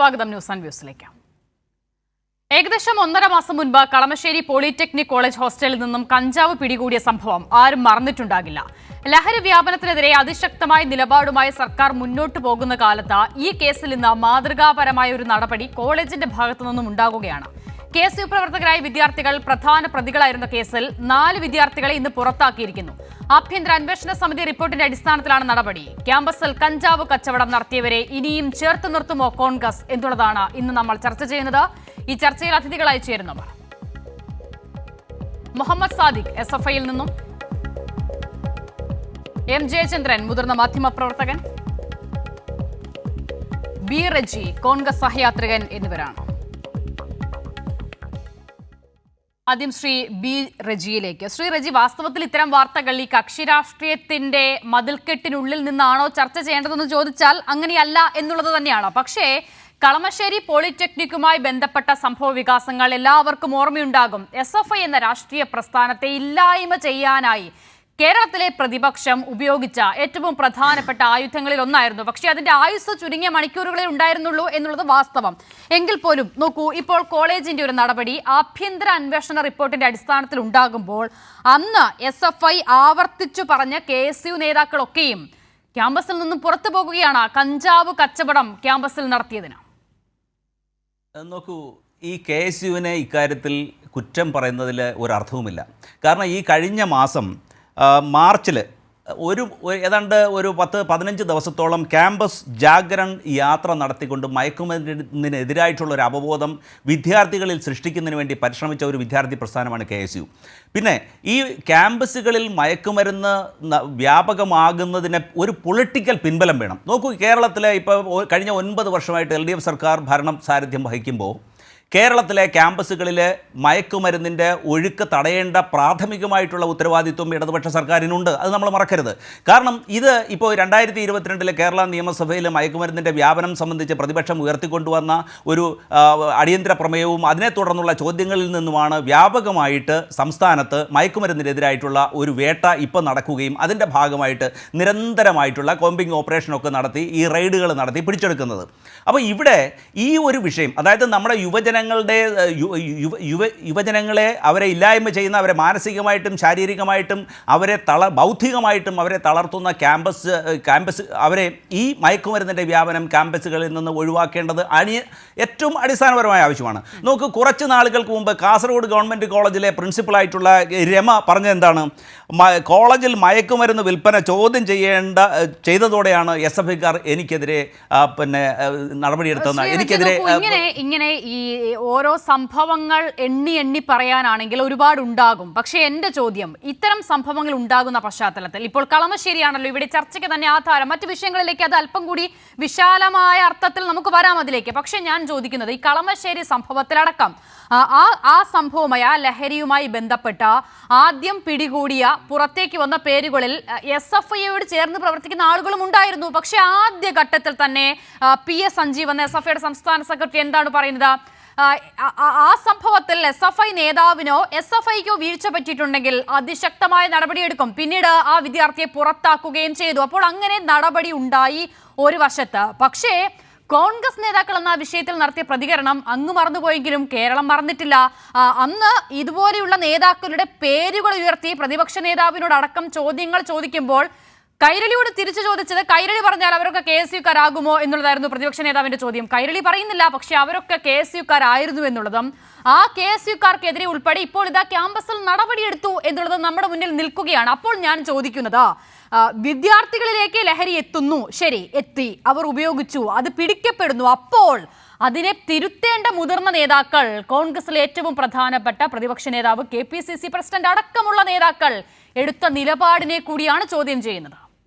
സ്വാഗതം news and വ്യൂസിലേക്ക്. ഏകദേശം 1.5 മാസം മുൻപ് കളമശ്ശേരി പോളിടെക്നിക് കോളേജ് ഹോസ്റ്റലിൽ നിന്നും കഞ്ചാവ് പിടികൂടിയ സംഭവം ആരും മറന്നിട്ടുണ്ടാകില്ല. ലഹരി വ്യാപനത്തിനെതിരെ അതിശക്തമായ നിലപാടുമായി സർക്കാർ മുന്നോട്ടു പോകുന്ന കാലത്ത് ഈ കേസിൽ നിന്ന് മാതൃകാപരമായ ഒരു നടപടി കോളേജിന്റെ ഭാഗത്തു നിന്നും ഉണ്ടാകുകയാണ്. KSU പ്രവർത്തകരായ വിദ്യാർത്ഥികൾ പ്രധാന പ്രതികളായിരുന്ന കേസിൽ 4 വിദ്യാർത്ഥികളെ ഇന്ന് പുറത്താക്കിയിരിക്കുന്നു. ആഭ്യന്തര അന്വേഷണ സമിതി റിപ്പോർട്ടിന്റെ അടിസ്ഥാനത്തിലാണ് നടപടി. ക്യാമ്പസിൽ കഞ്ചാവ് കച്ചവടം നടത്തിയവരെ ഇനിയും ചേർത്ത് നിർത്തുമോ കോൺഗ്രസ് എന്നുള്ളതാണ് ഇന്ന് നമ്മൾ ചർച്ച ചെയ്യുന്നത്. ഈ ചർച്ചയിൽ അതിഥികളായി ചേരുന്നവർ: മുഹമ്മദ് സാദിഖ് SFIയിൽ നിന്നും, M ജയചന്ദ്രൻ മുതിർന്ന മാധ്യമപ്രവർത്തകൻ, B റജി കോൺഗ്രസ് സഹയാത്രികൻ എന്നിവരാണ്. ആദ്യം ശ്രീ B റജിയിലേക്ക്. ശ്രീ റജി, വാസ്തവത്തിൽ ഇത്തരം വാർത്തകൾ ഈ കക്ഷി രാഷ്ട്രീയത്തിന്റെ മതിൽക്കെട്ടിനുള്ളിൽ നിന്നാണോ ചർച്ച ചെയ്യേണ്ടതെന്ന് ചോദിച്ചാൽ അങ്ങനെയല്ല എന്നുള്ളത് തന്നെയാണ്. പക്ഷേ കളമശ്ശേരി പോളിടെക്നിക്കുമായി ബന്ധപ്പെട്ട സംഭവ വികാസങ്ങൾ എല്ലാവർക്കും ഓർമ്മയുണ്ടാകും. SFI എന്ന രാഷ്ട്രീയ പ്രസ്ഥാനത്തെ ഇല്ലായ്മ ചെയ്യാനായി കേരളത്തിലെ പ്രതിപക്ഷം ഉപയോഗിച്ച ഏറ്റവും പ്രധാനപ്പെട്ട ആയുധങ്ങളിൽ ഒന്നായിരുന്നു. പക്ഷേ അതിന്റെ ആയുസ് ചുരുങ്ങിയ മണിക്കൂറുകളെ ഉണ്ടായിരുന്നുള്ളൂ എന്നുള്ളത് വാസ്തവം. എങ്കിൽ പോലും നോക്കൂ, ഇപ്പോൾ കോളേജിന്റെ ഒരു നടപടി ആഭ്യന്തര അന്വേഷണ റിപ്പോർട്ടിന്റെ അടിസ്ഥാനത്തിൽ ഉണ്ടാകുമ്പോൾ അന്ന് SFI ആവർത്തിച്ചു പറഞ്ഞ KSU നേതാക്കളൊക്കെയും ക്യാമ്പസിൽ നിന്നും പുറത്തു പോകുകയാണ് കഞ്ചാവ് കച്ചവടം ക്യാമ്പസിൽ നടത്തിയതിന്. നോക്കൂ, ഈ KSUവിനെ ഇക്കാര്യത്തിൽ കുറ്റം പറയുന്നതിൽ ഒരർത്ഥവുമില്ല. കാരണം ഈ കഴിഞ്ഞ മാസം മാർച്ചിൽ ഏതാണ്ട് ഒരു 10-15 ദിവസത്തോളം ക്യാമ്പസ് ജാഗരൺ യാത്ര നടത്തിക്കൊണ്ട് മയക്കുമരുന്നിനെതിരായിട്ടുള്ള ഒരു അവബോധം വിദ്യാർത്ഥികളിൽ സൃഷ്ടിക്കുന്നതിന് വേണ്ടി പരിശ്രമിച്ച ഒരു വിദ്യാർത്ഥി പ്രസ്ഥാനമാണ് KSU. പിന്നെ ഈ ക്യാമ്പസുകളിൽ മയക്കുമരുന്ന് വ്യാപകമാകുന്നതിന് ഒരു പൊളിറ്റിക്കൽ പിൻബലം വേണം. നോക്കൂ, കേരളത്തിലെ ഇപ്പോൾ കഴിഞ്ഞ 9 വർഷമായിട്ട് LDF സർക്കാർ ഭരണം സാരഥ്യം വഹിക്കുമ്പോൾ കേരളത്തിലെ ക്യാമ്പസുകളിലെ മയക്കുമരുന്നിൻ്റെ ഒഴുക്ക് തടയേണ്ട പ്രാഥമികമായിട്ടുള്ള ഉത്തരവാദിത്വം ഇടതുപക്ഷ സർക്കാരിനുണ്ട്. അത് നമ്മൾ മറക്കരുത്. കാരണം ഇത് ഇപ്പോൾ 2022 കേരള നിയമസഭയിൽ മയക്കുമരുന്നിൻ്റെ വ്യാപനം സംബന്ധിച്ച് പ്രതിപക്ഷം ഉയർത്തിക്കൊണ്ടുവന്ന ഒരു അടിയന്തര പ്രമേയവും അതിനെ തുടർന്നുള്ള ചോദ്യങ്ങളിൽ നിന്നുമാണ് വ്യാപകമായിട്ട് സംസ്ഥാനത്ത് മയക്കുമരുന്നിനെതിരായിട്ടുള്ള ഒരു വേട്ട ഇപ്പോൾ നടക്കുകയും അതിൻ്റെ ഭാഗമായിട്ട് നിരന്തരമായിട്ടുള്ള കോമ്പിംഗ് ഓപ്പറേഷനൊക്കെ നടത്തി ഈ റെയ്ഡുകൾ നടത്തി പിടിച്ചെടുക്കുന്നത്. അപ്പോൾ ഇവിടെ ഈ ഒരു വിഷയം, അതായത് നമ്മുടെ യുവജനങ്ങളെ അവരെ ഇല്ലായ്മ ചെയ്യുന്ന, അവരെ മാനസികമായിട്ടും ശാരീരികമായിട്ടും അവരെ ബൗദ്ധികമായിട്ടും അവരെ തളർത്തുന്ന ക്യാമ്പസ് അവരെ ഈ മയക്കുമരുന്നിൻ്റെ വ്യാപനം ക്യാമ്പസുകളിൽ നിന്ന് ഒഴിവാക്കേണ്ടത് ഏറ്റവും അടിസ്ഥാനപരമായ ആവശ്യമാണ്. നോക്ക്, കുറച്ച് നാളുകൾക്ക് മുമ്പ് കാസർഗോഡ് ഗവൺമെൻറ് കോളേജിലെ പ്രിൻസിപ്പളായിട്ടുള്ള രമ പറഞ്ഞത് എന്താണ്? കോളേജിൽ മയക്കുമരുന്ന് വിൽപ്പന ചോദ്യം ചെയ്തതോടെയാണ് SFIക്കാർ എനിക്കെതിരെ നടപടിയെടുത്തത്. എനിക്കെതിരെ ഇങ്ങനെ ഈ ഓരോ സംഭവങ്ങൾ എണ്ണി പറയാനാണെങ്കിൽ ഒരുപാട് ഉണ്ടാകും. പക്ഷേ എൻ്റെ ചോദ്യം, ഇത്തരം സംഭവങ്ങൾ ഉണ്ടാകുന്ന പശ്ചാത്തലത്തിൽ ഇപ്പോൾ കളമശ്ശേരിയാണല്ലോ ഇവിടെ ചർച്ചയ്ക്ക് തന്നെ ആധാരം. മറ്റു വിഷയങ്ങളിലേക്ക് അത് അല്പം കൂടി വിശാലമായ അർത്ഥത്തിൽ നമുക്ക് വരാം അതിലേക്ക്. പക്ഷേ ഞാൻ ചോദിക്കുന്നത്, ഈ കളമശ്ശേരി സംഭവത്തിലടക്കം ആ സംഭവമായ ലഹരിയുമായി ബന്ധപ്പെട്ട ആദ്യം പിടികൂടിയ പുറത്തേക്ക് വന്ന പേരുകളിൽ SFIയോട് ചേർന്ന് പ്രവർത്തിക്കുന്ന ആളുകളും ഉണ്ടായിരുന്നു. പക്ഷേ ആദ്യ ഘട്ടത്തിൽ തന്നെ PS സഞ്ജീവ് എന്ന SFIയുടെ സംസ്ഥാന സെക്രട്ടറി എന്താണ് പറയുന്നത്? ആ സംഭവത്തിൽ SFI നേതാവിനോ SFIക്കോ വീഴ്ച പറ്റിയിട്ടുണ്ടെങ്കിൽ അതിശക്തമായ നടപടിയെടുക്കും. പിന്നീട് ആ വിദ്യാർത്ഥിയെ പുറത്താക്കുകയും ചെയ്തു. അപ്പോൾ അങ്ങനെ നടപടി ഉണ്ടായി ഒരു വശത്ത്. പക്ഷേ കോൺഗ്രസ് നേതാക്കൾ എന്ന വിഷയത്തിൽ നടത്തിയ പ്രതികരണം അങ്ങ് മറന്നുപോയെങ്കിലും കേരളം മറന്നിട്ടില്ല. അന്ന് ഇതുപോലെയുള്ള നേതാക്കളുടെ പേരുകൾ ഉയർത്തി പ്രതിപക്ഷ നേതാവിനോട് അടക്കം ചോദ്യങ്ങൾ ചോദിക്കുമ്പോൾ കൈരളിയോട് തിരിച്ചു ചോദിച്ചത്, കൈരളി പറഞ്ഞാൽ അവരൊക്കെ KSUക്കാരാകുമോ എന്നുള്ളതായിരുന്നു പ്രതിപക്ഷ നേതാവിന്റെ ചോദ്യം. കൈരളി പറയുന്നില്ല, പക്ഷെ അവരൊക്കെ KSUക്കാരായിരുന്നു എന്നുള്ളതും ആ KSUക്കാർക്കെതിരെ ഉൾപ്പെടെ ഇപ്പോൾ ഇതാ ക്യാമ്പസിൽ നടപടിയെടുത്തു എന്നുള്ളതും നമ്മുടെ മുന്നിൽ നിൽക്കുകയാണ്. അപ്പോൾ ഞാൻ ചോദിക്കുന്നത്, വിദ്യാർത്ഥികളിലേക്ക് ലഹരി എത്തുന്നു, ശരി, എത്തി, അവർ ഉപയോഗിച്ചു, അത് പിടിക്കപ്പെടുന്നു. അപ്പോൾ അതിനെ തിരുത്തേണ്ട മുതിർന്ന നേതാക്കൾ, കോൺഗ്രസിലെ ഏറ്റവും പ്രധാനപ്പെട്ട പ്രതിപക്ഷ നേതാവ്, KPCC പ്രസിഡന്റ് അടക്കമുള്ള നേതാക്കൾ എടുത്ത നിലപാടിനെ കൂടിയാണ് ചോദ്യം ചെയ്യുന്നത്.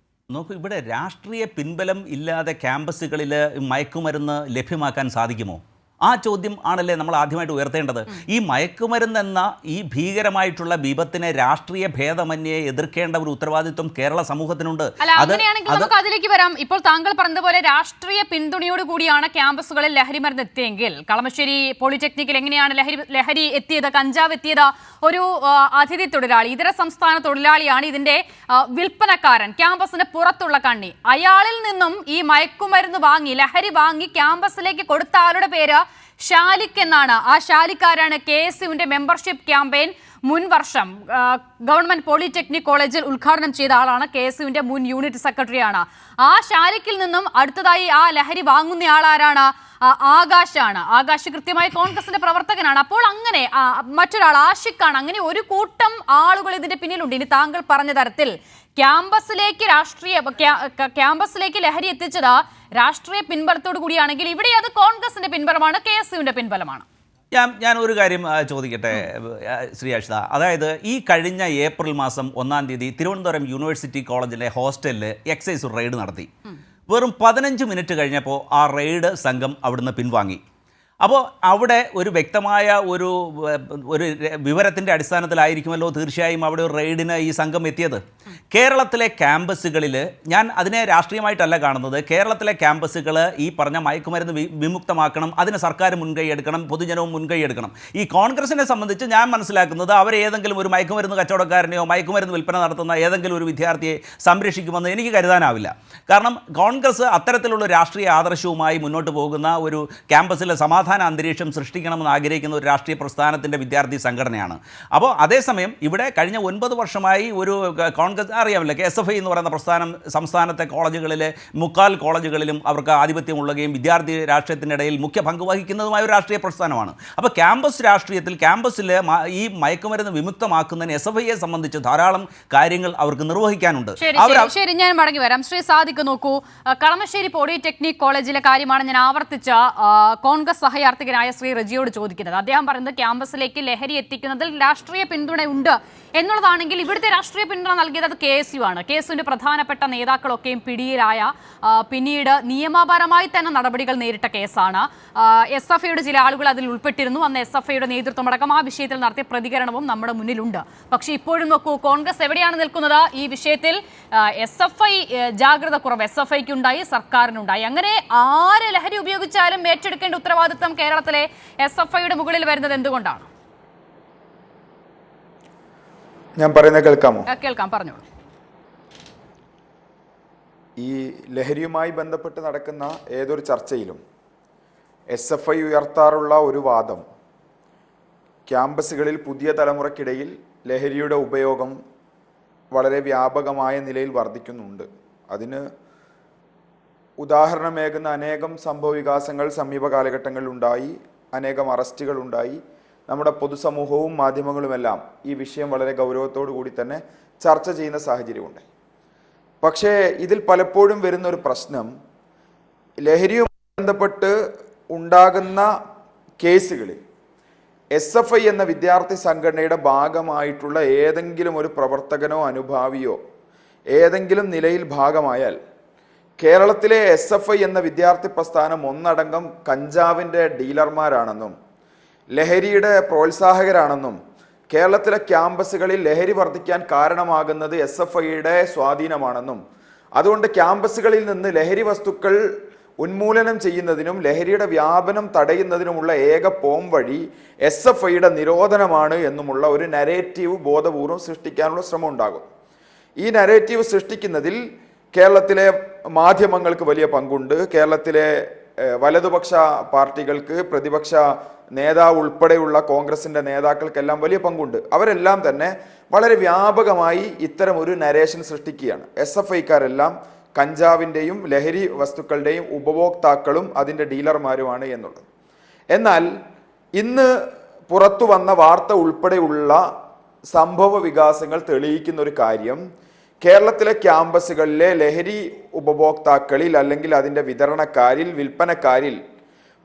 നോക്കൂ, ഇവിടെ രാഷ്ട്രീയ പിൻബലം ഇല്ലാതെ ക്യാമ്പസുകളിൽ മയക്കുമരുന്ന് ലഭ്യമാക്കാൻ സാധിക്കുമോ? ആ ചോദ്യം ആണല്ലേ നമ്മൾ ആദ്യമായിട്ട് ഉയർത്തേണ്ടത്. ഈ മയക്കുമരുന്ന് എന്ന ഈ ഭീകരമായിട്ടുള്ള വിപത്തിനെ രാഷ്ട്രീയ ഭേദമന്യേ എതിർക്കേണ്ട ഒരു ഉത്തരവാദിത്വം കേരള സമൂഹത്തിനുണ്ട്. അല്ല, അങ്ങനെയാണെങ്കിൽ നമുക്ക് അതിലേക്ക് വരാം. ഇപ്പോൾ താങ്കൾ പറഞ്ഞതുപോലെ രാഷ്ട്രീയ പിന്തുണയോട് കൂടിയാണ് ക്യാമ്പസുകളിൽ ലഹരി മരുന്ന് എത്തിയെങ്കിൽ കളമശ്ശേരി പോളിടെക്നിക്കിൽ എങ്ങനെയാണ് ലഹരി എത്തിയത്, കഞ്ചാവ് എത്തിയത്? ഒരു അതിഥി തൊഴിലാളി, ഇതര സംസ്ഥാന തൊഴിലാളിയാണ് ഇതിന്റെ വിൽപ്പനക്കാരൻ, ക്യാമ്പസിന് പുറത്തുള്ള കണ്ണി. അയാളിൽ നിന്നും ഈ മയക്കുമരുന്ന് വാങ്ങി, ലഹരി വാങ്ങി ക്യാമ്പസിലേക്ക് കൊടുത്ത ആളുടെ പേര് ഷാലിക് എന്നാണ്. ആ ഷാലിക്കാരാണ് KSUവിന്റെ മെമ്പർഷിപ്പ് ക്യാമ്പയിൻ മുൻ വർഷം ഗവൺമെന്റ് പോളിടെക്നിക് കോളേജിൽ ഉദ്ഘാടനം ചെയ്ത ആളാണ്. KSUവിന്റെ മുൻ യൂണിറ്റ് സെക്രട്ടറിയാണ്. ആ ഷാലിക്കിൽ നിന്നും അടുത്തതായി ആ ലഹരി വാങ്ങുന്നയാളാരാണ്? ആകാശാണ്. ആകാശ് കൃത്യമായി കോൺഗ്രസിന്റെ പ്രവർത്തകനാണ്. അപ്പോൾ അങ്ങനെ മറ്റൊരാൾ ആഷിഖാണ്. അങ്ങനെ ഒരു കൂട്ടം ആളുകൾ ഇതിന്റെ പിന്നിലുണ്ട്. ഇനി താങ്കൾ പറഞ്ഞ തരത്തിൽ ക്യാമ്പസിലേക്ക് ലഹരി എത്തിച്ചത് രാഷ്ട്രീയ പിൻബലത്തോടു കൂടിയാണെങ്കിൽ ഇവിടെ അത് കോൺഗ്രസിന്റെ പിൻബലമാണ്, KSUവിന്റെ പിൻബലമാണ്. ഞാൻ ഒരു കാര്യം ചോദിക്കട്ടെ ശ്രീ അഷിത. അതായത് ഈ കഴിഞ്ഞ ഏപ്രിൽ മാസം 1-ാം തീയതി തിരുവനന്തപുരം യൂണിവേഴ്സിറ്റി കോളേജിലെ ഹോസ്റ്റലിൽ എക്സൈസ് റെയ്ഡ് നടത്തി. വെറും 15 മിനിറ്റ് കഴിഞ്ഞപ്പോൾ ആ റെയ്ഡ് സംഘം അവിടുന്ന് പിൻവാങ്ങി. അപ്പോൾ അവിടെ ഒരു വ്യക്തമായ ഒരു വിവരത്തിൻ്റെ അടിസ്ഥാനത്തിലായിരിക്കുമല്ലോ തീർച്ചയായും അവിടെ ഒരു റെയ്ഡിന് ഈ സംഘം എത്തിയത്. കേരളത്തിലെ ക്യാമ്പസുകളിൽ, ഞാൻ അതിനെ രാഷ്ട്രീയമായിട്ടല്ല കാണുന്നത്, കേരളത്തിലെ ക്യാമ്പസുകൾ ഈ പറഞ്ഞ മയക്കുമരുന്ന് വിമുക്തമാക്കണം, അതിന് സർക്കാർ മുൻകൈ എടുക്കണം, പൊതുജനവും മുൻകൈ എടുക്കണം. ഈ കോൺഗ്രസിനെ സംബന്ധിച്ച് ഞാൻ മനസ്സിലാക്കുന്നത് അവർ ഏതെങ്കിലും ഒരു മയക്കുമരുന്ന് കച്ചവടക്കാരനെയോ മയക്കുമരുന്ന് വിൽപ്പന നടത്തുന്ന ഏതെങ്കിലും ഒരു വിദ്യാർത്ഥിയെ സംരക്ഷിക്കുമെന്ന് എനിക്ക് കരുതാനാവില്ല. കാരണം കോൺഗ്രസ് അത്തരത്തിലുള്ള രാഷ്ട്രീയ ആദർശവുമായി മുന്നോട്ട് പോകുന്ന ഒരു ക്യാമ്പസിലെ സമാധാന അന്തരീക്ഷം സൃഷ്ടിക്കണമെന്ന് ആഗ്രഹിക്കുന്ന ഒരു രാഷ്ട്രീയ പ്രസ്ഥാനത്തിൻ്റെ വിദ്യാർത്ഥി സംഘടനയാണ്. അപ്പോൾ അതേസമയം ഇവിടെ കഴിഞ്ഞ 9 വർഷമായി ഒരു കോൺഗ്രസ് അറിയാമല്ലോ, SFI എന്ന് പറയുന്ന പ്രസ്ഥാനം സംസ്ഥാനത്തെ കോളേജുകളിലെ 3/4 കോളേജുകളിലും അവർക്ക് ആധിപത്യമുള്ളുകയും വിദ്യാർത്ഥി രാഷ്ട്രീയത്തിനിടയിൽ മുഖ്യ പങ്ക് വഹിക്കുന്നതുമായ ഒരു രാഷ്ട്രീയ പ്രസ്ഥാനമാണ്. അപ്പോൾ ക്യാമ്പസ് രാഷ്ട്രീയത്തിൽ ക്യാമ്പസിൽ ഈ മയക്കുമരുന്ന് വിമുക്തമാക്കുന്നതിന് SFIയെ സംബന്ധിച്ച് ധാരാളം കാര്യങ്ങൾ അവർക്ക് നിർവഹിക്കാനുണ്ട്. ശരി, ഞാൻ മടങ്ങി വരാം. ശ്രീ സാദിഖ്, നോക്കൂ, കളമശ്ശേരി പോളിടെക്നിക് കോളേജിലെ കാര്യമാണ് ഞാൻ ആവർത്തിച്ച കോൺഗ്രസ് സഹയാർത്ഥികനായ ശ്രീ റജിയോട് ചോദിക്കുന്നത്. അദ്ദേഹം പറയുന്നത് ക്യാമ്പസിലേക്ക് ലഹരി എത്തിക്കുന്നതിൽ രാഷ്ട്രീയ പിന്തുണയുണ്ട് എന്നുള്ളതാണെങ്കിൽ ഇവിടുത്തെ രാഷ്ട്രീയ പിന്തുണ നൽകിയത് അത് KSU ആണ്. KSUവിന്റെ പ്രധാനപ്പെട്ട നേതാക്കളൊക്കെയും പിടിയിലായ, പിന്നീട് നിയമപരമായി തന്നെ നടപടികൾ നേരിട്ട കേസാണ്. SFIയുടെ ചില ആളുകൾ അതിൽ ഉൾപ്പെട്ടിരുന്നു. അന്ന് SFIയുടെ നേതൃത്വമടക്കം ആ വിഷയത്തിൽ നടത്തിയ പ്രതികരണവും നമ്മുടെ മുന്നിലുണ്ട്. പക്ഷേ ഇപ്പോഴും നോക്കൂ, കോൺഗ്രസ് എവിടെയാണ് നിൽക്കുന്നത് ഈ വിഷയത്തിൽ? SFI ജാഗ്രത കുറവ് SFIക്കുണ്ടായി, സർക്കാരിനുണ്ടായി. അങ്ങനെ ആര് ലഹരി ഉപയോഗിച്ചാലും ഏറ്റെടുക്കേണ്ട ഉത്തരവാദിത്വം കേരളത്തിലെ SFIയുടെ മുകളിൽ വരുന്നത് എന്തുകൊണ്ടാണ്? ഞാൻ പറയുന്നത് കേൾക്കാമോ? കേൾക്കാം, പറഞ്ഞോളൂ. ഈ ലഹരിയുമായി ബന്ധപ്പെട്ട് നടക്കുന്ന ഏതൊരു ചർച്ചയിലും SFI ഉയർത്താറുള്ള ഒരു വാദം, ക്യാമ്പസുകളിൽ പുതിയ തലമുറയ്ക്കിടയിൽ ലഹരിയുടെ ഉപയോഗം വളരെ വ്യാപകമായ നിലയിൽ വർദ്ധിക്കുന്നുണ്ട്. അതിന് ഉദാഹരണമേകുന്ന അനേകം സംഭവ വികാസങ്ങൾ സമീപ കാലഘട്ടങ്ങളിലുണ്ടായി, അനേകം അറസ്റ്റുകളുണ്ടായി. നമ്മുടെ പൊതുസമൂഹവും മാധ്യമങ്ങളുമെല്ലാം ഈ വിഷയം വളരെ ഗൗരവത്തോടു കൂടി തന്നെ ചർച്ച ചെയ്യുന്ന സാഹചര്യമുണ്ടായി. പക്ഷേ ഇതിൽ പലപ്പോഴും വരുന്ന ഒരു പ്രശ്നം, ലഹരിയുമായി ബന്ധപ്പെട്ട് ഉണ്ടാകുന്ന കേസുകളിൽ SFI എന്ന വിദ്യാർത്ഥി സംഘടനയുടെ ഭാഗമായിട്ടുള്ള ഏതെങ്കിലും ഒരു പ്രവർത്തകനോ അനുഭാവിയോ ഏതെങ്കിലും നിലയിൽ ഭാഗമായാൽ കേരളത്തിലെ SFI എന്ന വിദ്യാർത്ഥി പ്രസ്ഥാനം ഒന്നടങ്കം കഞ്ചാവിൻ്റെ ഡീലർമാരാണെന്നും ലഹരിയുടെ പ്രോത്സാഹകരാണെന്നും കേരളത്തിലെ ക്യാമ്പസുകളിൽ ലഹരി വർദ്ധിക്കാൻ കാരണമാകുന്നത് SFIയുടെ സ്വാധീനമാണെന്നും അതുകൊണ്ട് ക്യാമ്പസുകളിൽ നിന്ന് ലഹരി വസ്തുക്കൾ ഉന്മൂലനം ചെയ്യുന്നതിനും ലഹരിയുടെ വ്യാപനം തടയുന്നതിനുമുള്ള ഏക പോം വഴി SFIയുടെ നിരോധനമാണ് എന്നുമുള്ള ഒരു നരേറ്റീവ് ബോധപൂർവം സൃഷ്ടിക്കാനുള്ള ശ്രമം ഉണ്ടാകും. ഈ നരേറ്റീവ് സൃഷ്ടിക്കുന്നതിൽ കേരളത്തിലെ മാധ്യമങ്ങൾക്ക് വലിയ പങ്കുണ്ട്. കേരളത്തിലെ വലതുപക്ഷ പാർട്ടികൾക്ക്, പ്രതിപക്ഷ നേതാവ് ഉൾപ്പെടെയുള്ള കോൺഗ്രസിൻ്റെ നേതാക്കൾക്കെല്ലാം വലിയ പങ്കുണ്ട്. അവരെല്ലാം തന്നെ വളരെ വ്യാപകമായി ഇത്തരം ഒരു നരേഷൻ സൃഷ്ടിക്കുകയാണ്. SFIക്കാരെല്ലാം കഞ്ചാവിൻ്റെയും ലഹരി വസ്തുക്കളുടെയും ഉപഭോക്താക്കളും അതിൻ്റെ ഡീലർമാരുമാണ് എന്നുള്ളത്. എന്നാൽ ഇന്ന് പുറത്തു വന്ന വാർത്ത ഉൾപ്പെടെയുള്ള സംഭവ വികാസങ്ങൾ തെളിയിക്കുന്ന ഒരു കാര്യം, കേരളത്തിലെ ക്യാമ്പസുകളിലെ ലഹരി ഉപഭോക്താക്കളിൽ അല്ലെങ്കിൽ അതിൻ്റെ വിതരണക്കാരിൽ, വിൽപ്പനക്കാരിൽ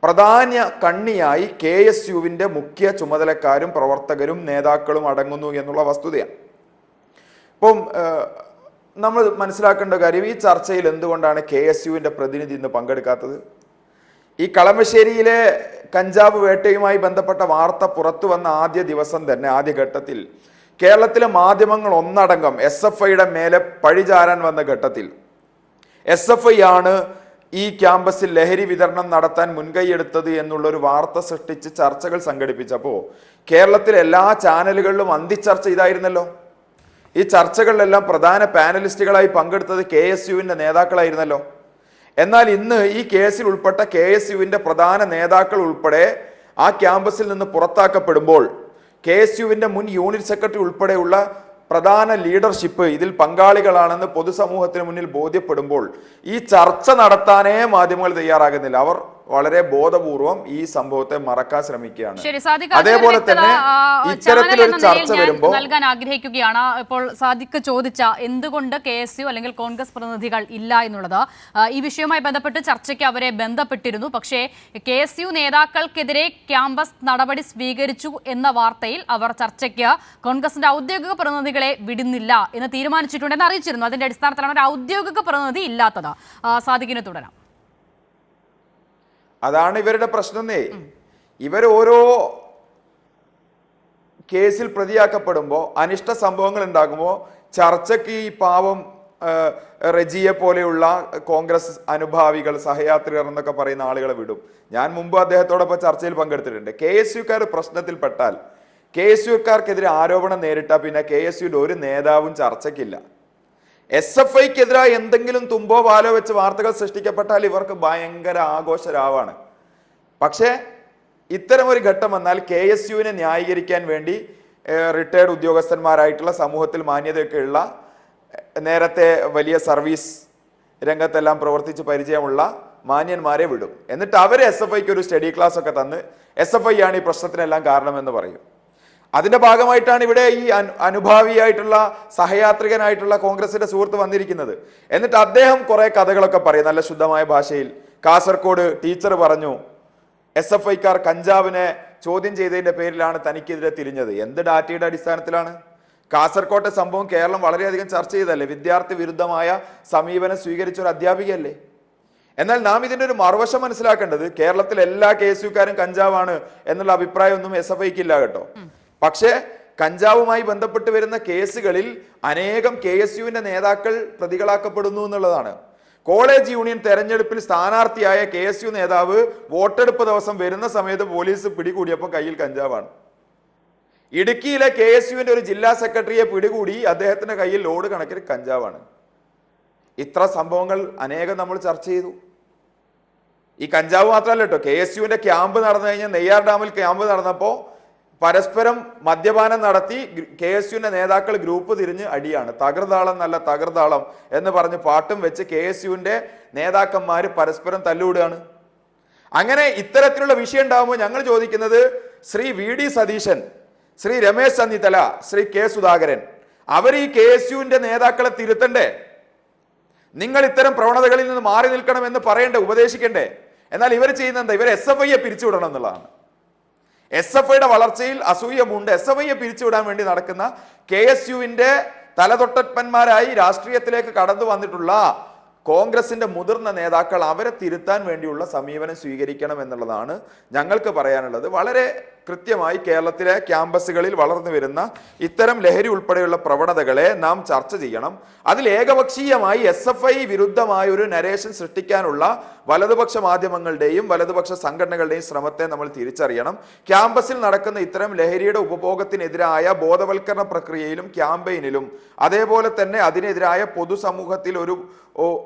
പ്രധാന കണ്ണിയായി KSUവിൻ്റെ മുഖ്യ ചുമതലക്കാരും പ്രവർത്തകരും നേതാക്കളും അടങ്ങുന്നു എന്നുള്ള വസ്തുതയാണ്. ഇപ്പം നമ്മൾ മനസ്സിലാക്കേണ്ട കാര്യം, ഈ ചർച്ചയിൽ എന്തുകൊണ്ടാണ് KSUവിൻ്റെ പ്രതിനിധി ഇന്ന് പങ്കെടുക്കാത്തത്? ഈ കളമശ്ശേരിയിലെ കഞ്ചാവ് വേട്ടയുമായി ബന്ധപ്പെട്ട വാർത്ത പുറത്തു വന്ന ആദ്യ ദിവസം തന്നെ, ആദ്യഘട്ടത്തിൽ കേരളത്തിലെ മാധ്യമങ്ങൾ ഒന്നടങ്കം SFIയുടെ മേലെ പഴിചാരാൻ വന്ന ഘട്ടത്തിൽ SFI ആണ് ഈ ക്യാമ്പസിൽ ലഹരി വിതരണം നടത്താൻ മുൻകൈയെടുത്തത് എന്നുള്ളൊരു വാർത്ത സൃഷ്ടിച്ച് ചർച്ചകൾ സംഘടിപ്പിച്ചപ്പോൾ കേരളത്തിലെ എല്ലാ ചാനലുകളിലും അന്തിച്ചർച്ച ഇതായിരുന്നല്ലോ. ഈ ചർച്ചകളിലെല്ലാം പ്രധാന പാനലിസ്റ്റുകളായി പങ്കെടുത്തത് KSUവിൻ്റെ നേതാക്കളായിരുന്നല്ലോ. എന്നാൽ ഇന്ന് ഈ കേസിൽ ഉൾപ്പെട്ട KSUവിൻ്റെ പ്രധാന നേതാക്കൾ ഉൾപ്പെടെ ആ ക്യാമ്പസിൽ നിന്ന് പുറത്താക്കപ്പെടുമ്പോൾ KSUവിൻ്റെ മുൻ യൂണിറ്റ് സെക്രട്ടറി ഉൾപ്പെടെയുള്ള പ്രധാന ലീഡർഷിപ്പ് ഇതിൽ പങ്കാളികളാണെന്ന് പൊതുസമൂഹത്തിന് മുന്നിൽ ബോധ്യപ്പെടുമ്പോൾ ഈ ചർച്ച നടത്താനേ മാധ്യമങ്ങൾ തയ്യാറാകുന്നില്ല. അവർ വളരെ ബോധപൂർവം ഈ സംഭവത്തെ മറക്കാൻ ശ്രമിക്കുകയാണ്. അതേപോലെ തന്നെ ഇത്തരത്തിലൊരു ചർച്ച വരുമ്പോൾ നൽകാൻ ആഗ്രഹിക്കുകയാണ്. ഇപ്പോൾ സാദിഖ് ചോദിച്ച എന്തുകൊണ്ട് KSU അല്ലെങ്കിൽ കോൺഗ്രസ് പ്രതിനിധികൾ ഇല്ല എന്നുള്ളത്, ഈ വിഷയവുമായി ബന്ധപ്പെട്ട് ചർച്ചയ്ക്ക് അവരെ ബന്ധപ്പെട്ടിരുന്നു. പക്ഷേ KSU നേതാക്കൾക്കെതിരെ ക്യാമ്പസ് നടപടി സ്വീകരിച്ചു എന്ന വാർത്തയിൽ അവർ ചർച്ചയ്ക്ക് കോൺഗ്രസിന്റെ ഔദ്യോഗിക പ്രതിനിധികളെ വിടുന്നില്ല എന്ന് തീരുമാനിച്ചിട്ടുണ്ടെന്ന് അറിയിച്ചിരുന്നു. അതിന്റെ അടിസ്ഥാനത്തിലാണ് ഒരു ഔദ്യോഗിക പ്രതിനിധി ഇല്ലാത്തത്. സാദിഖിന് തുടരാം. അതാണ് ഇവരുടെ പ്രശ്നമേ. ഇവർ ഓരോ കേസിൽ പ്രതിയാക്കപ്പെടുമ്പോൾ, അനിഷ്ട സംഭവങ്ങൾ ഉണ്ടാകുമ്പോൾ ചർച്ചയ്ക്ക് ഈ പാവം റജിയെ പോലെയുള്ള കോൺഗ്രസ് അനുഭാവികൾ, സഹയാത്രികർ എന്നൊക്കെ പറയുന്ന ആളുകളെ വിടും. ഞാൻ മുമ്പ് അദ്ദേഹത്തോടൊപ്പം ചർച്ചയിൽ പങ്കെടുത്തിട്ടുണ്ട്. KSUക്കാർ പ്രശ്നത്തിൽപ്പെട്ടാൽ, KSUക്കാർക്കെതിരെ ആരോപണം നേരിട്ടാൽ പിന്നെ KSUയുടെ ഒരു നേതാവും ചർച്ചയ്ക്കില്ല. SFIക്കെതിരായി എന്തെങ്കിലും തുമ്പോ പാലോ വെച്ച് വാർത്തകൾ സൃഷ്ടിക്കപ്പെട്ടാൽ ഇവർക്ക് ഭയങ്കര ആഘോഷരാവാണ്. പക്ഷേ ഇത്തരം ഒരു ഘട്ടം വന്നാൽ KSUവിനെ ന്യായീകരിക്കാൻ വേണ്ടി റിട്ടയർഡ് ഉദ്യോഗസ്ഥന്മാരായിട്ടുള്ള, സമൂഹത്തിൽ മാന്യതയൊക്കെയുള്ള, നേരത്തെ വലിയ സർവീസ് രംഗത്തെല്ലാം പ്രവർത്തിച്ച് പരിചയമുള്ള മാന്യന്മാരെ വിടും. എന്നിട്ട് അവർ SFIക്ക് ഒരു സ്റ്റഡി ക്ലാസ് ഒക്കെ തന്ന് SFI ആണ് ഈ പ്രശ്നത്തിനെല്ലാം കാരണമെന്ന് പറയും. അതിന്റെ ഭാഗമായിട്ടാണ് ഇവിടെ ഈ അനുഭാവിയായിട്ടുള്ള, സഹയാത്രികനായിട്ടുള്ള കോൺഗ്രസിന്റെ സുഹൃത്ത് വന്നിരിക്കുന്നത്. എന്നിട്ട് അദ്ദേഹം കുറെ കഥകളൊക്കെ പറയും നല്ല ശുദ്ധമായ ഭാഷയിൽ. കാസർഗോഡ് ടീച്ചർ പറഞ്ഞു SFIക്കാർ കഞ്ചാവിനെ ചോദ്യം ചെയ്തതിന്റെ പേരിലാണ് തനിക്കെതിരെ തിരിഞ്ഞത്. എന്ത് ഡാറ്റയുടെ അടിസ്ഥാനത്തിലാണ്? കാസർകോട്ടെ സംഭവം കേരളം വളരെയധികം ചർച്ച ചെയ്തല്ലേ. വിദ്യാർത്ഥി വിരുദ്ധമായ സമീപനം സ്വീകരിച്ച ഒരു അധ്യാപികയല്ലേ. എന്നാൽ നാം ഇതിന്റെ ഒരു മറുവശം മനസ്സിലാക്കേണ്ടത്, കേരളത്തിൽ എല്ലാ KSUക്കാരും കഞ്ചാവാണ് എന്നുള്ള അഭിപ്രായമൊന്നും SFIക്ക് ഇല്ല കേട്ടോ. പക്ഷേ കഞ്ചാവുമായി ബന്ധപ്പെട്ട് വരുന്ന കേസുകളിൽ അനേകം KSUവിന്റെ നേതാക്കൾ പ്രതികളാക്കപ്പെടുന്നു എന്നുള്ളതാണ്. കോളേജ് യൂണിയൻ തെരഞ്ഞെടുപ്പിൽ സ്ഥാനാർത്ഥിയായ KSU നേതാവ് വോട്ടെടുപ്പ് ദിവസം വരുന്ന സമയത്ത് പോലീസ് പിടികൂടിയപ്പോൾ കയ്യിൽ കഞ്ചാവാണ്. ഇടുക്കിയിലെ KSUവിന്റെ ഒരു ജില്ലാ സെക്രട്ടറിയെ പിടികൂടി, അദ്ദേഹത്തിന്റെ കയ്യിൽ ലോഡ് കണക്കിന് കഞ്ചാവാണ്. ഇത്ര സംഭവങ്ങൾ അനേകം നമ്മൾ ചർച്ച ചെയ്തു. ഈ കഞ്ചാവ് മാത്രമല്ല കേട്ടോ, KSUവിന്റെ ക്യാമ്പ് നടന്നു കഴിഞ്ഞാൽ, നെയ്യാർ ഡാമിൽ ക്യാമ്പ് നടന്നപ്പോൾ പരസ്പരം മദ്യപാനം നടത്തി KSUവിന്റെ നേതാക്കൾ ഗ്രൂപ്പ് തിരിഞ്ഞ് അടിയാണ്. തകർതാളം നല്ല തകർതാളം എന്ന് പറഞ്ഞ് പാട്ടും വെച്ച് KSUവിന്റെ നേതാക്കന്മാർ പരസ്പരം തല്ലുകൂടുകയാണ്. അങ്ങനെ ഇത്തരത്തിലുള്ള വിഷയം ഉണ്ടാകുമ്പോൾ ഞങ്ങൾ ചോദിക്കുന്നത്, ശ്രീ VD സതീശൻ, ശ്രീ രമേശ് ചെന്നിത്തല, ശ്രീ K സുധാകരൻ, അവർ ഈ KSUവിന്റെ നേതാക്കളെ തിരുത്തണ്ടേ? നിങ്ങൾ ഇത്തരം പ്രവണതകളിൽ നിന്ന് മാറി നിൽക്കണമെന്ന് പറയണ്ടേ, ഉപദേശിക്കണ്ടേ? എന്നാൽ ഇവർ ചെയ്യുന്നത് എന്താ? ഇവർ SFIയെ പിരിച്ചുവിടണം എന്നുള്ളതാണ്. SFIയുടെ വളർച്ചയിൽ അസൂയമുണ്ട്. SFIയെ പിരിച്ചുവിടാൻ വേണ്ടി നടക്കുന്ന KSUവിന്റെ തലതൊട്ടപ്പന്മാരായി രാഷ്ട്രീയത്തിലേക്ക് കടന്നു വന്നിട്ടുള്ള കോൺഗ്രസിന്റെ മുതിർന്ന നേതാക്കൾ, അവരെ തിരുത്താൻ വേണ്ടിയുള്ള സമീപനം സ്വീകരിക്കണം എന്നുള്ളതാണ് ഞങ്ങൾക്ക് പറയാനുള്ളത്. വളരെ കൃത്യമായി കേരളത്തിലെ ക്യാമ്പസുകളിൽ വളർന്നു വരുന്ന ഇത്തരം ലഹരി ഉൾപ്പെടെയുള്ള പ്രവണതകളെ നാം ചർച്ച ചെയ്യണം. അതിൽ ഏകപക്ഷീയമായി SFI വിരുദ്ധമായ ഒരു നരേഷൻ സൃഷ്ടിക്കാനുള്ള വലതുപക്ഷ മാധ്യമങ്ങളുടെയും വലതുപക്ഷ സംഘടനകളുടെയും ശ്രമത്തെ നമ്മൾ തിരിച്ചറിയണം. ക്യാമ്പസിൽ നടക്കുന്ന ഇത്തരം ലഹരിയുടെ ഉപഭോഗത്തിനെതിരായ ബോധവൽക്കരണ പ്രക്രിയയിലും ക്യാമ്പയിനിലും, അതേപോലെ തന്നെ അതിനെതിരായ പൊതുസമൂഹത്തിൽ ഒരു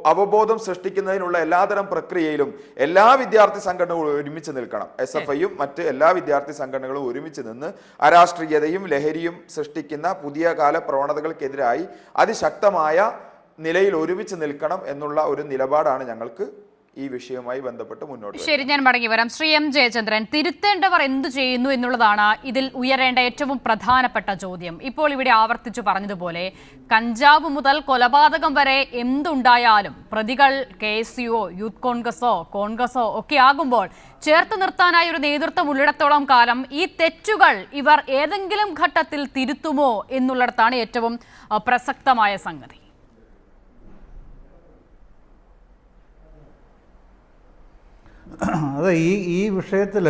അവബോധം സൃഷ്ടിക്കുന്നതിനുള്ള എല്ലാതരം പ്രക്രിയയിലും എല്ലാ വിദ്യാർത്ഥി സംഘടനകളും ഒരുമിച്ച് നിൽക്കണം. SFIയും മറ്റ് എല്ലാ വിദ്യാർത്ഥി സംഘടനകളും ഒരുമിച്ച് നിന്ന് അരാഷ്ട്രീയതയും ലഹരിയും സൃഷ്ടിക്കുന്ന പുതിയ കാല പ്രവണതകൾക്കെതിരായി അതിശക്തമായ നിലയിൽ ഒരുമിച്ച് നിൽക്കണം എന്നുള്ള ഒരു നിലപാടാണ് ഞങ്ങൾക്ക് ഈ വിഷയവുമായി ബന്ധപ്പെട്ട് മുന്നോട്ട്. ശരി, ഞാൻ മടങ്ങി വരാം. ശ്രീ M ജയചന്ദ്രൻ, തിരുത്തേണ്ടവർ എന്തു ചെയ്യുന്നു എന്നുള്ളതാണ് ഇതിൽ ഉയരേണ്ട ഏറ്റവും പ്രധാനപ്പെട്ട ചോദ്യം. ഇപ്പോൾ ഇവിടെ ആവർത്തിച്ചു പറഞ്ഞതുപോലെ കഞ്ചാവ് മുതൽ കൊലപാതകം വരെ എന്തുണ്ടായാലും പ്രതികൾ KSUവോ യൂത്ത് കോൺഗ്രസോ ഒക്കെ ആകുമ്പോൾ ചേർത്ത് നിർത്താനായി ഒരു നേതൃത്വം ഉള്ളിടത്തോളം കാലം ഈ തെറ്റുകൾ ഇവർ ഏതെങ്കിലും ഘട്ടത്തിൽ തിരുത്തുമോ എന്നുള്ളിടത്താണ് ഏറ്റവും പ്രസക്തമായ സംഗതി. അത് ഈ വിഷയത്തിൽ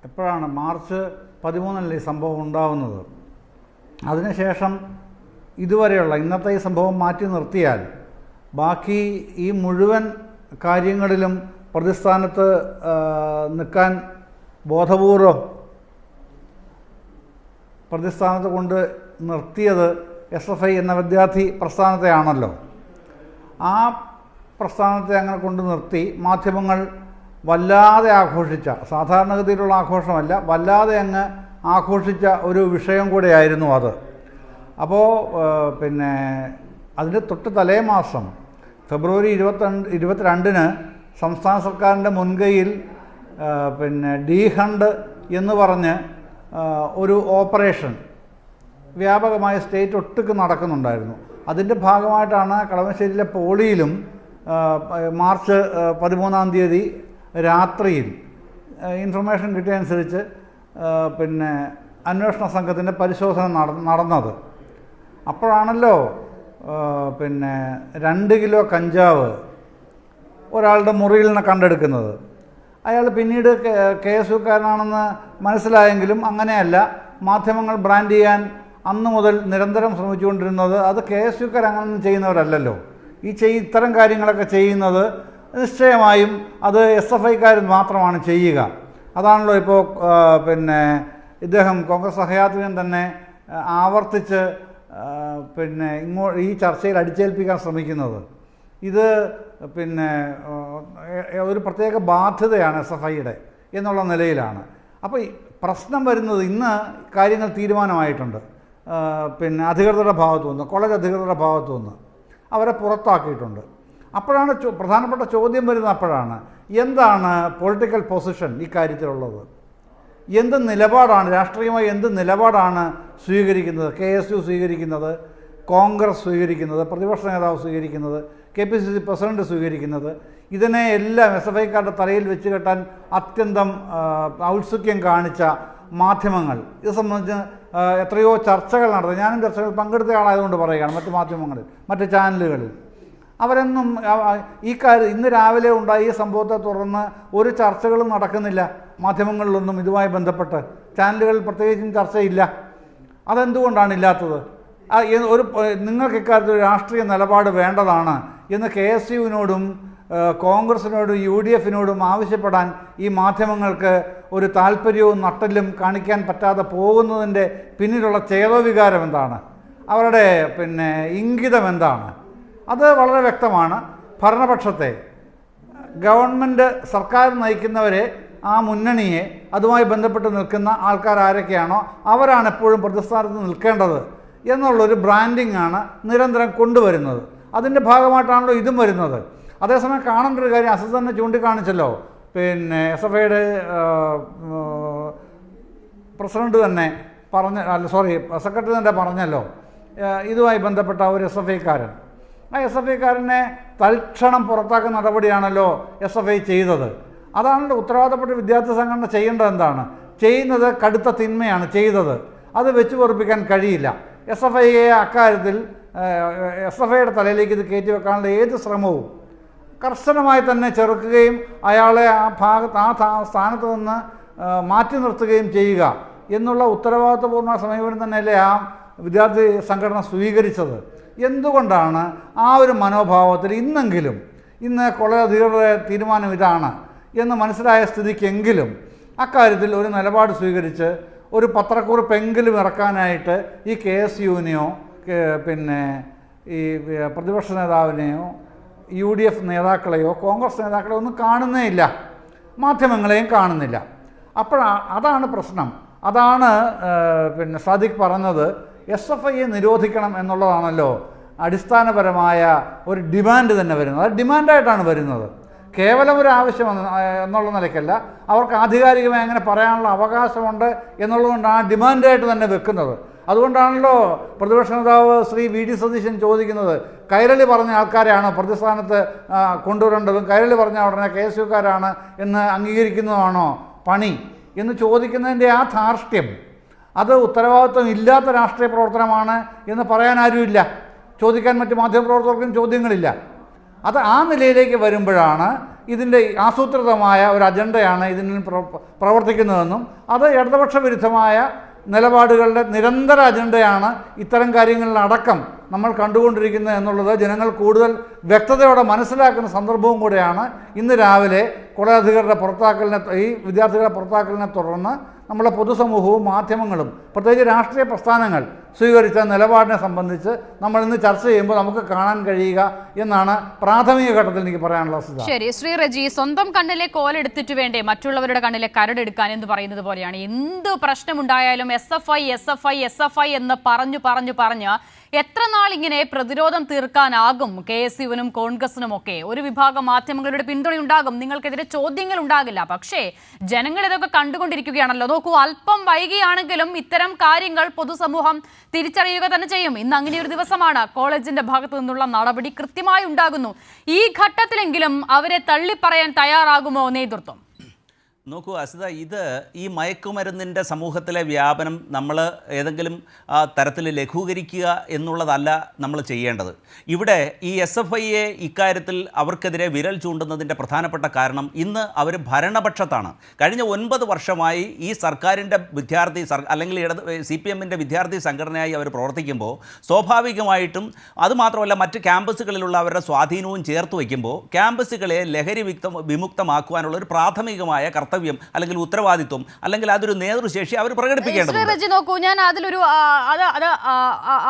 എപ്പോഴാണ് മാർച്ച് 13 ഈ സംഭവം ഉണ്ടാവുന്നത്. അതിനുശേഷം ഇതുവരെയുള്ള ഇന്നത്തെ ഈ സംഭവം മാറ്റി നിർത്തിയാൽ ബാക്കി ഈ മുഴുവൻ കാര്യങ്ങളിലും പ്രതിസ്ഥാനത്ത് നിൽക്കാൻ ബോധപൂർവം പ്രതിസ്ഥാനത്ത് കൊണ്ട് നിർത്തിയത് SFI എന്ന വിദ്യാർത്ഥി പ്രസ്ഥാനത്തെയാണല്ലോ. ആ പ്രസ്ഥാനത്തെ അങ്ങനെ കൊണ്ട് നിർത്തി മാധ്യമങ്ങൾ വല്ലാതെ ആഘോഷിച്ച, സാധാരണഗതിയിലുള്ള ആഘോഷമല്ല, വല്ലാതെ അങ്ങ് ആഘോഷിച്ച ഒരു വിഷയം കൂടെയായിരുന്നു അത്. അപ്പോൾ പിന്നെ അതിൻ്റെ തൊട്ട് തലേ മാസം ഫെബ്രുവരി 22 സംസ്ഥാന സർക്കാരിൻ്റെ മുൻകൈയിൽ പിന്നെ ഡി ഹണ്ട് എന്ന് പറഞ്ഞ് ഒരു ഓപ്പറേഷൻ വ്യാപകമായ സ്റ്റേറ്റ് ഒട്ടുക്ക് നടക്കുന്നുണ്ടായിരുന്നു. അതിൻ്റെ ഭാഗമായിട്ടാണ് കളമശ്ശേരിയിലെ പോളിയിലും മാർച്ച് 13 രാത്രിയിൽ ഇൻഫർമേഷൻ കിട്ടിയതനുസരിച്ച് പിന്നെ അന്വേഷണ സംഘത്തിൻ്റെ പരിശോധന നടന്നത്. അപ്പോഴാണല്ലോ പിന്നെ 2 കിലോ കഞ്ചാവ് ഒരാളുടെ മുറിയിൽ നിന്ന് കണ്ടെടുക്കുന്നത്. അയാൾ പിന്നീട് KSUക്കാരനാണെന്ന് മനസ്സിലായെങ്കിലും അങ്ങനെയല്ല. മാധ്യമങ്ങൾ ബ്രാൻഡ് ചെയ്യാൻ അന്ന് മുതൽ നിരന്തരം ശ്രമിച്ചുകൊണ്ടിരുന്നത് അത് KSUക്കാർ അങ്ങനെയൊന്നും ചെയ്യുന്നവരല്ലല്ലോ. ഇത്തരം കാര്യങ്ങളൊക്കെ ചെയ്യുന്നത് നിശ്ചയമായും അത് SFIക്കാർ മാത്രമാണ് ചെയ്യുക. അതാണല്ലോ ഇപ്പോൾ പിന്നെ ഇദ്ദേഹം കോൺഗ്രസ് സഹയാത്രികൻ തന്നെ ആവർത്തിച്ച് പിന്നെ ഈ ചർച്ചയിൽ അടിച്ചേൽപ്പിക്കാൻ ശ്രമിക്കുന്നത്. ഇത് പിന്നെ ഒരു പ്രത്യേക ബാധ്യതയാണ് SFIയുടെ എന്നുള്ള നിലയിലാണ്. അപ്പോൾ പ്രശ്നം വരുന്നത് ഇന്ന് കാര്യങ്ങൾ തീരുമാനമായിട്ടുണ്ട്. പിന്നെ അധികൃതരുടെ ഭാഗത്തു നിന്ന്, കോളേജ് അധികൃതരുടെ ഭാഗത്തു നിന്ന് അവരെ പുറത്താക്കിയിട്ടുണ്ട്. അപ്പോഴാണ് പ്രധാനപ്പെട്ട ചോദ്യം വരുന്നത്. അപ്പോഴാണ് എന്താണ് പൊളിറ്റിക്കൽ പൊസിഷൻ ഇക്കാര്യത്തിലുള്ളത്, എന്ത് നിലപാടാണ് രാഷ്ട്രീയമായി എന്ത് നിലപാടാണ് സ്വീകരിക്കുന്നത് KSU സ്വീകരിക്കുന്നത്, കോൺഗ്രസ് സ്വീകരിക്കുന്നത്, പ്രതിപക്ഷ നേതാവ് സ്വീകരിക്കുന്നത്, KPCC പ്രസിഡന്റ് സ്വീകരിക്കുന്നത്. ഇതിനെ എല്ലാം SFIക്കാരുടെ തലയിൽ വെച്ച് കെട്ടാൻ അത്യന്തം ഔത്സുക്യം കാണിച്ച മാധ്യമങ്ങൾ ഇത് സംബന്ധിച്ച് എത്രയോ ചർച്ചകൾ നടത്തി. ഞാനും ചർച്ചകൾ പങ്കെടുത്ത ആളായതുകൊണ്ട് പറയുകയാണ്. മറ്റ് മാധ്യമങ്ങളിൽ, മറ്റ് ചാനലുകളിൽ അവരൊന്നും ഇന്ന് രാവിലെ ഉണ്ടായ ഈ സംഭവത്തെ തുടർന്ന് ഒരു ചർച്ചകളും നടക്കുന്നില്ല മാധ്യമങ്ങളിലൊന്നും. ഇതുമായി ബന്ധപ്പെട്ട് ചാനലുകളിൽ പ്രത്യേകിച്ചും ചർച്ചയില്ല. അതെന്തുകൊണ്ടാണ് ഇല്ലാത്തത്? നിങ്ങൾക്ക് ഇക്കാര്യത്തിൽ രാഷ്ട്രീയ നിലപാട് വേണ്ടതാണ് എന്ന് KSUവിനോടും കോൺഗ്രസിനോടും UDFിനോടും ആവശ്യപ്പെടാൻ ഈ മാധ്യമങ്ങൾക്ക് ഒരു താല്പര്യവും നട്ടലും കാണിക്കാൻ പറ്റാതെ പോകുന്നതിൻ്റെ പിന്നിലുള്ള ചേതോവികാരം എന്താണ്, അവരുടെ പിന്നെ ഇംഗിതം എന്താണ്? അത് വളരെ വ്യക്തമാണ്. ഭരണപക്ഷത്തെ ഗവൺമെൻറ് സർക്കാർ നയിക്കുന്നവരെ, ആ മുന്നണിയെ, അതുമായി ബന്ധപ്പെട്ട് നിൽക്കുന്ന ആൾക്കാർ ആരൊക്കെയാണോ അവരാണ് എപ്പോഴും പ്രതിസ്ഥാനത്ത് നിൽക്കേണ്ടത് എന്നുള്ളൊരു ബ്രാൻഡിംഗ് ആണ് നിരന്തരം കൊണ്ടുവരുന്നത്. അതിൻ്റെ ഭാഗമായിട്ടാണല്ലോ ഇതും വരുന്നത്. അതേസമയം കാണേണ്ട ഒരു കാര്യം അസസ് തന്നെ ചൂണ്ടിക്കാണിച്ചല്ലോ. പിന്നെ SFIയുടെ പ്രസിഡന്റ് തന്നെ സെക്രട്ടറി തന്നെ പറഞ്ഞല്ലോ ഇതുമായി ബന്ധപ്പെട്ട ഒരു SFIക്കാരൻ. ആ SFIക്കാരനെ തൽക്ഷണം പുറത്താക്കുന്ന നടപടിയാണല്ലോ SFI ചെയ്തത്. അതാണല്ലോ ഉത്തരവാദിത്തപ്പെട്ട വിദ്യാർത്ഥി സംഘടന ചെയ്യേണ്ടത്. എന്താണ് ചെയ്യുന്നത്? കടുത്ത തിന്മയാണ് ചെയ്തത്. അത് വെച്ച് പൊറുപ്പിക്കാൻ കഴിയില്ല. SFIയെ അക്കാര്യത്തിൽ SFIയുടെ തലയിലേക്ക് ഇത് കയറ്റി വെക്കാനുള്ള ഏത് ശ്രമവും കർശനമായി തന്നെ ചെറുക്കുകയും അയാളെ ആ സ്ഥാനത്ത് നിന്ന് മാറ്റി നിർത്തുകയും ചെയ്യുക എന്നുള്ള ഉത്തരവാദിത്വപൂർണ്ണ സമീപനം തന്നെയല്ലേ ആ വിദ്യാർത്ഥി സംഘടന സ്വീകരിച്ചത്. എന്തുകൊണ്ടാണ് ആ ഒരു മനോഭാവത്തിൽ ഇന്ന് കോളേജ് അധികൃതരുടെ തീരുമാനം ഇതാണ് എന്ന് മനസ്സിലായ സ്ഥിതിക്കെങ്കിലും അക്കാര്യത്തിൽ ഒരു നിലപാട് സ്വീകരിച്ച് ഒരു പത്രക്കുറിപ്പെങ്കിലും ഇറക്കാനായിട്ട് ഈ KSUവിനെയോ പിന്നെ ഈ പ്രതിപക്ഷ നേതാവിനെയോ UDF നേതാക്കളെയോ കോൺഗ്രസ് നേതാക്കളെയോ ഒന്നും കാണുന്നേ ഇല്ല, മാധ്യമങ്ങളെയും കാണുന്നില്ല. അതാണ് പ്രശ്നം. അതാണ് പിന്നെ സാദിഖ് പറഞ്ഞത് SFIയെ നിരോധിക്കണം എന്നുള്ളതാണല്ലോ അടിസ്ഥാനപരമായ ഒരു ഡിമാൻഡ് തന്നെ വരുന്നത്. അത് ഡിമാൻഡായിട്ടാണ് വരുന്നത്, കേവലം ഒരു ആവശ്യം എന്നുള്ള നിലയ്ക്കല്ല. അവർക്ക് ആധികാരികമായി അങ്ങനെ പറയാനുള്ള അവകാശമുണ്ട് എന്നുള്ളതുകൊണ്ടാണ് ഡിമാൻഡായിട്ട് തന്നെ വെക്കുന്നത്. അതുകൊണ്ടാണല്ലോ പ്രതിപക്ഷ നേതാവ് ശ്രീ VD സതീശൻ ചോദിക്കുന്നത്, കൈരളി പറഞ്ഞ ആൾക്കാരെയാണോ പ്രതിസ്ഥാനത്ത് കൊണ്ടുവരേണ്ടതും കൈരളി പറഞ്ഞ ഉടനെ KSUക്കാരാണ് എന്ന് അംഗീകരിക്കുന്നതാണോ പണി എന്ന് ചോദിക്കുന്നതിൻ്റെ ആ ധാർഷ്ട്യം, അത് ഉത്തരവാദിത്വം ഇല്ലാത്ത രാഷ്ട്രീയ പ്രവർത്തനമാണ് എന്ന് പറയാൻ ആരുമില്ല. ചോദിക്കാൻ മറ്റ് മാധ്യമപ്രവർത്തകർക്കും ചോദ്യങ്ങളില്ല. അത് ആ നിലയിലേക്ക് വരുമ്പോഴാണ് ഇതിൻ്റെ ആസൂത്രിതമായ ഒരു അജണ്ടയാണ് ഇതിന് പ്രവർത്തിക്കുന്നതെന്നും അത് ഇടതുപക്ഷ വിരുദ്ധമായ നിലപാടുകളുടെ നിരന്തര അജണ്ടയാണ് ഇത്തരം കാര്യങ്ങളിലടക്കം നമ്മൾ കണ്ടുകൊണ്ടിരിക്കുന്നത് എന്നുള്ളത് ജനങ്ങൾ കൂടുതൽ വ്യക്തതയോടെ മനസ്സിലാക്കുന്ന സന്ദർഭവും കൂടെയാണ് ഇന്ന് രാവിലെ കോളേജ് അധികൃതരുടെ പുറത്താക്കലിനെ, ഈ വിദ്യാർത്ഥികളുടെ പുറത്താക്കലിനെ തുടർന്ന് നമ്മളെ പൊതുസമൂഹവും മാധ്യമങ്ങളും പ്രത്യേകിച്ച് രാഷ്ട്രീയ പ്രസ്ഥാനങ്ങൾ സ്വീകരിച്ച നിലപാടിനെ സംബന്ധിച്ച് നമ്മൾ ഇന്ന് ചർച്ച ചെയ്യുമ്പോൾ നമുക്ക് കാണാൻ കഴിയുക എന്നാണ് പ്രാഥമിക ഘട്ടത്തിൽ എനിക്ക് പറയാനുള്ള വസ്തുത. ശരി, ശ്രീ റജി, സ്വന്തം കണ്ണിലെ കോലെടുത്തിട്ട് വേണ്ടേ മറ്റുള്ളവരുടെ കണ്ണിലെ കരടെടുക്കാൻ എന്ന് പറയുന്നത് പോലെയാണ്. എന്ത് പ്രശ്നമുണ്ടായാലും SFI എന്ന് പറഞ്ഞ് എത്ര നാൾ ഇങ്ങനെ പ്രതിരോധം തീർക്കാനാകും? KSUവിനും കോൺഗ്രസിനും ഒക്കെ ഒരു വിഭാഗം മാധ്യമങ്ങളുടെ പിന്തുണയുണ്ടാകും, നിങ്ങൾക്കെതിരെ ചോദ്യങ്ങൾ ഉണ്ടാകില്ല. പക്ഷേ ജനങ്ങൾ ഇതൊക്കെ കണ്ടുകൊണ്ടിരിക്കുകയാണല്ലോ. നോക്കൂ, അല്പം വൈകിയാണെങ്കിലും ഇത്തരം കാര്യങ്ങൾ പൊതുസമൂഹം തിരിച്ചറിയുക തന്നെ ചെയ്യും. ഇന്ന് അങ്ങനെ ഒരു ദിവസമാണ്. കോളേജിന്റെ ഭാഗത്തു നിന്നുള്ള നടപടി കൃത്യമായി ഉണ്ടാകുന്നു. ഈ ഘട്ടത്തിലെങ്കിലും അവരെ തള്ളിപ്പറയാൻ തയ്യാറാകുമോ നേതൃത്വം? നോക്കൂ അസിത, ഇത് ഈ മയക്കുമരുന്നിൻ്റെ സമൂഹത്തിലെ വ്യാപനം നമ്മൾ ഏതെങ്കിലും തരത്തിൽ ലഘൂകരിക്കുക എന്നുള്ളതല്ല നമ്മൾ ചെയ്യേണ്ടത്. ഇവിടെ ഈ SFIയെ ഇക്കാര്യത്തിൽ അവർക്കെതിരെ വിരൽ ചൂണ്ടുന്നതിൻ്റെ പ്രധാനപ്പെട്ട കാരണം ഇന്ന് അവർ ഭരണപക്ഷത്താണ്. കഴിഞ്ഞ 9 വർഷമായി ഈ സർക്കാരിൻ്റെ അല്ലെങ്കിൽ CPMൻ്റെ വിദ്യാർത്ഥി സംഘടനയായി അവർ പ്രവർത്തിക്കുമ്പോൾ സ്വാഭാവികമായിട്ടും അതുമാത്രമല്ല മറ്റ് ക്യാമ്പസുകളിലുള്ള അവരുടെ സ്വാധീനവും ചേർത്ത് വയ്ക്കുമ്പോൾ ക്യാമ്പസുകളെ ലഹരി വിമുക്തമാക്കുവാനുള്ള ഒരു പ്രാഥമികമായ കർത്തവ്യം അല്ലെങ്കിൽ ഉത്തരവാദിത്വം അല്ലെങ്കിൽ അതൊരു നേതൃശേഷി അവർ പ്രകടിപ്പിക്കേണ്ടതുണ്ട്. ശ്രീ റജി, നോക്കൂ, ഞാൻ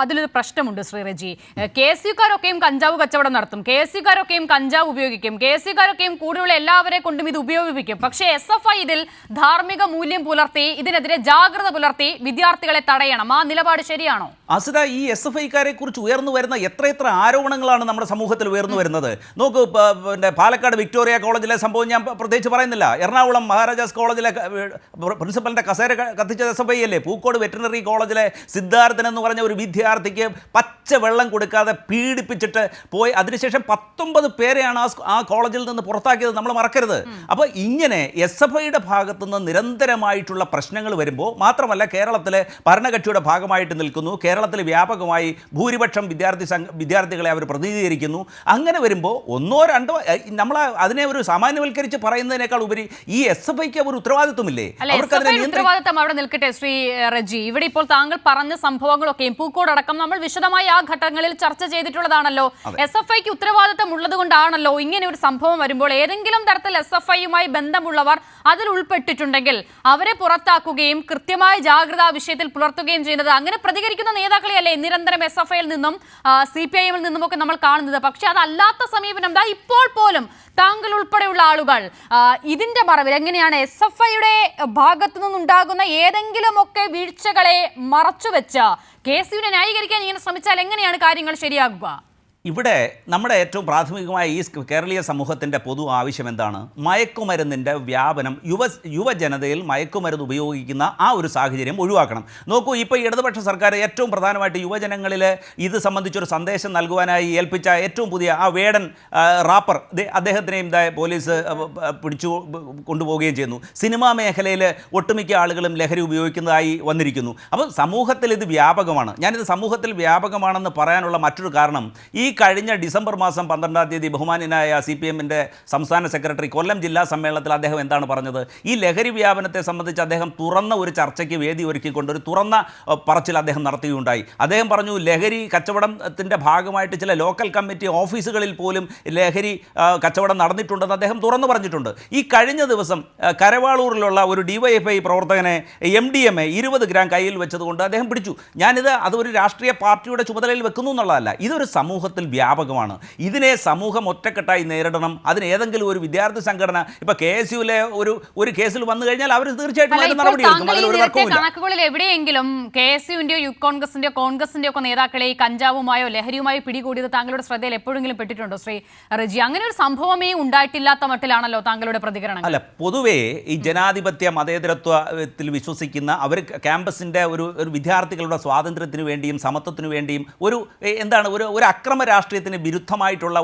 അതിലൊരു പ്രശ്നമുണ്ട് ശ്രീ റജി. KSUക്കാരൊക്കെയും കഞ്ചാവ് കച്ചവടം നടത്തും, KSUക്കാരൊക്കെയും കഞ്ചാവ് ഉപയോഗിക്കും, KSUക്കാരൊക്കെയും കൂടെയുള്ള എല്ലാവരെ കൊണ്ടും ഇത് ഉപയോഗിപ്പിക്കും. പക്ഷേ SFI ഇതിൽ ധാർമ്മിക മൂല്യം പുലർത്തി, ഇതിനെതിരെ ജാഗ്രത പുലർത്തി വിദ്യാർത്ഥികളെ തടയണം. ആ നിലപാട് ശരിയാണോ? അസിത, ഈ SFIക്കാരെ കുറിച്ച് ഉയർന്നു വരുന്ന എത്ര ആരോപണങ്ങളാണ് നമ്മുടെ സമൂഹത്തിൽ ഉയർന്നു വരുന്നത്. നോക്കൂ, പിന്നെ പാലക്കാട് വിക്ടോറിയ കോളേജിലെ സംഭവം ഞാൻ പ്രത്യേകിച്ച് പറയുന്നില്ല. എറണാകുളം മഹാരാജാസ് കോളേജിലെ പ്രിൻസിപ്പലിൻ്റെ കസേര കത്തിച്ച SFI അല്ലേ. പൂക്കോട് വെറ്ററിനറി കോളേജിലെ സിദ്ധാർത്ഥൻ എന്ന് പറഞ്ഞ ഒരു വിദ്യാർത്ഥിക്ക് പച്ച വെള്ളം കൊടുക്കാതെ പീഡിപ്പിച്ചിട്ട് പോയി അതിനുശേഷം 19 പേരെയാണ് ആ കോളേജിൽ നിന്ന് പുറത്താക്കിയത്. നമ്മൾ മറക്കരുത്. അപ്പോൾ ഇങ്ങനെ SFIയുടെ ഭാഗത്തുനിന്ന് നിരന്തരമായിട്ടുള്ള പ്രശ്നങ്ങൾ വരുമ്പോൾ മാത്രമല്ല കേരളത്തിലെ ഭരണകക്ഷിയുടെ ഭാഗമായിട്ട് നിൽക്കുന്നു, കേരളത്തിൽ വ്യാപകമായി ഭൂരിപക്ഷം വിദ്യാർത്ഥികളെ അവർ പ്രതിനിധീകരിക്കുന്നു. അങ്ങനെ വരുമ്പോൾ ഒന്നോ രണ്ടോ നമ്മൾ അതിനെ ഒരു സാമാന്യവൽക്കരിച്ച് പറയുന്നതിനേക്കാൾ ഉപരി ഈ SFIക്ക് ഒരു ഉത്തരവാദിത്വമില്ലേ? ഉത്തരവാദിത്തം അവിടെ നിൽക്കട്ടെ ശ്രീ റജി. ഇവിടെ ഇപ്പോൾ താങ്കൾ പറഞ്ഞ സംഭവങ്ങളൊക്കെയും പൂക്കോടക്കം നമ്മൾ വിശദമായി ആ ഘട്ടങ്ങളിൽ ചർച്ച ചെയ്തിട്ടുള്ളതാണല്ലോ. SFIക്ക് ഉത്തരവാദിത്തം ഉള്ളത് കൊണ്ടാണല്ലോ ഇങ്ങനെ ഒരു സംഭവം വരുമ്പോൾ ഏതെങ്കിലും തരത്തിൽ SFIയുമായി ബന്ധമുള്ളവർ അതിൽ ഉൾപ്പെട്ടിട്ടുണ്ടെങ്കിൽ അവരെ പുറത്താക്കുകയും കൃത്യമായ ജാഗ്രതാ വിഷയത്തിൽ പുലർത്തുകയും ചെയ്യുന്നത്. അങ്ങനെ പ്രതികരിക്കുന്ന നേതാക്കളെയല്ലേ നിരന്തരം SFIയിൽ നിന്നും CPIഎമ്മിൽ നിന്നുമൊക്കെ നമ്മൾ കാണുന്നത്. പക്ഷെ അതല്ലാത്ത സമീപനം ഇപ്പോൾ പോലും താങ്കൾ ഉൾപ്പെടെയുള്ള ആളുകൾ ഇതിന്റെ മറവിൽ എങ്ങനെയാണ് SFIയുടെ ഭാഗത്തു നിന്നുണ്ടാകുന്ന ഏതെങ്കിലുമൊക്കെ വീഴ്ചകളെ മറച്ചുവെച്ച് KSUവിനെ ന്യായീകരിക്കാൻ ഇങ്ങനെ ശ്രമിച്ചാൽ എങ്ങനെയാണ് കാര്യങ്ങൾ ശരിയാകുക? ഇവിടെ നമ്മുടെ ഏറ്റവും പ്രാഥമികമായ ഈ കേരളീയ സമൂഹത്തിൻ്റെ പൊതു ആവശ്യം എന്താണ്? മയക്കുമരുന്നിൻ്റെ വ്യാപനം, യുവജനതയിൽ മയക്കുമരുന്ന് ഉപയോഗിക്കുന്ന ആ ഒരു സാഹചര്യം ഒഴിവാക്കണം. നോക്കൂ, ഇപ്പോൾ ഈ ഇടതുപക്ഷ സർക്കാർ ഏറ്റവും പ്രധാനമായിട്ട് യുവജനങ്ങളിൽ ഇത് സംബന്ധിച്ചൊരു സന്ദേശം നൽകുവാനായി ഏൽപ്പിച്ച ഏറ്റവും പുതിയ ആ വേടൻ റാപ്പർ അദ്ദേഹത്തിനെയും പോലീസ് പിടിച്ചു കൊണ്ടുപോവുകയും ചെയ്യുന്നു. സിനിമാ മേഖലയിൽ ഒട്ടുമിക്ക ആളുകളും ലഹരി ഉപയോഗിക്കുന്നതായി വന്നിരിക്കുന്നു. അപ്പോൾ സമൂഹത്തിൽ ഇത് വ്യാപകമാണ്. ഞാനിത് സമൂഹത്തിൽ വ്യാപകമാണെന്ന് പറയാനുള്ള മറ്റൊരു കാരണം, ഈ കഴിഞ്ഞ ഡിസംബർ മാസം 12-ാം തീയതി ബഹുമാന്യനായ CPMൻ്റെ സംസ്ഥാന സെക്രട്ടറി കൊല്ലം ജില്ലാ സമ്മേളനത്തിൽ അദ്ദേഹം എന്താണ് പറഞ്ഞത്? ഈ ലഹരി വ്യാപനത്തെ സംബന്ധിച്ച് അദ്ദേഹം തുറന്ന ഒരു ചർച്ചയ്ക്ക് വേദി ഒരുക്കിക്കൊണ്ട് ഒരു തുറന്ന പറച്ചിൽ അദ്ദേഹം നടത്തുകയുണ്ടായി. അദ്ദേഹം പറഞ്ഞു, ലഹരി കച്ചവടത്തിൻ്റെ ഭാഗമായിട്ട് ചില ലോക്കൽ കമ്മിറ്റി ഓഫീസുകളിൽ പോലും ലഹരി കച്ചവടം നടന്നിട്ടുണ്ടെന്ന് അദ്ദേഹം തുറന്നു പറഞ്ഞിട്ടുണ്ട്. ഈ കഴിഞ്ഞ ദിവസം കരവാളൂരിലുള്ള ഒരു DYFI പ്രവർത്തകനെ MDMA 20 ഗ്രാം കയ്യിൽ വെച്ചതുകൊണ്ട് അദ്ദേഹം പിടിച്ചു. അതൊരു രാഷ്ട്രീയ പാർട്ടിയുടെ ചുമതലയിൽ വെക്കുന്നു എന്നുള്ളതല്ല, ഇതൊരു സമൂഹത്തിൽ വ്യാപകമാണ്. ഇതിനെ സമൂഹം ഒറ്റക്കെട്ടായി നേരിടണം. അതിന് ഏതെങ്കിലും ഒരു വിദ്യാർത്ഥി സംഘടന ഇപ്പോൾ KSUവിലെ ഒരു കേസിൽ വന്നു കഴിഞ്ഞാൽ അവർ തീർച്ചയായിട്ടും നടപടിയെടുക്കും. അതിലൊരു തർക്കവുമില്ല. കണക്കുകളിൽ എവിടെയെങ്കിലും KSUവിന്റെയോ യൂത്ത് കോൺഗ്രസിന്റെയോ കോൺഗ്രസിന്റെയോ ഒക്കെ നേതാക്കളെ ഈ കഞ്ചാവുമായോ ലഹരിയുമായോ പിടികൂടിയത് താങ്കളുടെ ശ്രദ്ധയിൽ എപ്പോഴെങ്കിലും പെട്ടിട്ടുണ്ടോ ശ്രീ റജി? അങ്ങനെ ഒരു സംഭവമേ ഉണ്ടായിട്ടില്ലാത്ത മട്ടിലാണല്ലോ താങ്കളുടെ പ്രതികരണം. അല്ല, പൊതുവേ ഈ ജനാധിപത്യ മതേതരത്വത്തിൽ വിശ്വസിക്കുന്ന അവർ ക്യാമ്പസിൻ്റെ ഒരു വിദ്യാർത്ഥികളുടെ സ്വാതന്ത്ര്യത്തിന് വേണ്ടിയും സമത്വത്തിന് വേണ്ടിയും ഒരു അക്രമ രാഷ്ട്രീയത്തിന് വിരുദ്ധമായിട്ടുള്ള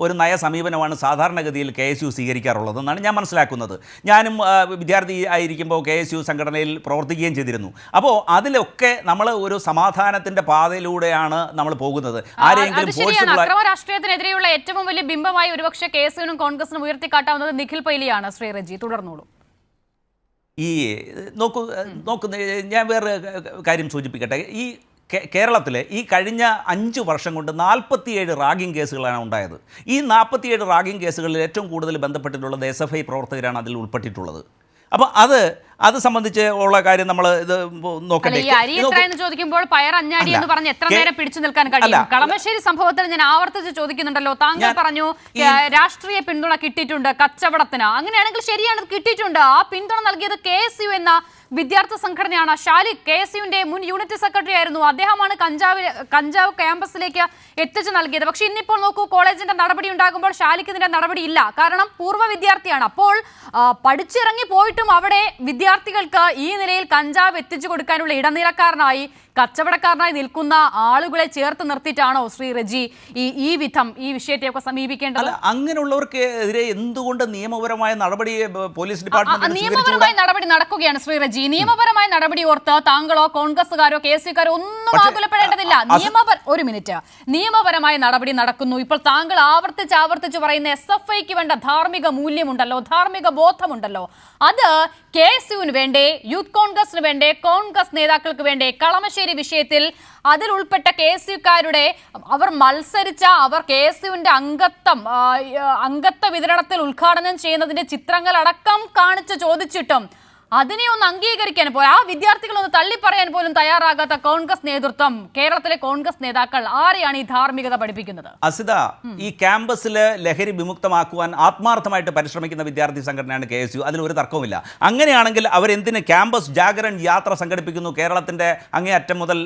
ഒരു നയ സമീപനമാണ് സാധാരണഗതിയിൽ KSU സ്വീകരിക്കാറുള്ളതെന്നാണ് ഞാൻ മനസ്സിലാക്കുന്നത്. ഞാനും വിദ്യാർത്ഥി ആയിരിക്കുമ്പോൾ KSU സംഘടനയിൽ പ്രവർത്തിക്കുകയും ചെയ്തിരുന്നു. അപ്പോൾ അതിലൊക്കെ നമ്മൾ ഒരു സമാധാനത്തിൻ്റെ പാതയിലൂടെയാണ് നമ്മൾ പോകുന്നത്. ആരെങ്കിലും അക്രമ രാഷ്ട്രീയത്തിനെതിരെയുള്ള ഏറ്റവും വലിയ ബിംബമായി ഒരുപക്ഷെ KSUവിനും കോൺഗ്രസിനും ഉയർത്തിക്കാട്ടാവുന്നത് നിഖിൽ പൈലിയാണ്. ശ്രീ റെജി, തുടർന്നോളൂ. നോക്കൂ, ഞാൻ വേറെ കാര്യം സൂചിപ്പിക്കട്ടെ. ഈ കേരളത്തിൽ ഈ കഴിഞ്ഞ 5 വർഷം കൊണ്ട് 47 റാഗിംഗ് കേസുകളാണ് ഉണ്ടായത്. ഈ 47 റാഗിംഗ് കേസുകളിൽ ഏറ്റവും കൂടുതൽ ബന്ധപ്പെട്ടിട്ടുള്ളത് SFI പ്രവർത്തകരാണ് അതിൽ ഉൾപ്പെട്ടിട്ടുള്ളത്. അപ്പോൾ അത് സംബന്ധിച്ച് ഉള്ള കാര്യം നമ്മൾ ഇത് നോക്കട്ടെ. ചോദിക്കുമ്പോൾ പയർ അഞ്ഞാടി എന്ന് പറഞ്ഞ് എത്ര നേരം പിടിച്ചു നിൽക്കാൻ കഴിയും? കളമശ്ശേരി സംഭവത്തിൽ ഞാൻ ആവർത്തിച്ച് ചോദിക്കുന്നുണ്ടല്ലോ. താങ്കൾ പറഞ്ഞു രാഷ്ട്രീയ പിന്തുണ കിട്ടിയിട്ടുണ്ട് കച്ചവടത്തിന്. അങ്ങനെയാണെങ്കിൽ ശരിയാണ്, കിട്ടിയിട്ടുണ്ട്. ആ പിന്തുണ നൽകിയത് KSU എന്ന വിദ്യാർത്ഥി സംഘടനയാണ്. ഷാലിഖ് KSUവിന്റെ മുൻ യൂണിറ്റ് സെക്രട്ടറി ആയിരുന്നു. അദ്ദേഹമാണ് കഞ്ചാവ് ക്യാമ്പസിലേക്ക് എത്തിച്ചു നൽകിയത്. പക്ഷെ ഇന്നിപ്പോൾ നോക്കൂ, കോളേജിന്റെ നടപടി ഉണ്ടാകുമ്പോൾ ഷാലിഖ് ഇതിന്റെ നടപടി ഇല്ല. കാരണം പൂർവ്വ വിദ്യാർത്ഥിയാണ്. അപ്പോൾ പഠിച്ചിറങ്ങി പോയിട്ടും അവിടെ വിദ്യാർത്ഥികൾക്ക് ഈ നിലയിൽ കഞ്ചാവ് എത്തിച്ചു കൊടുക്കാനുള്ള ഇടനിലക്കാരനായി, കച്ചവടക്കാരനായി നിൽക്കുന്ന ആളുകളെ ചേർത്ത് നിർത്തിയിട്ടാണോ ശ്രീ റെജി ഈ വിധം ഈ വിഷയത്തെയൊക്കെ സമീപിക്കേണ്ടത്? അങ്ങനെയുള്ളവർക്കെതിരെ എന്തുകൊണ്ട് നിയമപരമായ നടപടി പോലീസ് ഡിപ്പാർട്ട്മെന്റ് നിയമപരമായ നടപടി നടക്കുകയാണ് ശ്രീ റെജി. നിയമപരമായ നടപടി ഓർത്ത് താങ്കളോ കോൺഗ്രസുകാരോ KSUക്കാരോ ഒന്നും ആകുലപ്പെടേണ്ടതില്ല. ഒരു മിനിറ്റ്, നിയമപരമായ നടപടി നടക്കുന്നു. ഇപ്പോൾ താങ്കൾ ആവർത്തിച്ച് പറയുന്ന SFIക്ക് വേണ്ട ധാർമ്മിക മൂല്യമുണ്ടല്ലോ, ധാർമ്മിക ബോധമുണ്ടല്ലോ, അത് KSUവിന് വേണ്ടേ, യൂത്ത് കോൺഗ്രസിന് വേണ്ടേ, കോൺഗ്രസ് നേതാക്കൾക്ക് വേണ്ടേ? കളമശ്ശേരി വിഷയത്തിൽ അതിൽ ഉൾപ്പെട്ട KSUക്കാരുടെ അവർ മത്സരിച്ച KSUവിന്റെ അംഗത്വ വിതരണത്തിൽ ഉദ്ഘാടനം ചെയ്യുന്നതിന്റെ ചിത്രങ്ങളടക്കം കാണിച്ച് ചോദിച്ചിട്ടും അതിനെ ഒന്ന് അംഗീകരിക്കാൻ പോലും, ആ വിദ്യാർത്ഥികളൊന്ന് തള്ളിപ്പറയാൻ പോലും തയ്യാറാകാത്ത കോൺഗ്രസ് നേതൃത്വം, കേരളത്തിലെ കോൺഗ്രസ് നേതാക്കൾ ആരെയാണ് ഈ ധാർമ്മികത പഠിപ്പിക്കുന്നത്? അസിത, ഈ ക്യാമ്പസിൽ ലഹരി വിമുക്തമാക്കുവാൻ ആത്മാർത്ഥമായിട്ട് പരിശ്രമിക്കുന്ന വിദ്യാർത്ഥി സംഘടനയാണ് KSU. അതിലൊരു തർക്കവുമില്ല. അങ്ങനെയാണെങ്കിൽ അവരെന്തിന് ക്യാമ്പസ് ജാഗരൺ യാത്ര സംഘടിപ്പിക്കുന്നു, കേരളത്തിൻ്റെ അങ്ങേ അറ്റം മുതൽ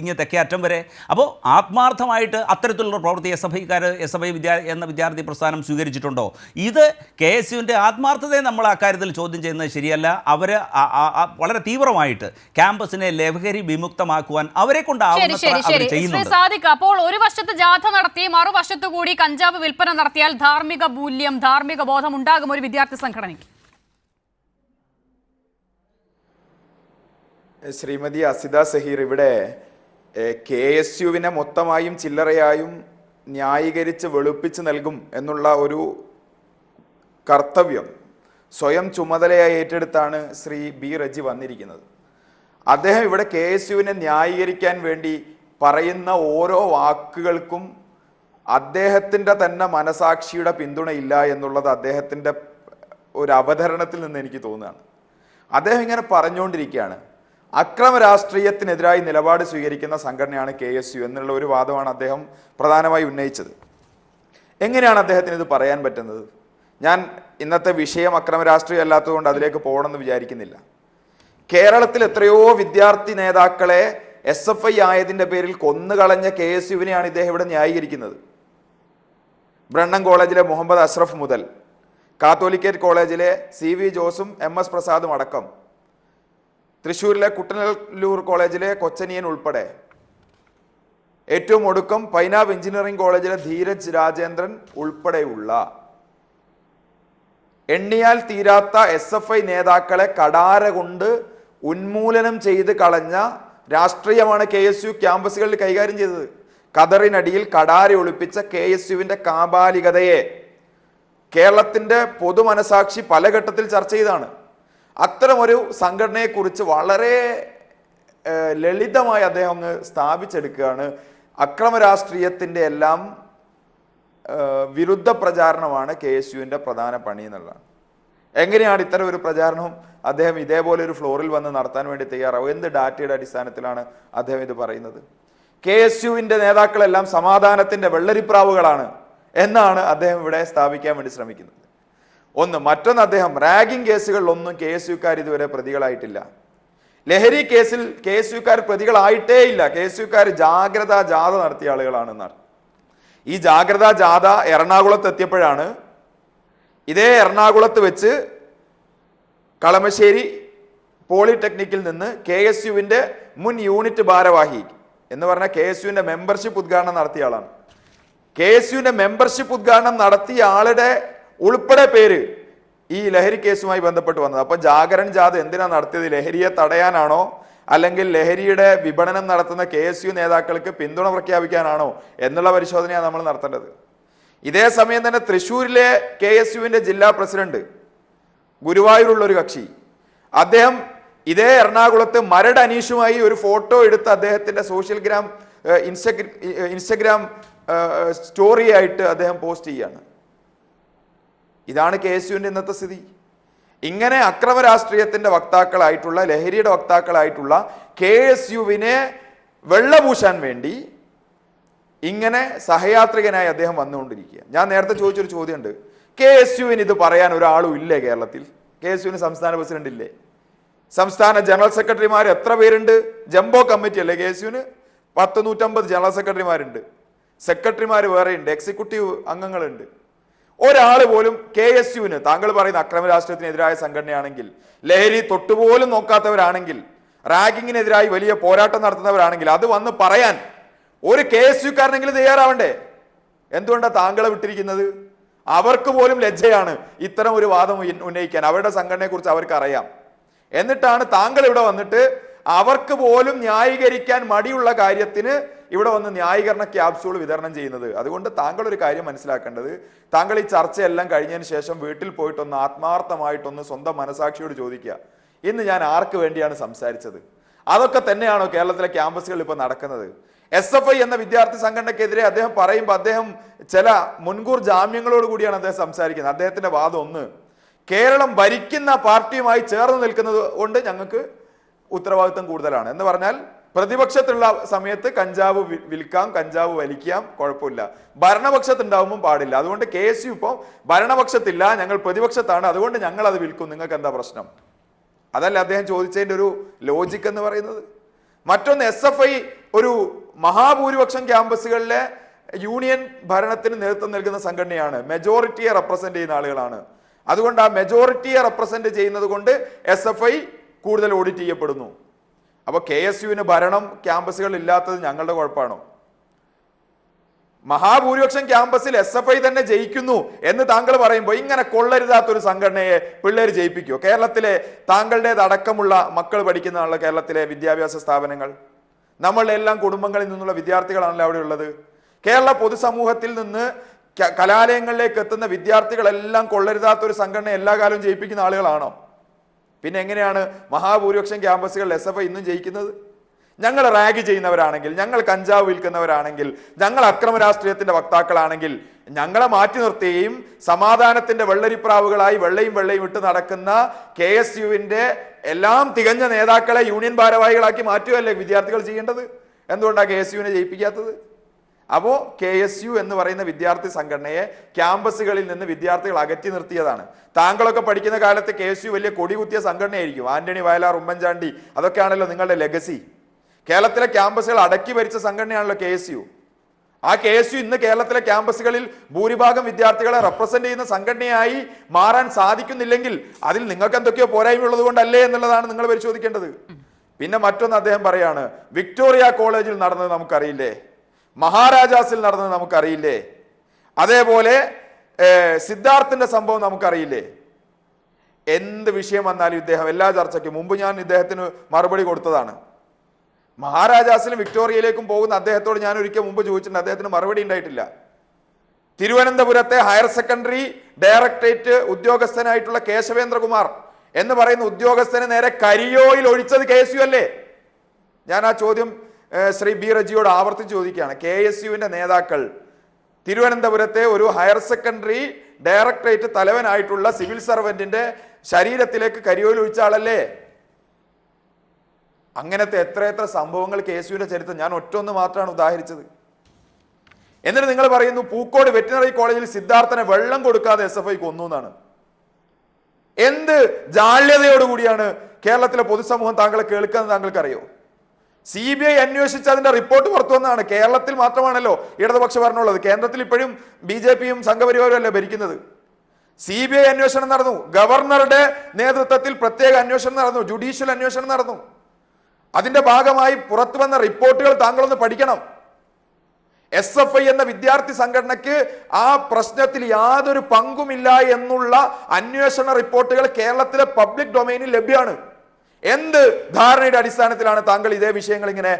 ഇങ്ങ് തെക്കേ അറ്റം വരെ? അപ്പോൾ ആത്മാർത്ഥമായിട്ട് അത്തരത്തിലുള്ള പ്രവൃത്തി SFI എന്ന വിദ്യാർത്ഥി പ്രസ്ഥാനം സ്വീകരിച്ചിട്ടുണ്ടോ? ഇത് KSUവിൻ്റെ ആത്മാർത്ഥതയെ നമ്മൾ അക്കാര്യത്തിൽ ചോദ്യം ചെയ്യുന്നത് ശരിയല്ല. അവർ വളരെ തീവ്രമായിട്ട് ക്യാമ്പസിനെ ലഹരി വിമുക്തമാക്കുവാൻ അവരെ കൊണ്ടാവുന്നുണ്ട്. അപ്പോൾ ഒരു വശത്ത് ജാഥ നടത്തി മറുവശത്തു കൂടി കഞ്ചാവ് വിൽപ്പന നടത്തിയാൽ ധാർമ്മിക മൂല്യം, ധാർമ്മിക ബോധം ഉണ്ടാകും ഒരു വിദ്യാർത്ഥി സംഘടനയ്ക്ക്? ശ്രീമതി അസിത സഹീർ, ഇവിടെ KSUവിനെ മൊത്തമായും ചില്ലറയായും ന്യായീകരിച്ച് വെളുപ്പിച്ച് നൽകും എന്നുള്ള ഒരു കർത്തവ്യം സ്വയം ചുമതലയായി ഏറ്റെടുത്താണ് ശ്രീ B. റെജി വന്നിരിക്കുന്നത്. അദ്ദേഹം ഇവിടെ KSUവിനെ ന്യായീകരിക്കാൻ വേണ്ടി പറയുന്ന ഓരോ വാക്കുകൾക്കും അദ്ദേഹത്തിൻ്റെ തന്നെ മനസാക്ഷിയുടെ പിന്തുണയില്ല എന്നുള്ളത് അദ്ദേഹത്തിൻ്റെ ഒരു അവതരണത്തിൽ നിന്ന് എനിക്ക് തോന്നുകയാണ്. അദ്ദേഹം ഇങ്ങനെ പറഞ്ഞുകൊണ്ടിരിക്കുകയാണ്, അക്രമ രാഷ്ട്രീയത്തിനെതിരായി നിലപാട് സ്വീകരിക്കുന്ന സംഘടനയാണ് KSU എന്നുള്ള ഒരു വാദമാണ് അദ്ദേഹം പ്രധാനമായി ഉന്നയിച്ചത്. എങ്ങനെയാണ് അദ്ദേഹത്തിന് ഇത് പറയാൻ പറ്റുന്നത്? ഞാൻ ഇന്നത്തെ വിഷയം അക്രമ രാഷ്ട്രീയം അല്ലാത്തതുകൊണ്ട് അതിലേക്ക് പോകണമെന്ന് വിചാരിക്കുന്നില്ല. കേരളത്തിൽ എത്രയോ വിദ്യാർത്ഥി നേതാക്കളെ SFI ആയതിൻ്റെ പേരിൽ കൊന്നുകളഞ്ഞ KSUവിനെയാണ് ഇദ്ദേഹം ഇവിടെ ന്യായീകരിക്കുന്നത്. ബ്രണ്ണൻ കോളേജിലെ മുഹമ്മദ് അഷ്റഫ് മുതൽ കാത്തോലിക്കേറ്റ് കോളേജിലെ CV ജോസും MS പ്രസാദും അടക്കം, തൃശ്ശൂരിലെ കുട്ടനല്ലൂർ കോളേജിലെ കൊച്ചനിയൻ ഉൾപ്പെടെ, ഏറ്റവും ഒടുക്കം പൈനാവ് എഞ്ചിനീയറിംഗ് കോളേജിലെ ധീരജ് രാജേന്ദ്രൻ ഉൾപ്പെടെയുള്ള എണ്ണിയാൽ തീരാത്ത SFI നേതാക്കളെ കടാര കൊണ്ട് ഉന്മൂലനം ചെയ്ത് കളഞ്ഞ രാഷ്ട്രീയമാണ് KSU ക്യാമ്പസുകളിൽ കൈകാര്യം ചെയ്തത്. കതറിനടിയിൽ കടാര ഒളിപ്പിച്ച KSUവിൻ്റെ കാബാലികതയെ കേരളത്തിൻ്റെ പൊതുമനസാക്ഷി പല ഘട്ടത്തിൽ ചർച്ച ചെയ്താണ്. അത്തരമൊരു സംഘടനയെക്കുറിച്ച് വളരെ ലളിതമായി അദ്ദേഹം അങ്ങ് സ്ഥാപിച്ചെടുക്കുകയാണ്. അക്രമ രാഷ്ട്രീയത്തിൻ്റെ എല്ലാം വിരുദ്ധ പ്രചാരണമാണ് KSUവിൻ്റെ പ്രധാന പണി എന്നുള്ളതാണ്. എങ്ങനെയാണ് ഇത്തരം ഒരു പ്രചാരണം അദ്ദേഹം ഇതേപോലെ ഒരു ഫ്ലോറിൽ വന്ന് നടത്താൻ വേണ്ടി തയ്യാറാവും? എന്ത് ഡാറ്റയുടെ അടിസ്ഥാനത്തിലാണ് അദ്ദേഹം ഇത് പറയുന്നത്? KSUവിൻ്റെ നേതാക്കളെല്ലാം സമാധാനത്തിൻ്റെ വെള്ളരിപ്രാവുകളാണ് എന്നാണ് അദ്ദേഹം ഇവിടെ സ്ഥാപിക്കാൻ വേണ്ടി ശ്രമിക്കുന്നത്. മറ്റൊന്ന്, അദ്ദേഹം റാഗിംഗ് കേസുകളിലൊന്നും KSUക്കാർ ഇതുവരെ പ്രതികളായിട്ടില്ല. ലഹരി കേസിൽ KSUക്കാർ പ്രതികളായിട്ടേ ഇല്ല. KSUക്കാർ ജാഗ്രതാ ജാഥ നടത്തിയ ആളുകളാണെന്നാണ്. ഈ ജാഗ്രതാ ജാഥ എറണാകുളത്ത് എത്തിയപ്പോഴാണ് ഇതേ എറണാകുളത്ത് വെച്ച് കളമശ്ശേരി പോളിടെക്നിക്കിൽ നിന്ന് KSUവിൻ്റെ മുൻ യൂണിറ്റ് ഭാരവാഹി എന്ന് പറഞ്ഞാൽ KSUവിൻ്റെ മെമ്പർഷിപ്പ് ഉദ്ഘാടനം നടത്തിയ ആളാണ്. KSUവിന്റെ മെമ്പർഷിപ്പ് ഉദ്ഘാടനം നടത്തിയ ആളുടെ ഉൾപ്പെടെ പേര് ഈ ലഹരി കേസുമായി ബന്ധപ്പെട്ട് വന്നത്. അപ്പൊ ജാഗരൺ ജാഥ എന്തിനാ നടത്തിയത്? ലഹരിയെ തടയാനാണോ, അല്ലെങ്കിൽ ലഹരിയുടെ വിപണനം നടത്തുന്ന KSU നേതാക്കൾക്ക് പിന്തുണ പ്രഖ്യാപിക്കാനാണോ എന്നുള്ള പരിശോധനയാണ് നമ്മൾ നടത്തേണ്ടത്. ഇതേ സമയം തന്നെ തൃശ്ശൂരിലെ KSUവിന്റെ ജില്ലാ പ്രസിഡന്റ്, ഗുരുവായൂരുള്ള ഒരു കക്ഷി, അദ്ദേഹം ഇതേ എറണാകുളത്ത് മരട് അനീഷുമായി ഒരു ഫോട്ടോ എടുത്ത് അദ്ദേഹത്തിന്റെ ഇൻസ്റ്റഗ്രാം സ്റ്റോറി ആയിട്ട് അദ്ദേഹം പോസ്റ്റ് ചെയ്യാണ്. ഇതാണ് KSUവിന്റെ ഇന്നത്തെ സ്ഥിതി. ഇങ്ങനെ അക്രമ രാഷ്ട്രീയത്തിന്റെ വക്താക്കളായിട്ടുള്ള, ലഹരിയുടെ വക്താക്കളായിട്ടുള്ള KSUവിനെ വെള്ളപൂശാൻ വേണ്ടി ഇങ്ങനെ സഹയാത്രികനായി അദ്ദേഹം വന്നുകൊണ്ടിരിക്കുക. ഞാൻ നേരത്തെ ചോദിച്ചൊരു ചോദ്യമുണ്ട്, KSUവിന് ഇത് പറയാൻ ഒരാളും ഇല്ലേ കേരളത്തിൽ? KSUവിന് സംസ്ഥാന പ്രസിഡന്റ് ഇല്ലേ? സംസ്ഥാന ജനറൽ സെക്രട്ടറിമാർ എത്ര പേരുണ്ട്? ജംബോ കമ്മിറ്റി അല്ലേ KSUവിന്? 150 ജനറൽ സെക്രട്ടറിമാരുണ്ട്, സെക്രട്ടറിമാർ വേറെയുണ്ട്, എക്സിക്യൂട്ടീവ് അംഗങ്ങളുണ്ട്. ഒരാൾ പോലും KSUവിന്, താങ്കൾ പറയുന്ന അക്രമ രാഷ്ട്രീയത്തിനെതിരായ സംഘടനയാണെങ്കിൽ, ലഹരി തൊട്ടുപോലും നോക്കാത്തവരാണെങ്കിൽ, റാഗിങ്ങിനെതിരായി വലിയ പോരാട്ടം നടത്തുന്നവരാണെങ്കിൽ, അത് വന്ന് പറയാൻ ഒരു KSUക്കാരനെങ്കിലും തയ്യാറാവണ്ടേ? എന്തുകൊണ്ടാണ് താങ്കളെ വിട്ടിരിക്കുന്നത്? അവർക്ക് പോലും ലജ്ജയാണ് ഇത്തരം ഒരു വാദം ഉന്നയിക്കാൻ. അവരുടെ സംഘടനയെ കുറിച്ച് അവർക്ക് അറിയാം. എന്നിട്ടാണ് താങ്കൾ ഇവിടെ വന്നിട്ട് അവർക്ക് പോലും ന്യായീകരിക്കാൻ മടിയുള്ള കാര്യത്തിന് ഇവിടെ വന്ന് ന്യായീകരണ ക്യാപ്സ്യൂൾ വിതരണം ചെയ്യുന്നത്. അതുകൊണ്ട് താങ്കൾ ഒരു കാര്യം മനസ്സിലാക്കേണ്ടത്, താങ്കൾ ഈ ചർച്ചയെല്ലാം കഴിഞ്ഞതിന് ശേഷം വീട്ടിൽ പോയിട്ടൊന്ന് ആത്മാർത്ഥമായിട്ടൊന്ന് സ്വന്തം മനസാക്ഷിയോട് ചോദിക്കുക, ഇന്ന് ഞാൻ ആർക്ക് വേണ്ടിയാണ് സംസാരിച്ചത്? അതൊക്കെ തന്നെയാണോ കേരളത്തിലെ ക്യാമ്പസുകളിൽ ഇപ്പോൾ നടക്കുന്നത്? SFI എന്ന വിദ്യാർത്ഥി സംഘടനയ്ക്കെതിരെ അദ്ദേഹം പറയുമ്പോൾ അദ്ദേഹം ചില മുൻകൂർ ജാമ്യങ്ങളോട് കൂടിയാണ് അദ്ദേഹം സംസാരിക്കുന്നത്. അദ്ദേഹത്തിന്റെ വാദം ഒന്ന്, കേരളം ഭരിക്കുന്ന പാർട്ടിയുമായി ചേർന്ന് നിൽക്കുന്നത് കൊണ്ട് ഞങ്ങൾക്ക് ഉത്തരവാദിത്വം കൂടുതലാണ് എന്ന് പറഞ്ഞാൽ, പ്രതിപക്ഷത്തുള്ള സമയത്ത് കഞ്ചാവ് വിൽക്കാം, കഞ്ചാവ് വലിക്കാം, കുഴപ്പമില്ല, ഭരണപക്ഷത്തുണ്ടാവുമ്പോൾ പാടില്ല. അതുകൊണ്ട് KSU ഇപ്പോൾ ഭരണപക്ഷത്തില്ല, ഞങ്ങൾ പ്രതിപക്ഷത്താണ്, അതുകൊണ്ട് ഞങ്ങൾ അത് വിൽക്കും, നിങ്ങൾക്ക് എന്താ പ്രശ്നം? അതല്ല അദ്ദേഹം ചോദിച്ചതിൻ്റെ ഒരു ലോജിക്ക് എന്ന് പറയുന്നത്. മറ്റൊന്ന്, SFI ഒരു മഹാഭൂരിപക്ഷം ക്യാമ്പസുകളിലെ യൂണിയൻ ഭരണത്തിന് നേതൃത്വം നൽകുന്ന സംഘടനയാണ്, മെജോറിറ്റിയെ റെപ്രസെന്റ് ചെയ്യുന്ന ആളുകളാണ്. അതുകൊണ്ട് ആ മെജോറിറ്റിയെ റെപ്രസെന്റ് ചെയ്യുന്നത് കൊണ്ട് SFI കൂടുതൽ ഓഡിറ്റ് ചെയ്യപ്പെടുന്നു. അപ്പോൾ KSUവിന് ഭരണം ക്യാമ്പസുകൾ ഇല്ലാത്തത് ഞങ്ങളുടെ കുഴപ്പമാണോ? മഹാഭൂരിപക്ഷം ക്യാമ്പസിൽ SFI തന്നെ ജയിക്കുന്നു എന്ന് താങ്കൾ പറയുമ്പോൾ ഇങ്ങനെ കൊള്ളരുതാത്തൊരു സംഘടനയെ പിള്ളേർ ജയിപ്പിക്കുമോ? കേരളത്തിലെ താങ്കളുടേതടക്കമുള്ള മക്കൾ പഠിക്കുന്നതാണല്ലോ കേരളത്തിലെ വിദ്യാഭ്യാസ സ്ഥാപനങ്ങൾ. നമ്മളുടെ എല്ലാം കുടുംബങ്ങളിൽ നിന്നുള്ള വിദ്യാർത്ഥികളാണല്ലോ അവിടെ ഉള്ളത്. കേരള പൊതുസമൂഹത്തിൽ നിന്ന് കലാലയങ്ങളിലേക്ക് എത്തുന്ന വിദ്യാർത്ഥികളെല്ലാം കൊള്ളരുതാത്തൊരു സംഘടന എല്ലാ കാലവും ജയിപ്പിക്കുന്ന ആളുകളാണോ? പിന്നെ എങ്ങനെയാണ് മഹാഭൂരിപക്ഷം ക്യാമ്പസുകളിൽ SFI ഇന്നും ജയിക്കുന്നത്? ഞങ്ങൾ റാഗ് ചെയ്യുന്നവരാണെങ്കിൽ, ഞങ്ങൾ കഞ്ചാവ് വിൽക്കുന്നവരാണെങ്കിൽ, ഞങ്ങൾ അക്രമ രാഷ്ട്രീയത്തിന്റെ വക്താക്കളാണെങ്കിൽ ഞങ്ങളെ മാറ്റി നിർത്തുകയും സമാധാനത്തിന്റെ വെള്ളരിപ്രാവുകളായി വെള്ളയും ഇട്ട് നടക്കുന്ന KSUവിന്റെ എല്ലാം തികഞ്ഞ നേതാക്കളെ യൂണിയൻ ഭാരവാഹികളാക്കി മാറ്റുകയല്ലേ വിദ്യാർത്ഥികൾ ചെയ്യേണ്ടത്? എന്തുകൊണ്ടാണ് KSUവിനെ ജയിപ്പിക്കാത്തത്? അപ്പോൾ KSU എന്ന് പറയുന്ന വിദ്യാർത്ഥി സംഘടനയെ ക്യാമ്പസുകളിൽ നിന്ന് വിദ്യാർത്ഥികൾ അകറ്റി നിർത്തിയതാണ്. താങ്കളൊക്കെ പഠിക്കുന്ന കാലത്ത് KSU വലിയ കൊടികുത്തിയ സംഘടനയായിരിക്കും. ആന്റണി വയലാർ, ഉമ്മൻചാണ്ടി, അതൊക്കെയാണല്ലോ നിങ്ങളുടെ ലെഗസി. കേരളത്തിലെ ക്യാമ്പസുകൾ അടക്കി ഭരിച്ച സംഘടനയാണല്ലോ KSU. ആ KSU ഇന്ന് കേരളത്തിലെ ക്യാമ്പസുകളിൽ ഭൂരിഭാഗം വിദ്യാർത്ഥികളെ റെപ്രസെന്റ് ചെയ്യുന്ന സംഘടനയായി മാറാൻ സാധിക്കുന്നില്ലെങ്കിൽ അതിൽ നിങ്ങൾക്ക് എന്തൊക്കെയോ പോരായ്മ ഉള്ളത് കൊണ്ടല്ലേ എന്നുള്ളതാണ് നിങ്ങൾ പരിശോധിക്കേണ്ടത്. പിന്നെ മറ്റൊന്ന് അദ്ദേഹം പറയാണ്, വിക്ടോറിയ കോളേജിൽ നടന്നത് നമുക്കറിയില്ലേ, മഹാരാജാസിൽ നടന്നത് നമുക്കറിയില്ലേ, അതേപോലെ സിദ്ധാർത്ഥിന്റെ സംഭവം നമുക്കറിയില്ലേ? എന്ത് വിഷയം വന്നാലും ഇദ്ദേഹം എല്ലാ ചർച്ചയ്ക്കും മുമ്പ് ഞാൻ ഇദ്ദേഹത്തിന് മറുപടി കൊടുത്തതാണ്. മഹാരാജാസിലും വിക്ടോറിയയിലേക്കും പോകുന്ന അദ്ദേഹത്തോട് ഞാൻ ഒരിക്കൽ മുമ്പ് ചോദിച്ചിട്ടുണ്ട്, അദ്ദേഹത്തിന് മറുപടി ഉണ്ടായിട്ടില്ല. തിരുവനന്തപുരത്തെ ഹയർ സെക്കൻഡറി ഡയറക്ടറേറ്റ് ഉദ്യോഗസ്ഥനായിട്ടുള്ള കേശവേന്ദ്രകുമാർ എന്ന് പറയുന്ന ഉദ്യോഗസ്ഥന് നേരെ കരിയോയിൽ ഒഴിച്ചത് KSU അല്ലേ? ഞാൻ ആ ചോദ്യം ശ്രീ B. റജിയോട് ആവർത്തിച്ച് ചോദിക്കുകയാണ്. KSUവിന്റെ നേതാക്കൾ തിരുവനന്തപുരത്തെ ഒരു ഹയർ സെക്കൻഡറി ഡയറക്ടറേറ്റ് തലവനായിട്ടുള്ള സിവിൽ സർവന്റിന്റെ ശരീരത്തിലേക്ക് കരിയോയിൽ ഒഴിച്ച ആളല്ലേ? അങ്ങനത്തെ എത്ര സംഭവങ്ങൾ KSUവിന്റെ ചരിത്രം, ഞാൻ ഒറ്റൊന്ന് മാത്രമാണ് ഉദാഹരിച്ചത്. എന്നിട്ട് നിങ്ങൾ പറയുന്നു പൂക്കോട് വെറ്റിനറി കോളേജിൽ സിദ്ധാർത്ഥനെ വെള്ളം കൊടുക്കാതെ SFI കൊന്നു എന്നാണ്. എന്ത് ജാള്യതയോടുകൂടിയാണ് കേരളത്തിലെ പൊതുസമൂഹം താങ്കളെ കേൾക്കുന്നത് താങ്കൾക്കറിയോ? CBI അന്വേഷിച്ച് അതിന്റെ റിപ്പോർട്ട് പുറത്തു വന്നതാണ്. കേരളത്തിൽ മാത്രമാണല്ലോ ഇടതുപക്ഷ ഭരണമുള്ളത്, കേന്ദ്രത്തിൽ ഇപ്പോഴും BJPയും സംഘപരിവാരും അല്ലേ ഭരിക്കുന്നത്. CBI അന്വേഷണം നടന്നു, ഗവർണറുടെ നേതൃത്വത്തിൽ പ്രത്യേക അന്വേഷണം നടന്നു, ജുഡീഷ്യൽ അന്വേഷണം നടന്നു. അതിന്റെ ഭാഗമായി പുറത്തു വന്ന റിപ്പോർട്ടുകൾ താങ്കളൊന്ന് പഠിക്കണം. SFI എന്ന വിദ്യാർത്ഥി സംഘടനയ്ക്ക് ആ പ്രശ്നത്തിൽ യാതൊരു പങ്കുമില്ല എന്നുള്ള അന്വേഷണ റിപ്പോർട്ടുകൾ കേരളത്തിലെ പബ്ലിക് ഡൊമൈനിൽ ലഭ്യമാണ്. എന്ത് ധാരണയുടെ അടിസ്ഥാനത്തിലാണ് താങ്കൾ ഇതേ വിഷയങ്ങൾ ഇങ്ങനെ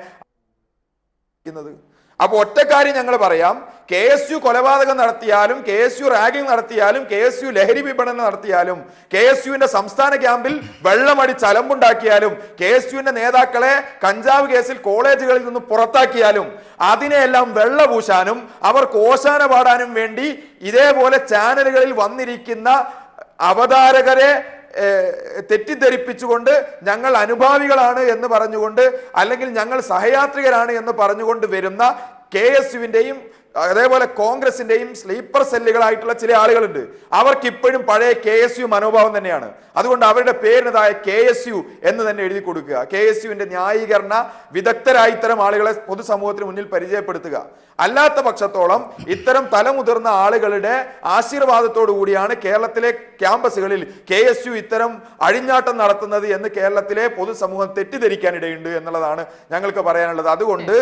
അപ്പൊ ഒറ്റ കാര്യം ഞങ്ങൾ പറയാം, KSU കൊലപാതകം നടത്തിയാലും, KSU റാഗിംഗ് നടത്തിയാലും, KSU ലഹരി വിപണനം നടത്തിയാലും, KSUവിന്റെ സംസ്ഥാന ക്യാമ്പിൽ വെള്ളമടിച്ച് അലമ്പുണ്ടാക്കിയാലും, KSUവിന്റെ നേതാക്കളെ കഞ്ചാവ് കേസിൽ കോളേജുകളിൽ നിന്ന് പുറത്താക്കിയാലും അതിനെയെല്ലാം വെള്ളപൂശാനും അവർക്ക് ഓശാന പാടാനും വേണ്ടി ഇതേപോലെ ചാനലുകളിൽ വന്നിരിക്കുന്ന അവതാരകരെ തെറ്റിദ്ധരിപ്പിച്ചുകൊണ്ട് ഞങ്ങൾ അനുഭാവികളാണ് എന്ന് പറഞ്ഞുകൊണ്ട്, അല്ലെങ്കിൽ ഞങ്ങൾ സഹയാത്രികരാണ് എന്ന് പറഞ്ഞുകൊണ്ട് വരുന്ന KSUവിന്റെയും അതേപോലെ കോൺഗ്രസിന്റെയും സ്ലീപ്പർ സെല്ലുകളായിട്ടുള്ള ചില ആളുകളുണ്ട്. അവർക്ക് ഇപ്പോഴും പഴയ KSU മനോഭാവം തന്നെയാണ്. അതുകൊണ്ട് അവരുടെ പേരിനതായ KSU എന്ന് തന്നെ എഴുതി കൊടുക്കുക. KSUവിന്റെ ന്യായീകരണ വിദഗ്ധരായി ഇത്തരം ആളുകളെ പൊതുസമൂഹത്തിന് മുന്നിൽ പരിചയപ്പെടുത്തുക. അല്ലാത്ത പക്ഷത്തോളം ഇത്തരം തലമുതിർന്ന ആളുകളുടെ ആശീർവാദത്തോടു കൂടിയാണ് കേരളത്തിലെ ക്യാമ്പസുകളിൽ KSU ഇത്തരം അഴിഞ്ഞാട്ടം നടത്തുന്നത് എന്ന് കേരളത്തിലെ പൊതുസമൂഹം തെറ്റിദ്ധരിക്കാനിടയുണ്ട് എന്നുള്ളതാണ് ഞങ്ങൾക്ക് പറയാനുള്ളത്. അതുകൊണ്ട്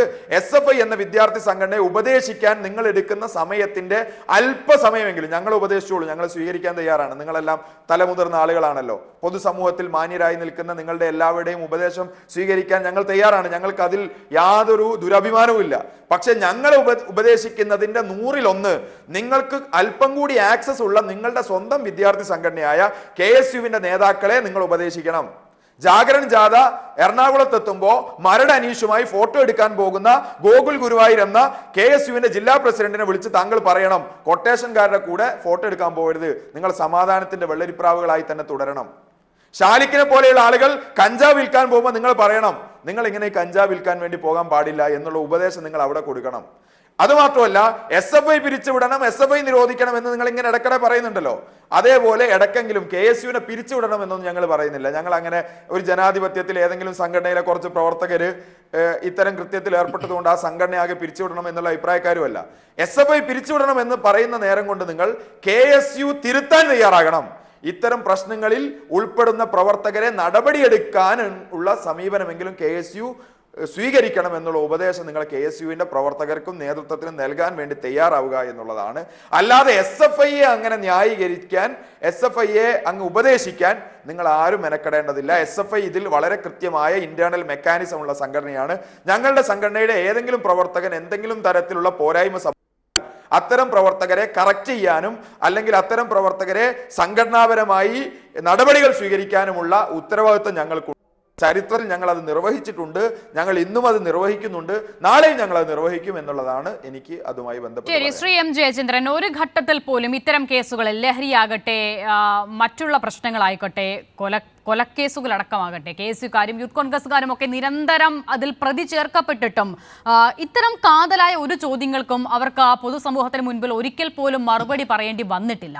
SFI എന്ന വിദ്യാർത്ഥി സംഘടനയെ ഉപദേശിക്കാൻ നിങ്ങൾ എടുക്കുന്ന സമയത്തിന്റെ അല്പസമയമെങ്കിലും ഞങ്ങൾ ഉപദേശിച്ചോളൂ, ഞങ്ങൾ സ്വീകരിക്കാൻ തയ്യാറാണ്. നിങ്ങളെല്ലാം തലമുതിർന്ന ആളുകളാണല്ലോ, പൊതുസമൂഹത്തിൽ മാന്യരായി നിൽക്കുന്ന നിങ്ങളുടെ എല്ലാവരുടെയും ഉപദേശം സ്വീകരിക്കാൻ ഞങ്ങൾ തയ്യാറാണ്. ഞങ്ങൾക്ക് അതിൽ യാതൊരു ദുരഭിമാനവും ഇല്ല. പക്ഷെ ഞങ്ങൾ ഉപദേശിക്കുന്നതിന്റെ 100-1 നിങ്ങൾക്ക് അല്പം കൂടി ആക്സസ് ഉള്ള നിങ്ങളുടെ സ്വന്തം വിദ്യാർത്ഥി സംഘടനയായ KSUവിന്റെ നേതാക്കളെ നിങ്ങൾ ഉപദേശിക്കണം. ജാഗരൺ ജാഥ എറണാകുളത്തെത്തുമ്പോ മരട് അനീഷുമായി ഫോട്ടോ എടുക്കാൻ പോകുന്ന ഗോകുൽ ഗുരുവായൂർ എന്ന KSUവിന്റെ ജില്ലാ പ്രസിഡന്റിനെ വിളിച്ച് താങ്കൾ പറയണം, കൊട്ടേഷൻകാരുടെ കൂടെ ഫോട്ടോ എടുക്കാൻ പോകരുത്, നിങ്ങൾ സമാധാനത്തിന്റെ വെള്ളരിപ്രാവുകളായി തന്നെ തുടരണം. ഷാലിക്കിനെ പോലെയുള്ള ആളുകൾ കഞ്ചാവ് വിൽക്കാൻ പോകുമ്പോൾ നിങ്ങൾ പറയണം, നിങ്ങൾ ഇങ്ങനെ കഞ്ചാവ് വിൽക്കാൻ വേണ്ടി പോകാൻ പാടില്ല എന്നുള്ള ഉപദേശം നിങ്ങൾ അവിടെ കൊടുക്കണം. അതുമാത്രമല്ല, SFI പിരിച്ചുവിടണം, SFI നിരോധിക്കണം എന്ന് നിങ്ങൾ ഇങ്ങനെ ഇടയ്ക്കിടെ പറയുന്നുണ്ടല്ലോ. അതേപോലെ ഇടയ്ക്കെങ്കിലും KSUവിനെ പിരിച്ചുവിടണം എന്നൊന്നും ഞങ്ങൾ പറയുന്നില്ല. ഞങ്ങൾ അങ്ങനെ ഒരു ജനാധിപത്യത്തിൽ ഏതെങ്കിലും സംഘടനയിലെ കുറച്ച് പ്രവർത്തകര് ഇത്തരം കൃത്യത്തിൽ ഏർപ്പെട്ടതുകൊണ്ട് ആ സംഘടനയാകെ പിരിച്ചുവിടണം എന്നുള്ള അഭിപ്രായക്കാരുമല്ല. SFI പിരിച്ചുവിടണം എന്ന് പറയുന്ന നേരം കൊണ്ട് നിങ്ങൾ KSU തിരുത്താൻ തയ്യാറാകണം. ഇത്തരം പ്രശ്നങ്ങളിൽ ഉൾപ്പെടുന്ന പ്രവർത്തകരെ നടപടിയെടുക്കാൻ ഉള്ള സമീപനമെങ്കിലും KSU സ്വീകരിക്കണം എന്നുള്ള ഉപദേശം നിങ്ങൾ KSUവിന്റെ പ്രവർത്തകർക്കും നേതൃത്വത്തിനും നൽകാൻ വേണ്ടി തയ്യാറാവുക എന്നുള്ളതാണ്. അല്ലാതെ SFIയെ അങ്ങനെ ന്യായീകരിക്കാൻ, SFIയെ അങ്ങ് ഉപദേശിക്കാൻ നിങ്ങൾ ആരും മെനക്കെടേണ്ടതില്ല. SFI ഇതിൽ വളരെ കൃത്യമായ ഇന്റേണൽ മെക്കാനിസം ഉള്ള സംഘടനയാണ്. ഞങ്ങളുടെ സംഘടനയുടെ ഏതെങ്കിലും പ്രവർത്തകൻ എന്തെങ്കിലും തരത്തിലുള്ള പോരായ്മ അത്തരം പ്രവർത്തകരെ കറക്റ്റ് ചെയ്യാനും അല്ലെങ്കിൽ അത്തരം പ്രവർത്തകരെ സംഘടനാപരമായി നടപടികൾ സ്വീകരിക്കാനുമുള്ള ഉത്തരവാദിത്വം ഞങ്ങൾക്ക് ചരിത്രത്തിൽ ഞങ്ങൾ അത് നിർവഹിച്ചിട്ടുണ്ട്. ഞങ്ങൾ ഇന്നും അത് നിർവഹിക്കുന്നുണ്ട്, നാളെയും ഞങ്ങൾ അത് നിർവഹിക്കും എന്നുള്ളതാണ് എനിക്ക് അതുമായി ബന്ധപ്പെട്ട്. ശ്രീ M ജയചന്ദ്രൻ, ഒരു ഘട്ടത്തിൽ പോലും ഇത്തരം കേസുകളിൽ ലഹരിയാകട്ടെ, മറ്റുള്ള പ്രശ്നങ്ങളായിക്കോട്ടെ, കൊലക്കേസുകളടക്കമാകട്ടെ, KSUക്കാരും യൂത്ത് കോൺഗ്രസ്സുകാരും ഒക്കെ നിരന്തരം അതിൽ പ്രതി ചേർക്കപ്പെട്ടിട്ടും ഇത്തരം കാതലായ ഒരു ചോദ്യങ്ങൾക്കും അവർക്ക് ആ പൊതുസമൂഹത്തിന് മുൻപിൽ ഒരിക്കൽ പോലും മറുപടി പറയേണ്ടി വന്നിട്ടില്ല.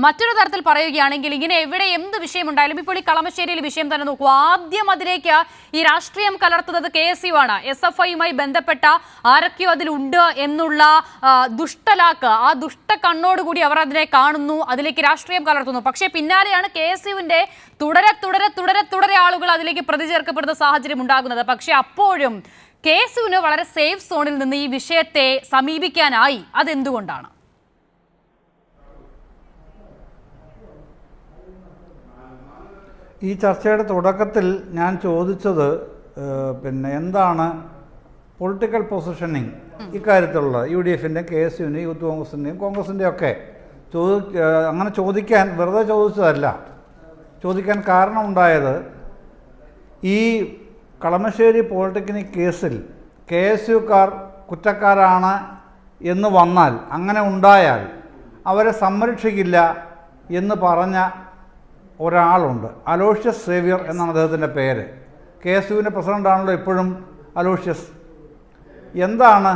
മറ്റൊരു തരത്തിൽ പറയുകയാണെങ്കിൽ, ഇങ്ങനെ എവിടെ എന്ത് വിഷയമുണ്ടായാലും, ഇപ്പോൾ ഈ കളമശ്ശേരിയിൽ വിഷയം തന്നെ നോക്കൂ, ആദ്യം അതിലേക്ക് ഈ രാഷ്ട്രീയം കലർത്തുന്നത് KSU ആണ്. SFIയുമായി ബന്ധപ്പെട്ട ആരൊക്കെയോ അതിലുണ്ട് എന്നുള്ള ദുഷ്ടലാക്ക്, ആ ദുഷ്ട കണ്ണോടുകൂടി അവർ അതിനെ കാണുന്നു, അതിലേക്ക് രാഷ്ട്രീയം കലർത്തുന്നു. പക്ഷേ പിന്നാലെയാണ് KSUവിന്റെ തുടരെ ആളുകൾ അതിലേക്ക് പ്രതി ചേർക്കപ്പെടുന്ന സാഹചര്യം ഉണ്ടാകുന്നത്. പക്ഷെ അപ്പോഴും KSUവിന് വളരെ സേഫ് സോണിൽ നിന്ന് ഈ വിഷയത്തെ സമീപിക്കാനായി. അതെന്തുകൊണ്ടാണ്? ഈ ചർച്ചയുടെ തുടക്കത്തിൽ ഞാൻ ചോദിച്ചത് എന്താണ് പൊളിറ്റിക്കൽ പൊസിഷനിങ് ഇക്കാര്യത്തിലുള്ള UDFിൻ്റെയും KSUവിൻ്റെയും യൂത്ത് കോൺഗ്രസിൻ്റെയും കോൺഗ്രസിൻ്റെയും ഒക്കെ അങ്ങനെ ചോദിക്കാൻ വെറുതെ ചോദിച്ചതല്ല. ചോദിക്കാൻ കാരണമുണ്ടായത്, ഈ കളമശ്ശേരി പോളിടെക്നിക് കേസിൽ KSUക്കാർ കുറ്റക്കാരാണ് എന്ന് വന്നാൽ, അങ്ങനെ ഉണ്ടായാൽ അവരെ സംരക്ഷിക്കില്ല എന്ന് പറഞ്ഞ ഒരാളുണ്ട്. അലോഷ്യസ് സേവ്യർ എന്നാണ് അദ്ദേഹത്തിൻ്റെ പേര്. KSUവിൻ്റെ പ്രസിഡൻ്റാണല്ലോ ഇപ്പോഴും അലോഷ്യസ്. എന്താണ്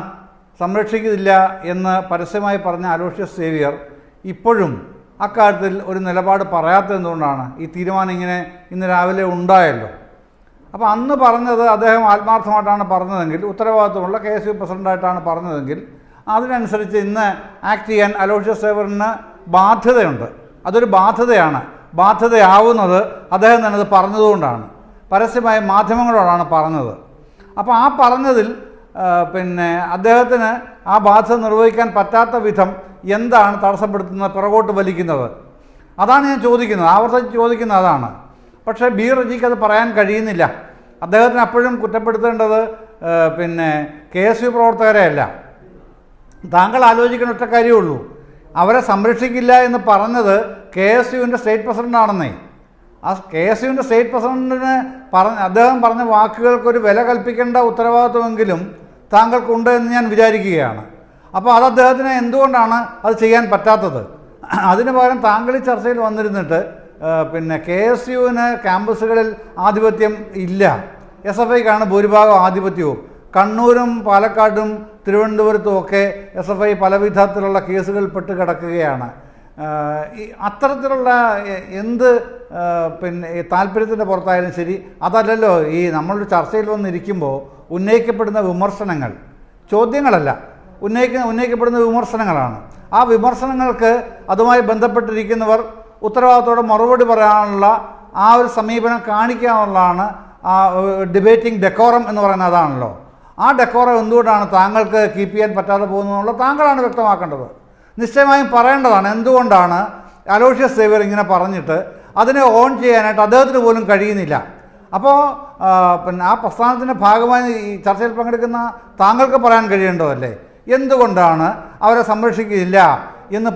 സംരക്ഷിക്കില്ല എന്ന് പരസ്യമായി പറഞ്ഞ അലോഷ്യസ് സേവ്യർ ഇപ്പോഴും അക്കാര്യത്തിൽ ഒരു നിലപാട് പറയാത്തത് എന്തുകൊണ്ടാണ്? ഈ തീരുമാനം ഇങ്ങനെ ഇന്ന് രാവിലെ ഉണ്ടായല്ലോ. അപ്പോൾ അന്ന് പറഞ്ഞത് അദ്ദേഹം ആത്മാർത്ഥമായിട്ടാണ് പറഞ്ഞതെങ്കിൽ, ഉത്തരവാദിത്വമുള്ള KSU പ്രസിഡൻ്റായിട്ടാണ് പറഞ്ഞതെങ്കിൽ, അതിനനുസരിച്ച് ഇന്ന് ആക്ട് ചെയ്യാൻ അലോഷ്യസ് സേവ്യറിന് ബാധ്യതയുണ്ട്. അതൊരു ബാധ്യതയാണ്. ബാധ്യതയാവുന്നത് അദ്ദേഹം തന്നെ അത് പറഞ്ഞതുകൊണ്ടാണ്, പരസ്യമായ മാധ്യമങ്ങളോടാണ് പറഞ്ഞത്. അപ്പോൾ ആ പറഞ്ഞതിൽ പിന്നെ അദ്ദേഹത്തിന് ആ ബാധ്യത നിർവഹിക്കാൻ പറ്റാത്ത വിധം എന്താണ് തടസ്സപ്പെടുത്തുന്നത്, പിറകോട്ട് വലിക്കുന്നത്? അതാണ് ഞാൻ ചോദിക്കുന്നത്, ആവർത്തിച്ച് ചോദിക്കുന്നത് അതാണ്. പക്ഷേ ബി റജിക്ക് അത് പറയാൻ കഴിയുന്നില്ല. അദ്ദേഹത്തിന് അപ്പോഴും കുറ്റപ്പെടുത്തേണ്ടത് പിന്നെ KSU പ്രവർത്തകരെ അല്ല. താങ്കൾ ആലോചിക്കുന്ന ഒറ്റ കാര്യമുള്ളൂ, അവരെ സംരക്ഷിക്കില്ല എന്ന് പറഞ്ഞത് KSUവിൻ്റെ സ്റ്റേറ്റ് പ്രസിഡൻ്റാണെന്നേ. ആ KSUവിൻ്റെ സ്റ്റേറ്റ് പ്രസിഡൻറ്റിന് അദ്ദേഹം പറഞ്ഞ വാക്കുകൾക്കൊരു വില കൽപ്പിക്കേണ്ട ഉത്തരവാദിത്വമെങ്കിലും താങ്കൾക്കുണ്ട് എന്ന് ഞാൻ വിചാരിക്കുകയാണ്. അപ്പോൾ അത് അദ്ദേഹത്തിന് എന്തുകൊണ്ടാണ് അത് ചെയ്യാൻ പറ്റാത്തത്? അതിന് പകരം താങ്കൾ ഈ ചർച്ചയിൽ വന്നിരുന്നിട്ട് പിന്നെ KSUവിന് ക്യാമ്പസുകളിൽ ആധിപത്യം ഇല്ല, SFIക്കാണ് ഭൂരിഭാഗം ആധിപത്യവും, കണ്ണൂരും പാലക്കാടും തിരുവനന്തപുരത്തും ഒക്കെ SFI പല വിധത്തിലുള്ള കേസുകൾ പെട്ട് കിടക്കുകയാണ്. ഈ അത്തരത്തിലുള്ള എന്ത് പിന്നെ താല്പര്യത്തിൻ്റെ പുറത്തായാലും ശരി, അതല്ലല്ലോ ഈ നമ്മളൊരു ചർച്ചയിൽ വന്നിരിക്കുമ്പോൾ ഉന്നയിക്കപ്പെടുന്ന വിമർശനങ്ങൾ, ചോദ്യങ്ങളല്ല, ഉന്നയിക്കപ്പെടുന്ന വിമർശനങ്ങളാണ്. ആ വിമർശനങ്ങൾക്ക് അതുമായി ബന്ധപ്പെട്ടിരിക്കുന്നവർ ഉത്തരവാദിത്തോടെ മറുപടി പറയാനുള്ള ആ ഒരു സമീപനം കാണിക്കുക എന്നുള്ളതാണ് ആ ഡിബേറ്റിംഗ് ഡെക്കോറം എന്ന് പറയുന്നത്. അതാണല്ലോ ആ ഡെക്കോറം എന്തുകൊണ്ടാണ് താങ്കൾക്ക് കീപ്പ് ചെയ്യാൻ പറ്റാതെ പോകുന്നതെന്നുള്ളത് താങ്കളാണ് വ്യക്തമാക്കേണ്ടത്. നിശ്ചയമായും പറയേണ്ടതാണ് എന്തുകൊണ്ടാണ് അലോഷ്യസ് സേവ്യർ ഇങ്ങനെ പറഞ്ഞിട്ട് അതിനെ ഓൺ ചെയ്യാനായിട്ട് അദ്ദേഹത്തിന് പോലും കഴിയുന്നില്ല. അപ്പോൾ പിന്നെ ആ പ്രസ്ഥാനത്തിൻ്റെ ഭാഗമായി ഈ ചർച്ചയിൽ പങ്കെടുക്കുന്ന താങ്കൾക്ക് പറയാൻ കഴിയേണ്ടതല്ലേ എന്തുകൊണ്ടാണ് അവരെ സംരക്ഷിക്കില്ല എന്ന്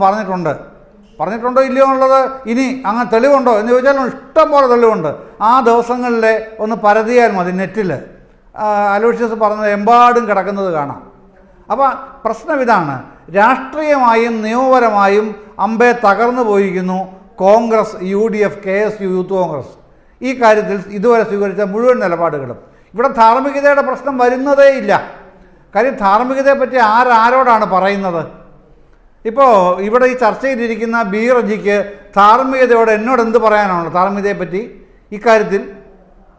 പറഞ്ഞിട്ടുണ്ടോ ഇല്ലയോ എന്നുള്ളത് ഇനി അങ്ങനെ തെളിവുണ്ടോ എന്ന് ചോദിച്ചാൽ ഇഷ്ടം പോലെ തെളിവുണ്ട്. ആ ദിവസങ്ങളിലെ ഒന്ന് പരതിയാൽ മതി, നെറ്റിൽ അലോഷ്യസ് പറഞ്ഞത് എമ്പാടും കിടക്കുന്നത് കാണാം. അപ്പോൾ പ്രശ്നം ഇതാണ്, രാഷ്ട്രീയമായും നിയമപരമായും അമ്പെ തകർന്നു പോയിരിക്കുന്നു Congress, UDF, KSU, youth Congress ഈ കാര്യത്തിൽ ഇതുവരെ സ്വീകരിച്ച മുഴുവൻ നിലപാടുകളും. ഇവിടെ ധാർമ്മികതയുടെ പ്രശ്നം വരുന്നതേ ഇല്ല. കാര്യം ധാർമ്മികതയെപ്പറ്റി ആരോടാണ് പറയുന്നത്? ഇപ്പോൾ ഇവിടെ ഈ ചർച്ചയിലിരിക്കുന്ന ബി റജിക്ക് ധാർമ്മികതയോട് എന്നോട് എന്ത് പറയാനാണല്ലോ ധാർമ്മികതയെപ്പറ്റി ഇക്കാര്യത്തിൽ?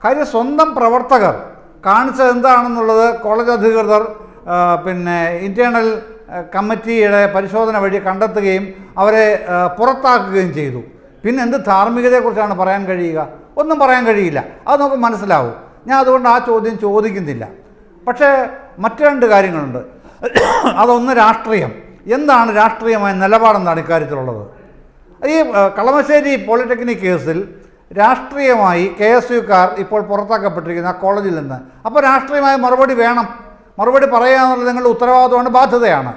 കാര്യം സ്വന്തം പ്രവർത്തകർ കാണിച്ചത് എന്താണെന്നുള്ളത് കോളേജ് അധികൃതർ പിന്നെ ഇൻറ്റേർണൽ കമ്മിറ്റിയുടെ പരിശോധന വഴി കണ്ടെത്തുകയും അവരെ പുറത്താക്കുകയും ചെയ്തു. പിന്നെ എന്ത് ധാർമ്മികതയെക്കുറിച്ചാണ് പറയാൻ കഴിയുക? ഒന്നും പറയാൻ കഴിയില്ല. അത് നമുക്ക് മനസ്സിലാവും. ഞാൻ അതുകൊണ്ട് ആ ചോദ്യം ചോദിക്കുന്നില്ല. പക്ഷേ മറ്റു രണ്ട് കാര്യങ്ങളുണ്ട്. അതൊന്ന് രാഷ്ട്രീയം. എന്താണ് രാഷ്ട്രീയമായ നിലപാടെന്നാണ് ഇക്കാര്യത്തിലുള്ളത്? ഈ കളമശ്ശേരി പോളിടെക്നിക് കേസിൽ രാഷ്ട്രീയമായി KSUക്കാർ ഇപ്പോൾ പുറത്താക്കപ്പെട്ടിരിക്കുന്ന ആ കോളേജിൽ നിന്ന്. അപ്പോൾ രാഷ്ട്രീയമായ മറുപടി വേണം. മറുപടി പറയുക എന്നുള്ളത് നിങ്ങളുടെ ഉത്തരവാദിത്വമാണ്, ബാധ്യതയാണ്.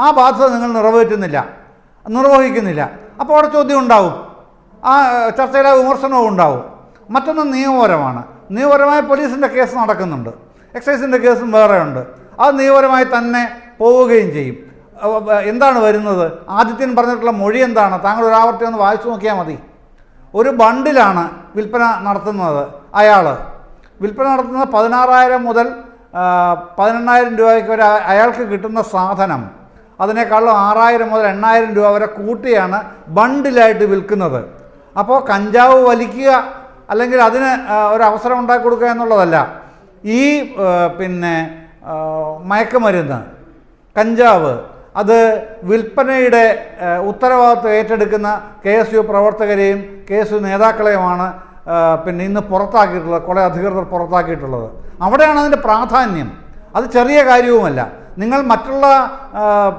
ആ ബാധ്യത നിങ്ങൾ നിർവഹിക്കുന്നില്ല. അപ്പോൾ അവിടെ ചോദ്യം ഉണ്ടാവും, ആ ചർച്ചയിലെ വിമർശനവും ഉണ്ടാവും. മറ്റൊന്ന് നിയമപരമാണ്. നിയമപരമായ പോലീസിൻ്റെ കേസ് നടക്കുന്നുണ്ട്, എക്സൈസിൻ്റെ കേസും വേറെ ഉണ്ട്. അത് നിയമപരമായി തന്നെ പോവുകയും ചെയ്യും. എന്താണ് വരുന്നത്? ആദിത്യൻ പറഞ്ഞിട്ടുള്ള മൊഴി എന്താണ്? താങ്കൾ ഒരാവർത്തി ഒന്ന് വായിച്ചു നോക്കിയാൽ മതി. ഒരു ബണ്ടിലാണ് വിൽപ്പന നടത്തുന്നത്. വിൽപ്പന നടത്തുന്നത് 16,000 മുതൽ 18,000 രൂപയ്ക്ക് വരെ അയാൾക്ക് കിട്ടുന്ന സാധനം അതിനേക്കാളും 6,000 മുതൽ 8,000 രൂപ വരെ കൂട്ടിയാണ് ബണ്ടിലായിട്ട് വിൽക്കുന്നത്. അപ്പോൾ കഞ്ചാവ് വലിക്കുക അല്ലെങ്കിൽ അതിന് ഒരു അവസരം ഉണ്ടാക്കി കൊടുക്കുക എന്നുള്ളതല്ല. ഈ പിന്നെ മയക്കുമരുന്ന്, കഞ്ചാവ്, അത് വിൽപ്പനയുടെ ഉത്തരവാദിത്വം ഏറ്റെടുക്കുന്ന KSU പ്രവർത്തകരെയും KSU നേതാക്കളെയുമാണ് പിന്നെ ഇന്ന് പുറത്താക്കിയിട്ടുള്ളത്, കോളേജ് അധികൃതർ പുറത്താക്കിയിട്ടുള്ളത്. അവിടെയാണ് അതിൻ്റെ പ്രാധാന്യം. അത് ചെറിയ കാര്യവുമല്ല. നിങ്ങൾ മറ്റുള്ള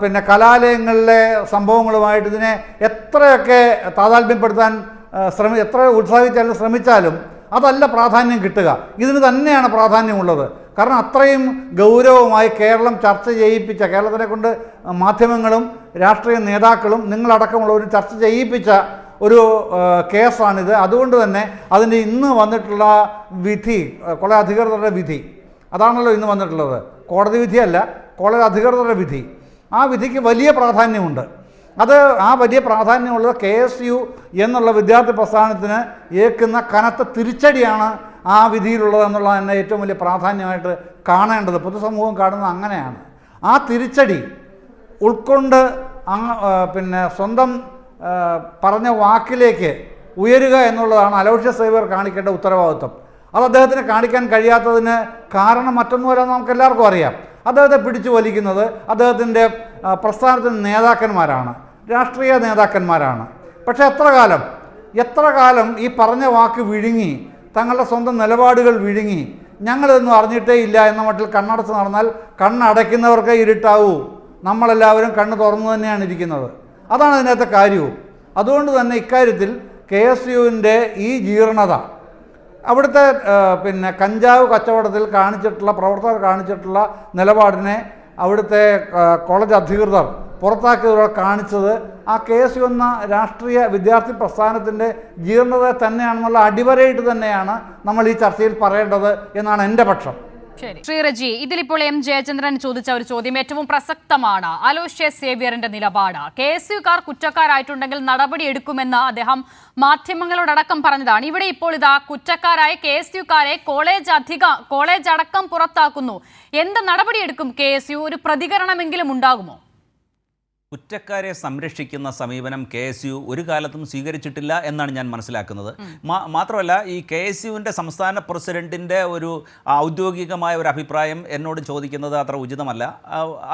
പിന്നെ കലാലയങ്ങളിലെ സംഭവങ്ങളുമായിട്ട് ഇതിനെ എത്രയൊക്കെ താതാത്മ്യപ്പെടുത്താൻ എത്ര ഉത്സാഹിച്ചാലും ശ്രമിച്ചാലും അതല്ല പ്രാധാന്യം കിട്ടുക. ഇതിന് തന്നെയാണ് പ്രാധാന്യമുള്ളത്. കാരണം അത്രയും ഗൗരവമായി കേരളം ചർച്ച ചെയ്യിപ്പിച്ച, കേരളത്തിനെ കൊണ്ട് മാധ്യമങ്ങളും രാഷ്ട്രീയ നേതാക്കളും നിങ്ങളടക്കമുള്ളവരും ചർച്ച ചെയ്യിപ്പിച്ച ഒരു കേസാണിത്. അതുകൊണ്ട് തന്നെ അതിൻ്റെ ഇന്ന് വന്നിട്ടുള്ള വിധി, കോളേജ് അധികൃതരുടെ വിധി അതാണല്ലോ ഇന്ന് വന്നിട്ടുള്ളത്. കോടതി വിധിയല്ല, കോളേജ് അധികൃതരുടെ വിധി. ആ വിധിക്ക് വലിയ പ്രാധാന്യമുണ്ട്. ആ വലിയ പ്രാധാന്യമുള്ളത് KSU എന്നുള്ള വിദ്യാർത്ഥി പ്രസ്ഥാനത്തിന് ഏൽക്കുന്ന കനത്ത തിരിച്ചടിയാണ് ആ വിധിയിലുള്ളത് എന്നുള്ളത് തന്നെ ഏറ്റവും വലിയ പ്രാധാന്യമായിട്ട് കാണേണ്ടത്. പൊതുസമൂഹം കാണുന്നത് അങ്ങനെയാണ്. ആ തിരിച്ചടി ഉൾക്കൊണ്ട് പിന്നെ സ്വന്തം പറഞ്ഞ വാക്കിലേക്ക് ഉയരുക എന്നുള്ളതാണ് അലോഷ്യസ് സേവ്യർ കാണിക്കേണ്ട ഉത്തരവാദിത്വം. അത് അദ്ദേഹത്തിന് കാണിക്കാൻ കഴിയാത്തതിന് കാരണം മറ്റൊന്നുമല്ല, നമുക്ക് എല്ലാവർക്കും അറിയാം. അദ്ദേഹത്തെ പിടിച്ചു വലിക്കുന്നത് അദ്ദേഹത്തിൻ്റെ പ്രസ്ഥാനത്തിൻ്റെ നേതാക്കന്മാരാണ്, രാഷ്ട്രീയ നേതാക്കന്മാരാണ്. പക്ഷേ എത്ര കാലം ഈ പറഞ്ഞ വാക്ക് വിഴുങ്ങി, തങ്ങളുടെ സ്വന്തം നിലപാടുകൾ വിഴുങ്ങി ഞങ്ങളിതൊന്നും അറിഞ്ഞിട്ടേ ഇല്ല എന്ന മട്ടിൽ കണ്ണടച്ച് നടന്നാൽ കണ്ണടയ്ക്കുന്നവർക്ക് ഇരുട്ടാവൂ. നമ്മളെല്ലാവരും കണ്ണ് തുറന്നു തന്നെയാണ് ഇരിക്കുന്നത്. അതാണ് അതിനകത്തെ കാര്യവും. അതുകൊണ്ട് തന്നെ ഇക്കാര്യത്തിൽ KSUവിൻ്റെ ഈ ജീർണത, അവിടുത്തെ കഞ്ചാവ് കച്ചവടത്തിൽ പ്രവർത്തകർ കാണിച്ചിട്ടുള്ള നിലപാടിനെ അവിടുത്തെ കോളേജ് അധികൃതർ പുറത്താക്കിയതോടെ കാണിച്ചത് ആ KSU എന്ന രാഷ്ട്രീയ വിദ്യാർത്ഥി പ്രസ്ഥാനത്തിൻ്റെ ജീർണത തന്നെയാണെന്നുള്ള അടിവരയിട്ട് തന്നെയാണ് നമ്മൾ ഈ ചർച്ചയിൽ പറയേണ്ടത് എന്നാണ് എൻ്റെ പക്ഷം. ശരി, ശ്രീ റജി, ഇതിലിപ്പോൾ M ജയചന്ദ്രൻ ചോദിച്ച ഒരു ചോദ്യം ഏറ്റവും പ്രസക്തമാണ്. അലോഷ്യസ് സേവ്യറിന്റെ നിലപാട്. KSUക്കാർ കുറ്റക്കാരായിട്ടുണ്ടെങ്കിൽ നടപടി എടുക്കുമെന്ന് അദ്ദേഹം മാധ്യമങ്ങളോടടക്കം പറഞ്ഞതാണ്. ഇവിടെ ഇപ്പോൾ ഇതാ കുറ്റക്കാരായ KSUക്കാരെ കോളേജ് അടക്കം പുറത്താക്കുന്നു. എന്ത് നടപടി എടുക്കും KSU? ഒരു പ്രതികരണമെങ്കിലും ഉണ്ടാകുമോ? കുറ്റക്കാരെ സംരക്ഷിക്കുന്ന സമീപനം KSU ഒരു കാലത്തും സ്വീകരിച്ചിട്ടില്ല എന്നാണ് ഞാൻ മനസ്സിലാക്കുന്നത്. മാത്രമല്ല, ഈ KSUവിൻ്റെ സംസ്ഥാന പ്രസിഡന്റിൻ്റെ ഒരു ഔദ്യോഗികമായ ഒരു അഭിപ്രായം എന്നോട് ചോദിക്കുന്നത് അത്ര ഉചിതമല്ല,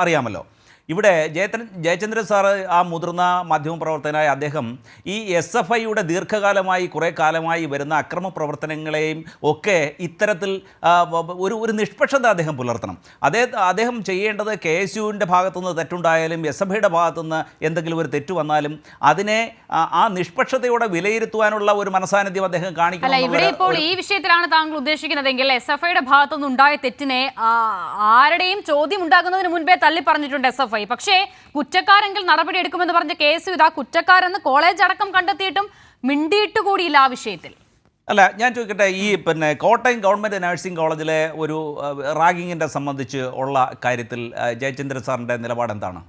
അറിയാമല്ലോ. ഇവിടെ ജയചന്ദ്രൻ സാറ്, ആ മുതിർന്ന മാധ്യമപ്രവർത്തകനായ അദ്ദേഹം ഈ SFIയുടെ ദീർഘകാലമായി കുറേ കാലമായി വരുന്ന അക്രമ പ്രവർത്തനങ്ങളെയും ഒക്കെ ഇത്തരത്തിൽ ഒരു നിഷ്പക്ഷത അദ്ദേഹം പുലർത്തണം. അദ്ദേഹം ചെയ്യേണ്ടത് KSUവിൻ്റെ ഭാഗത്തുനിന്ന് തെറ്റുണ്ടായാലും SFIയുടെ ഭാഗത്തുനിന്ന് എന്തെങ്കിലും ഒരു തെറ്റ് വന്നാലും അതിനെ ആ നിഷ്പക്ഷതയോടെ വിലയിരുത്തുവാനുള്ള ഒരു മനസാന്നിധ്യം അദ്ദേഹം കാണിക്കണം. ഇവിടെ ഇപ്പോൾ ഈ വിഷയത്തിലാണ് താങ്കൾ ഉദ്ദേശിക്കുന്നതെങ്കിൽ SFIയുടെ ഭാഗത്തുനിന്ന് ഉണ്ടായ തെറ്റിനെ ആരുടെയും ചോദ്യം ഉണ്ടാകുന്നതിന് മുൻപേ തള്ളി പറഞ്ഞിട്ടുണ്ട് SFI. പക്ഷേ കുറ്റക്കാരെങ്കിൽ നടപടി എടുക്കുമെന്ന് പറഞ്ഞ KSU ഇതാ കുറ്റക്കാരെന്ന് കോളേജ് അടക്കം കണ്ടെത്തിയിട്ടും മിണ്ടിയിട്ട് കൂടിയില്ല ആ വിഷയത്തിൽ. അല്ല, ഞാൻ ചോദിക്കട്ടെ, ഈ കോട്ടയം ഗവൺമെൻറ് നഴ്സിംഗ് കോളേജിലെ ഒരു റാഗിങ്ങിൻ്റെ സംബന്ധിച്ച് ഉള്ള കാര്യത്തിൽ ജയചന്ദ്രൻ സാറിൻ്റെ നിലപാട് എന്താണ്?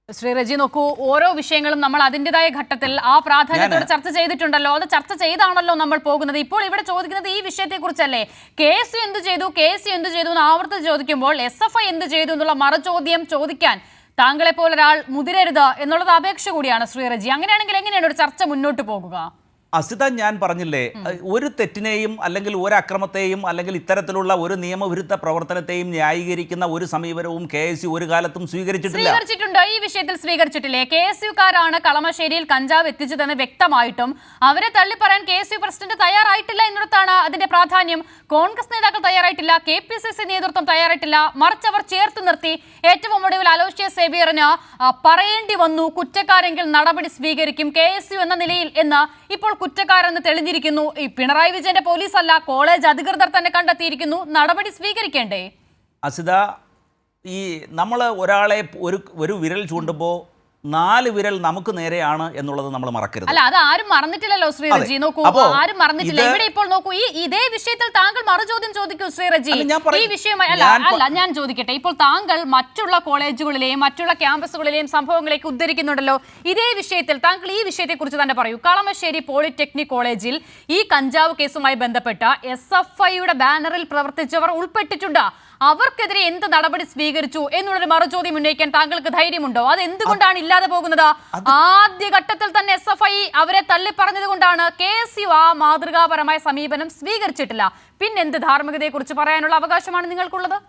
ശ്രീ റജി, നോക്കൂ, ഓരോ വിഷയങ്ങളും നമ്മൾ അതിൻ്റെതായ ഘട്ടത്തിൽ ആ പ്രാധാന്യത്തോടെ ചർച്ച ചെയ്തിട്ടുണ്ടല്ലോ. അത് ചർച്ച ചെയ്താണല്ലോ നമ്മൾ പോകുന്നത്. ഇപ്പോൾ ഇവിടെ ചോദിക്കുന്നത് ഈ വിഷയത്തെക്കുറിച്ചല്ലേ. KSU എന്ത് ചെയ്തു എന്ന് ആവർത്തിച്ച് ചോദിക്കുമ്പോൾ SFI എന്ത് ചെയ്തു എന്നുള്ള മറുചോദ്യം ചോദിക്കാൻ താങ്കളെ പോലെ ഒരാൾ മുതിരരുത് എന്നുള്ളത് അപേക്ഷ കൂടിയാണ് ശ്രീ റജി. അങ്ങനെയാണെങ്കിൽ എങ്ങനെയാണ് ഒരു ചർച്ച മുന്നോട്ട് പോകുക? അസിത, ഞാൻ പറഞ്ഞില്ലേ, ഒരു തെറ്റിനെയും അല്ലെങ്കിൽ ഒരു അക്രമത്തെയും അല്ലെങ്കിൽ ഇത്തരത്തിലുള്ള ഒരു നിയമവിരുദ്ധ പ്രവർത്തനത്തെയും ന്യായീകരിക്കുന്ന ഒരു സമീപനവും KSU ഒരു കാലത്തും സ്വീകരിച്ചിട്ടുണ്ട്. ഈ വിഷയത്തിൽ സ്വീകരിച്ചിട്ടില്ലേ? KSUക്കാരാണ് കളമശ്ശേരിയിൽ കഞ്ചാവ് എത്തിച്ചതെന്ന് വ്യക്തമായിട്ടും അവരെ തള്ളി പറയാൻ KSU പ്രസിഡന്റ് തയ്യാറായിട്ടില്ല എന്നിടത്താണ് അതിന്റെ പ്രാധാന്യം. കോൺഗ്രസ് നേതാക്കൾ തയ്യാറായിട്ടില്ല, KPCC നേതൃത്വം തയ്യാറായിട്ടില്ല. മറിച്ച് അവർ ചേർത്ത് നിർത്തി ഏറ്റവും ഒടുവിൽ അലോഷ്യസ് സേവ്യറിന് പറയേണ്ടി വന്നു, കുറ്റക്കാരെങ്കിൽ നടപടി സ്വീകരിക്കും KSU എന്ന നിലയിൽ എന്ന്. ഇപ്പോൾ കുറ്റക്കാരെന്ന് തെളിഞ്ഞിരിക്കുന്നു. ഈ പിണറായി വിജയന്റെ പോലീസല്ല, കോളേജ് അധികൃതർ തന്നെ കണ്ടെത്തിയിരിക്കുന്നു. നടപടി സ്വീകരിക്കേണ്ടേ? അസിത, ഈ നമ്മൾ ഒരാളെ ഒരു വിരൽ ചൂണ്ടുമ്പോൾ 4 വിരൽ നമുക്ക് നേരെയാണ് എന്നുള്ളത് നമ്മൾ മറക്കരുത്. അല്ല, അത് ആരും മറന്നിട്ടില്ലല്ലോ ശ്രീ റജി. നോക്കൂ, ആരും മറന്നിട്ടില്ല. ഇവിടെ ഇപ്പോൾ നോക്കൂ, ഇതേ വിഷയത്തിൽ താങ്കൾ മറുചോദ്യം ചോദിക്കൂ ശ്രീ റജി. ഈ വിഷയമായി അല്ല, ഞാൻ ചോദിക്കട്ടെ, ഇപ്പോൾ താങ്കൾ മറ്റുള്ള കോളേജുകളിലെയും മറ്റുള്ള ക്യാമ്പസുകളിലെയും സംഭവങ്ങളേക്ക് ഉദ്ധരിക്കുന്നുണ്ടല്ലോ. ഇതേ വിഷയത്തിൽ താങ്കൾ ഈ വിഷയത്തെ കുറിച്ച് തന്നെ പറയൂ. കളമശ്ശേരി പോളിടെക്നിക് കോളേജിൽ ഈ കഞ്ചാവ് കേസുമായി ബന്ധപ്പെട്ട SFIയുടെ ബാനറിൽ പ്രവർത്തിച്ചവർ ഉൾപ്പെട്ടിട്ടുണ്ട്. അവർക്കെതിരെ എന്ത് നടപടി സ്വീകരിച്ചു എന്നുള്ളൊരു മറുചോദ്യം ഉന്നയിക്കാൻ താങ്കൾക്ക് ധൈര്യമുണ്ടോ? അത് എന്തുകൊണ്ടാണ് ഇല്ലാതെ പോകുന്നത്? ആദ്യഘട്ടത്തിൽ തന്നെ SFI അവരെ തള്ളിപ്പറഞ്ഞത് കൊണ്ടാണ് KSU ആ മാതൃകാപരമായ സമീപനം സ്വീകരിച്ചിട്ടില്ല. പിന്നെന്ത് ധാർമ്മികതയെക്കുറിച്ച് പറയാനുള്ള അവകാശമാണ് നിങ്ങൾക്കുള്ളത്?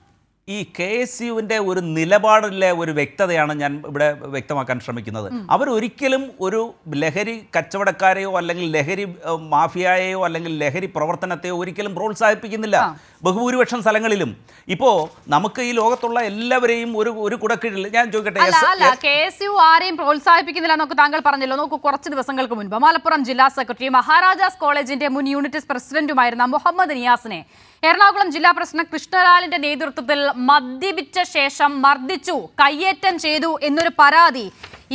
ഈ KSUവിൻ്റെ ഒരു നിലപാടിലെ ഒരു വ്യക്തതയാണ് ഞാൻ ഇവിടെ വ്യക്തമാക്കാൻ ശ്രമിക്കുന്നത്. അവരൊരിക്കലും ഒരു ലഹരി കച്ചവടക്കാരെയോ അല്ലെങ്കിൽ ലഹരി മാഫിയയെയോ അല്ലെങ്കിൽ ലഹരി പ്രവർത്തനത്തെയോ ഒരിക്കലും പ്രോത്സാഹിപ്പിക്കുന്നില്ല ബഹുഭൂരിപക്ഷം സ്ഥലങ്ങളിലും. ഇപ്പോൾ നമുക്ക് ഈ ലോകത്തുള്ള എല്ലാവരെയും ഒരു കുടക്കീഴിൽ ഞാൻ ചോദിക്കട്ടെ, KSU ആരെയും പ്രോത്സാഹിപ്പിക്കുന്നില്ല എന്നൊക്കെ താങ്കൾ പറഞ്ഞല്ലോ. നോക്കൂ, കുറച്ച് ദിവസങ്ങൾക്ക് മുൻപ് മലപ്പുറം ജില്ലാ സെക്രട്ടറി മഹാരാജാസ് കോളേജിന്റെ മുൻ യൂണിറ്റ് പ്രസിഡന്റുമായിരുന്ന മുഹമ്മദ് നിയാസിനെ എറണാകുളം ജില്ലാ പ്രസിഡന്റ് കൃഷ്ണലാലിന്റെ നേതൃത്വത്തിൽ മദ്യപിച്ച ശേഷം മർദ്ദിച്ചു, കയ്യേറ്റം ചെയ്തു എന്നൊരു പരാതി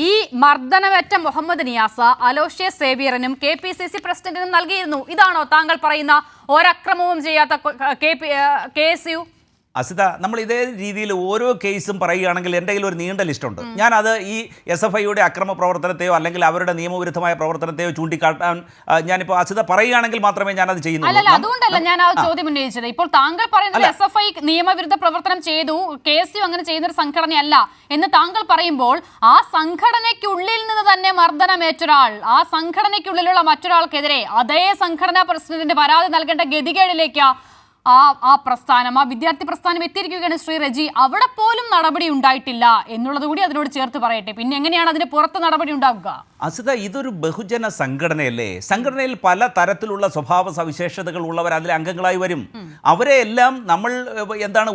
ഈ മർദ്ദനമേറ്റ മുഹമ്മദ് നിയാസ് അലോഷ്യസ് സേവ്യറിനും KPCC പ്രസിഡന്റിനും നൽകിയിരുന്നു. ഇതാണോ താങ്കൾ പറയുന്ന ഒരക്രമവും ചെയ്യാത്ത KSU? അസിത, നമ്മൾ ഇതേ രീതിയിൽ ഓരോ കേസും പറയുകയാണെങ്കിൽ എൻ്റെ കയ്യിൽ ഒരു നീണ്ട ലിസ്റ്റുണ്ട്. ഞാനത് ഈ SFIയുടെ അക്രമ പ്രവർത്തനത്തെയോ അല്ലെങ്കിൽ അവരുടെ നിയമവിരുദ്ധമായ പ്രവർത്തനത്തെയോ ചൂണ്ടിക്കാട്ടാൻ ഞാനിപ്പോൾ അസിത പറയുകയാണെങ്കിൽ മാത്രമേ ഞാനത് ചെയ്യുന്നുള്ളൂ. അതുകൊണ്ടല്ല ഞാൻ ആ ചോദ്യം ഉന്നയിച്ചത്. ഇപ്പോൾ താങ്കൾ പറയുന്നത് SFI നിയമവിരുദ്ധ പ്രവർത്തനം ചെയ്തു, KSU അങ്ങനെ ചെയ്യുന്നൊരു സംഘടനയല്ല എന്ന് താങ്കൾ പറയുമ്പോൾ ആ സംഘടനയ്ക്കുള്ളിൽ നിന്ന് തന്നെ മർദ്ദനമേറ്റൊരാൾ, ആ സംഘടനയ്ക്കുള്ളിലുള്ള മറ്റൊരാൾക്കെതിരെ അതേ സംഘടനാ പ്രസിഡന്റിന്റെ പരാതി നൽകേണ്ട ഗതികേടിലേക്ക് ആ പ്രസ്ഥാനം, ആ വിദ്യാർത്ഥി പ്രസ്ഥാനം എത്തിയിരിക്കുകയാണ് ശ്രീ റജി. അവിടെ പോലും നടപടി ഉണ്ടായിട്ടില്ല എന്നുള്ളത് കൂടി അതിനോട് ചേർത്ത് പറയട്ടെ. പിന്നെ എങ്ങനെയാണ് അതിന് പുറത്ത് നടപടി ഉണ്ടാവുക? അസിത, ഇതൊരു ബഹുജന സംഘടനയല്ലേ? സംഘടനയിൽ പല തരത്തിലുള്ള സ്വഭാവ സവിശേഷതകൾ ഉള്ളവർ അതിലെ അംഗങ്ങളായി വരും. അവരെ എല്ലാം നമ്മൾ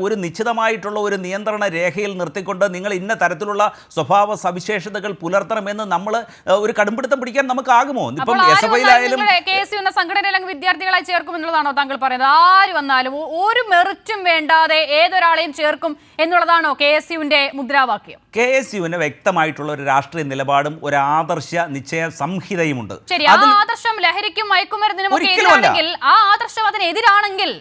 ഒരു നിശ്ചിതമായിട്ടുള്ള ഒരു നിയന്ത്രണ രേഖയിൽ നിർത്തിക്കൊണ്ട് നിങ്ങൾ ഇന്ന തരത്തിലുള്ള സ്വഭാവ സവിശേഷതകൾ പുലർത്തണമെന്ന് നമ്മൾ ഒരു കടുംപിടുത്തം പിടിക്കാൻ നമുക്കാകുമോ? ഇപ്പം SFIയിലായാലും KSU എന്ന സംഘടനയിൽ വിദ്യാർത്ഥികളായി ചേർക്കും എന്നുള്ളതാണോ താങ്കൾ പറയുന്നത്? ആര് വന്നാലും ഒരു മെറിറ്റും വേണ്ടാതെ ഏതൊരാളെയും ചേർക്കും എന്നുള്ളതാണോ KSUവിന്റെ മുദ്രാവാക്യം? KSUവിന് വ്യക്തമായിട്ടുള്ള ഒരു രാഷ്ട്രീയ നിലപാടും ഒരു ആദർശ നിശ്ചയ സംഹിതയുമുണ്ട്. ശരി, ആ ആദർശം ലഹരിക്കും മയക്കുമരുന്നിനും ഒക്കെ എതിരാണെങ്കിൽ, ആ ആദർശം അതിനെതിരാണെങ്കിൽ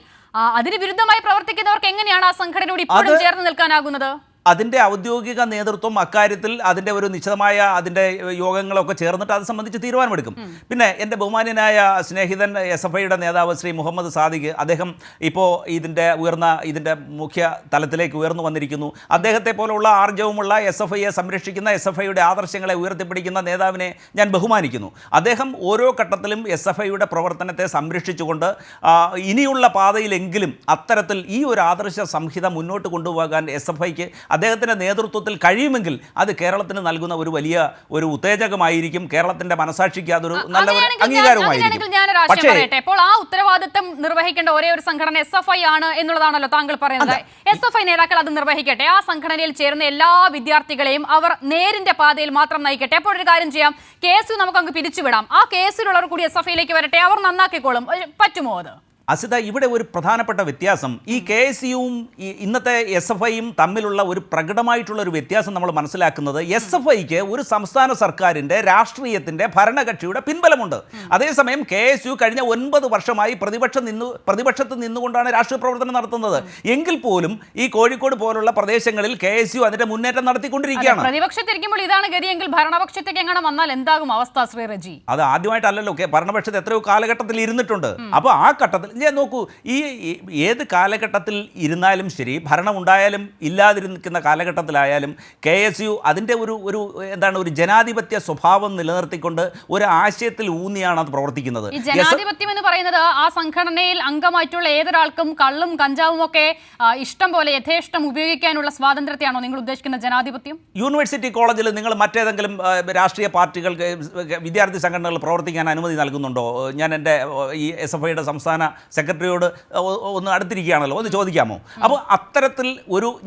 അതിന് വിരുദ്ധമായി പ്രവർത്തിക്കുന്നവർക്ക് എങ്ങനെയാണ് ആ സംഘടനയോട് ഇപ്പോഴും ചേർന്ന് നിൽക്കാനാകുന്നത്? അതിൻ്റെ ഔദ്യോഗിക നേതൃത്വം അക്കാര്യത്തിൽ അതിൻ്റെ ഒരു നിശ്ചിതമായ അതിൻ്റെ യോഗങ്ങളൊക്കെ ചേർന്നിട്ട് അത് സംബന്ധിച്ച് തീരുമാനമെടുക്കും. പിന്നെ എൻ്റെ ബഹുമാന്യനായ സ്നേഹിതൻ SFIയുടെ നേതാവ് ശ്രീ മുഹമ്മദ് സാദിഖ്, അദ്ദേഹം ഇപ്പോൾ ഇതിൻ്റെ മുഖ്യ തലത്തിലേക്ക് ഉയർന്നു വന്നിരിക്കുന്നു. അദ്ദേഹത്തെ പോലുള്ള ആർജവുമുള്ള SFIയെ സംരക്ഷിക്കുന്ന, SFIയുടെ ആദർശങ്ങളെ ഉയർത്തിപ്പിടിക്കുന്ന നേതാവിനെ ഞാൻ ബഹുമാനിക്കുന്നു. അദ്ദേഹം ഓരോ ഘട്ടത്തിലും SFIയുടെ പ്രവർത്തനത്തെ സംരക്ഷിച്ചുകൊണ്ട് ഇനിയുള്ള പാതയിലെങ്കിലും അത്തരത്തിൽ ഈ ഒരു ആദർശ സംഹിത മുന്നോട്ട് കൊണ്ടുപോകാൻ SFIക്ക് അദ്ദേഹത്തിൻ്റെ നേതൃത്വത്തിൽ കഴിയുമെങ്കിൽ അത് കേരളത്തിന് നൽകുന്ന ഒരു വലിയ ഒരു ഉത്തേജകമായിരിക്കും. കേരളത്തിന്റെ മനസാക്ഷിക്ക് അതൊരു നല്ല അംഗീകാരവുമായിരിക്കും. പക്ഷേ ഇപ്പോൾ ആ ഉത്തരവാദിത്തം നിർവഹിക്കേണ്ട ഒരേ ഒരു സംഘടന SFI ആണ് എന്നുള്ളതാണല്ലോ താങ്കൾ പറയുന്നത്. SFI നേതാക്കൾ അത് നിർവഹിക്കട്ടെ. ആ സംഘടനയിൽ ചേരുന്ന എല്ലാ വിദ്യാർത്ഥികളെയും അവർ നേരിന്റെ പാതയിൽ മാത്രം നയിക്കട്ടെ. അപ്പോൾ ഒരു കാര്യം ചെയ്യാം, KSU നമുക്ക് അങ്ങ് പിരിച്ചുവിടാം. ആ KSUലുള്ളവർ കൂടി SFIയിലേക്ക് വരട്ടെ, അവർ നന്നാക്കിക്കോളും. പറ്റുമോ അത്? അസിത, ഇവിടെ ഒരു പ്രധാനപ്പെട്ട വ്യത്യാസം, ഈ KSUവും ഇന്നത്തെ SFIയും തമ്മിലുള്ള ഒരു പ്രകടമായിട്ടുള്ള ഒരു വ്യത്യാസം നമ്മൾ മനസ്സിലാക്കുന്നത്, SFIക്ക് ഒരു സംസ്ഥാന സർക്കാരിൻ്റെ രാഷ്ട്രീയത്തിൻ്റെ ഭരണകക്ഷിയുടെ പിൻബലമുണ്ട്. അതേസമയം KSU കഴിഞ്ഞ 9 വർഷമായി പ്രതിപക്ഷത്ത് നിന്നുകൊണ്ടാണ് രാഷ്ട്രീയ പ്രവർത്തനം നടത്തുന്നത്. എങ്കിൽ പോലും ഈ കോഴിക്കോട് പോലുള്ള പ്രദേശങ്ങളിൽ KSU അതിന്റെ മുന്നേറ്റം നടത്തിക്കൊണ്ടിരിക്കുകയാണ്. പ്രതിപക്ഷത്തിരിക്കുമ്പോൾ ഇതാണ് ഗതിയെങ്കിൽ ഭരണപക്ഷത്തേക്ക് എങ്ങനെ വന്നാൽ എന്താകും അവസ്ഥ ശ്രീ റജി? അത് ആദ്യമായിട്ടല്ലല്ലോ, ഭരണപക്ഷത്ത് എത്രയോ കാലഘട്ടത്തിൽ ഇരുന്നിട്ടുണ്ട്. അപ്പോൾ ആ ഘട്ടത്തിൽ ഞാൻ നോക്കൂ, ഈ ഏത് കാലഘട്ടത്തിൽ ഇരുന്നാലും ശരി, ഭരണം ഉണ്ടായാലും ഇല്ലാതിരിക്കുന്ന കാലഘട്ടത്തിലായാലും KSU അതിൻ്റെ ഒരു ജനാധിപത്യ സ്വഭാവം നിലനിർത്തിക്കൊണ്ട് ഒരു ആശയത്തിൽ ഊന്നിയാണ് അത് പ്രവർത്തിക്കുന്നത്. ഈ ജനാധിപത്യം എന്ന് പറയുന്നത് ആ സംഘടനയിൽ അംഗമായിട്ടുള്ള ഏതൊരാൾക്കും കള്ളും കഞ്ചാവും ഒക്കെ ഇഷ്ടം പോലെ യഥേഷ്ടം ഉപയോഗിക്കാനുള്ള സ്വാതന്ത്ര്യത്തെയാണോ നിങ്ങൾ ഉദ്ദേശിക്കുന്ന ജനാധിപത്യം? യൂണിവേഴ്സിറ്റി കോളേജിൽ നിങ്ങൾ മറ്റേതെങ്കിലും രാഷ്ട്രീയ പാർട്ടികൾക്ക്, വിദ്യാർത്ഥി സംഘടനകൾ പ്രവർത്തിക്കാൻ അനുമതി നൽകുന്നുണ്ടോ? ഞാൻ എൻ്റെ ഈ SFIയുടെ സംസ്ഥാന സെക്രട്ടറിയോട് ഒന്ന് അടുത്തിരിക്കുകയാണല്ലോ, ഒന്ന് ചോദിക്കാമോ? അപ്പോൾ അത്തരത്തിൽ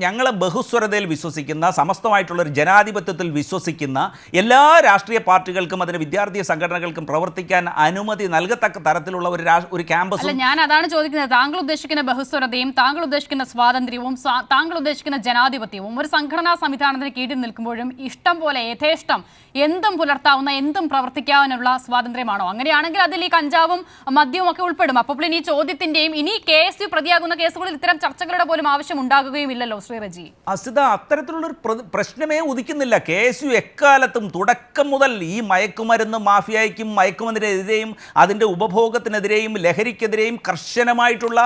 ഞങ്ങൾ ബഹുസ്വരതയിൽ വിശ്വസിക്കുന്ന, സമസ്തമായിട്ടുള്ളൊരു ജനാധിപത്യത്തിൽ വിശ്വസിക്കുന്ന എല്ലാ രാഷ്ട്രീയ പാർട്ടികൾക്കും അതിന് വിദ്യാർത്ഥി സംഘടനകൾക്കും പ്രവർത്തിക്കാൻ അനുമതി നൽകത്തക്ക തരത്തിലുള്ള ഒരു ക്യാമ്പസ്. അല്ല, ഞാൻ അതാണ് ചോദിക്കുന്നത്. താങ്കൾ ഉദ്ദേശിക്കുന്ന ബഹുസ്വരതയും താങ്കൾ ഉദ്ദേശിക്കുന്ന സ്വാതന്ത്ര്യവും താങ്കൾ ഉദ്ദേശിക്കുന്ന ജനാധിപത്യവും ഒരു സംഘടനാ സംവിധാനത്തിന് കീഴിൽ നിൽക്കുമ്പോഴും ഇഷ്ടം പോലെ യഥേഷ്ടം എന്തും പുലർത്താവുന്ന, എന്തും പ്രവർത്തിക്കാനുള്ള സ്വാതന്ത്ര്യമാണോ? അങ്ങനെയാണെങ്കിൽ അതിൽ ഈ കഞ്ചാവും മദ്യവും ഒക്കെ ഉൾപ്പെടും. അപ്പോൾ ഈ ചോദ്യത്തിന്റെയും ഇനി KSU പ്രതിയാകുന്ന കേസുകളിൽ ഇത്തരം ചർച്ചകളുടെ പോലും ആവശ്യം ഉണ്ടാകുകയും ഇല്ലല്ലോ ശ്രീ റജി. അസിത, അത്തരത്തിലുള്ളൊരു പ്രശ്നമേ ഉദിക്കുന്നില്ല. KSU എക്കാലത്തും തുടക്കം മുതൽ ഈ മയക്കുമരുന്ന് മാഫിയയ്ക്കും മയക്കുമരുന്നിനെതിരെയും അതിൻ്റെ ഉപഭോഗത്തിനെതിരെയും ലഹരിക്കെതിരെയും കർശനമായിട്ടുള്ള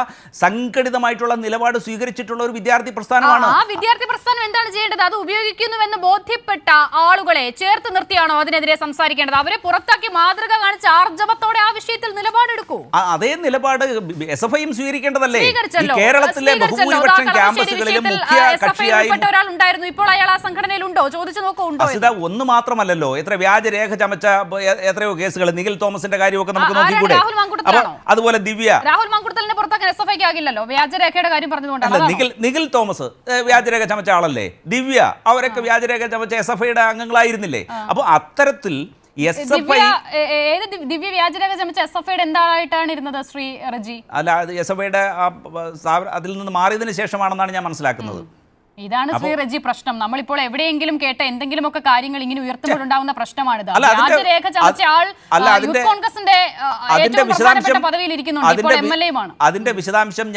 സംഘടിതമായിട്ടുള്ള നിലപാട് സ്വീകരിച്ചിട്ടുള്ള ഒരു വിദ്യാർത്ഥി പ്രസ്ഥാനമാണ്. ആ വിദ്യാർത്ഥി പ്രസ്ഥാനം എന്താണ് ചെയ്യേണ്ടത്? അത് ഉപയോഗിക്കുന്നുവെന്ന് ബോധ്യപ്പെട്ട ആളുകളെ ചേർത്ത് നിർത്തിയാണോ അതിനെതിരെ സംസാരിക്കേണ്ടത്? അവരെ പുറത്താക്കി മാതൃക കാണിച്ച് ആർജവത്തോടെ ആ വിഷയത്തിൽ നിലപാടെടുക്കൂ. അതേ നിലപാട് SFIയും സ്വീകരിക്കേണ്ടതല്ലേ? കേരളത്തിലെ ബഹുഭൂരിപക്ഷം ക്യാമ്പസുകളിലും മുഖ്യ കക്ഷിയായി ഒരാളുണ്ടായിരുന്നു. ഇപ്പോൾ അയാൾ ആ സംഘടനയിലുണ്ടോ? ചോദിച്ചു നോക്കൂ. ഒന്ന് മാത്രമല്ലല്ലോ, എത്ര വ്യാജരേഖ ചമച്ച എത്രയോ കേസുകൾ. നിഖിൽ തോമസിന്റെ കാര്യമൊക്കെ നമുക്ക് നോക്കിക്കൂടെ? അതുപോലെ രാഹുൽ മാങ്കുട്ടലിനെ പുറത്താക്കാൻ SFIക്ക് ആകില്ലല്ലോ, വ്യാജരേഖയുടെ കാര്യം പറഞ്ഞുകൊണ്ടാണ്. നിഖിൽ തോമസ് വ്യാജരേഖ ചമച്ച ആളല്ലേ? ദിവ്യ, അവരൊക്കെ വ്യാജരേഖ ചമച്ച SFIയുടെ അംഗങ്ങളായിരുന്നില്ലേ? അപ്പോൾ അത്തരത്തിൽ ദിവ്യ വ്യാജരേഖ ചമച്ച SFIയുടെ എന്തായിട്ടാണ് ഇരുന്നത് ശ്രീ റജി? അല്ല, SFIയുടെ അതിൽ നിന്ന് മാറിയതിനു ശേഷമാണെന്നാണ് ഞാൻ മനസ്സിലാക്കുന്നത്. ഇതാണ് ശ്രീ റജി പ്രശ്നം. നമ്മളിപ്പോൾ എവിടെയെങ്കിലും കേട്ട എന്തെങ്കിലുമൊക്കെ കാര്യങ്ങൾ ഇങ്ങനെ ഉയർത്തുമ്പോഴുണ്ടാകുന്ന പ്രശ്നമാണിത്. വ്യാജരേഖ ചമച്ച ആൾ യൂത്ത് കോൺഗ്രസിന്റെ ഏറ്റവും പ്രധാനപ്പെട്ട പദവിയിൽ ഇരിക്കുന്നുണ്ട്, ഇപ്പോൾ MLA-യുമാണ്. അതിന്റെ വിശദാംശം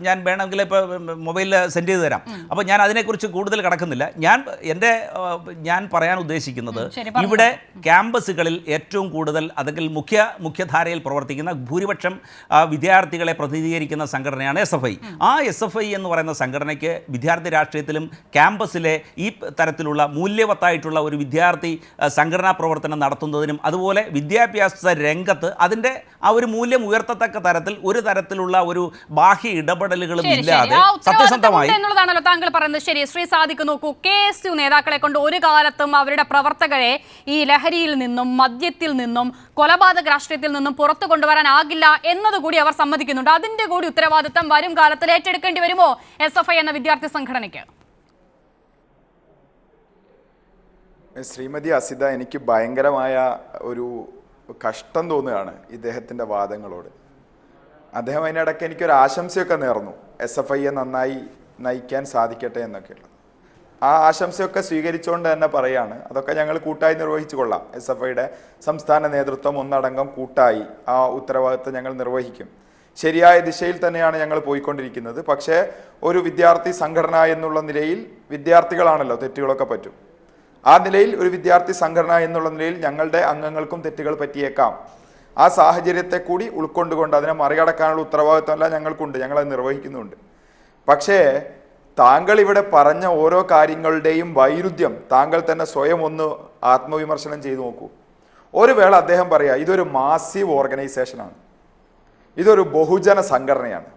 ഞാൻ വേണമെങ്കിൽ ഇപ്പോൾ മൊബൈലിൽ സെൻഡ് ചെയ്ത് തരാം. അപ്പോൾ ഞാൻ അതിനെക്കുറിച്ച് കൂടുതൽ കടക്കുന്നില്ല. ഞാൻ പറയാൻ ഉദ്ദേശിക്കുന്നത്, ഇവിടെ ക്യാമ്പസുകളിൽ ഏറ്റവും കൂടുതൽ അല്ലെങ്കിൽ മുഖ്യധാരയിൽ പ്രവർത്തിക്കുന്ന ഭൂരിപക്ഷം വിദ്യാർത്ഥികളെ പ്രതിനിധീകരിക്കുന്ന സംഘടനയാണ് SFI. ആ SFI എന്ന് പറയുന്ന സംഘടനയ്ക്ക് വിദ്യാർത്ഥി വിദ്യാർത്ഥി രാഷ്ട്രീയത്തിലും ക്യാമ്പസിലെ ഈ തരത്തിലുള്ള മൂല്യവത്തായിട്ടുള്ള ഒരു വിദ്യാർത്ഥി സംഘടനാ പ്രവർത്തനം നടത്തുന്നതിനും അതുപോലെ വിദ്യാഭ്യാസ രംഗത്ത് അതിൻ്റെ ആ ഒരു മൂല്യം ഉയർത്തത്തക്ക തരത്തിൽ ഒരു തരത്തിലുള്ള ഒരു ബാഹ്യ ഇടപെടലുകളും ഇല്ലാതെ സത്യസന്ധമായി എന്നുള്ളതാണല്ലോ താങ്കൾ പറയുന്നത്. ശരി, ശ്രീ സാദിഖ് നോക്കൂ, KSU നേതാക്കളെ കൊണ്ട് ഒരു കാലത്തും അവരുടെ പ്രവർത്തകരെ ഈ ലഹരിയിൽ നിന്നും മദ്യത്തിൽ നിന്നും കൊലപാതക രാഷ്ട്രീയത്തിൽ നിന്നും പുറത്തു കൊണ്ടുവരാനാകില്ല എന്നതുകൂടി അവർ സമ്മതിക്കുന്നുണ്ട്. അതിന്റെ കൂടി ഉത്തരവാദിത്തം വരും കാലത്തിൽ ഏറ്റെടുക്കേണ്ടി വരുമോ SFI എന്ന വിദ്യാർത്ഥി സംഘടനയ്ക്ക്? ശ്രീമതി അസിത, എനിക്ക് ഭയങ്കരമായ ഒരു കഷ്ടം തോന്നുകയാണ് ഇദ്ദേഹത്തിൻ്റെ വാദങ്ങളോട്. അദ്ദേഹം അതിനിടയ്ക്ക് എനിക്കൊരു ആശംസയൊക്കെ നേർന്നു, SFIയെ നന്നായി നയിക്കാൻ സാധിക്കട്ടെ എന്നൊക്കെയുള്ളത്. ആ ആശംസയൊക്കെ സ്വീകരിച്ചുകൊണ്ട് തന്നെ പറയാണ്, അതൊക്കെ ഞങ്ങൾ കൂട്ടായി നിർവഹിച്ചു കൊള്ളാം. SFIയുടെ സംസ്ഥാന നേതൃത്വം ഒന്നടങ്കം കൂട്ടായി ആ ഉത്തരവാദിത്തം ഞങ്ങൾ നിർവഹിക്കും. ശരിയായ ദിശയിൽ തന്നെയാണ് ഞങ്ങൾ പോയിക്കൊണ്ടിരിക്കുന്നത്. പക്ഷേ ഒരു വിദ്യാർത്ഥി സംഘടന എന്നുള്ള നിലയിൽ വിദ്യാർത്ഥികളാണല്ലോ, തെറ്റുകളൊക്കെ പറ്റും. ആ നിലയിൽ ഒരു വിദ്യാർത്ഥി സംഘടന എന്നുള്ള നിലയിൽ ഞങ്ങളുടെ അംഗങ്ങൾക്കും തെറ്റുകൾ പറ്റിയേക്കാം. ആ സാഹചര്യത്തെ കൂടി ഉൾക്കൊണ്ടുകൊണ്ട് അതിനെ മറികടക്കാനുള്ള ഉത്തരവാദിത്തമല്ല ഞങ്ങൾക്കുണ്ട്, ഞങ്ങളത് നിർവഹിക്കുന്നുണ്ട്. പക്ഷേ താങ്കൾ ഇവിടെ പറഞ്ഞ ഓരോ കാര്യങ്ങളുടെയും വൈരുദ്ധ്യം താങ്കൾ തന്നെ സ്വയം ഒന്ന് ആത്മവിമർശനം ചെയ്തു നോക്കൂ. ഒരു വേള അദ്ദേഹം പറയാ ഇതൊരു മാസീവ് ഓർഗനൈസേഷനാണ്, ഇതൊരു ബഹുജന സംഘടനയാണ്,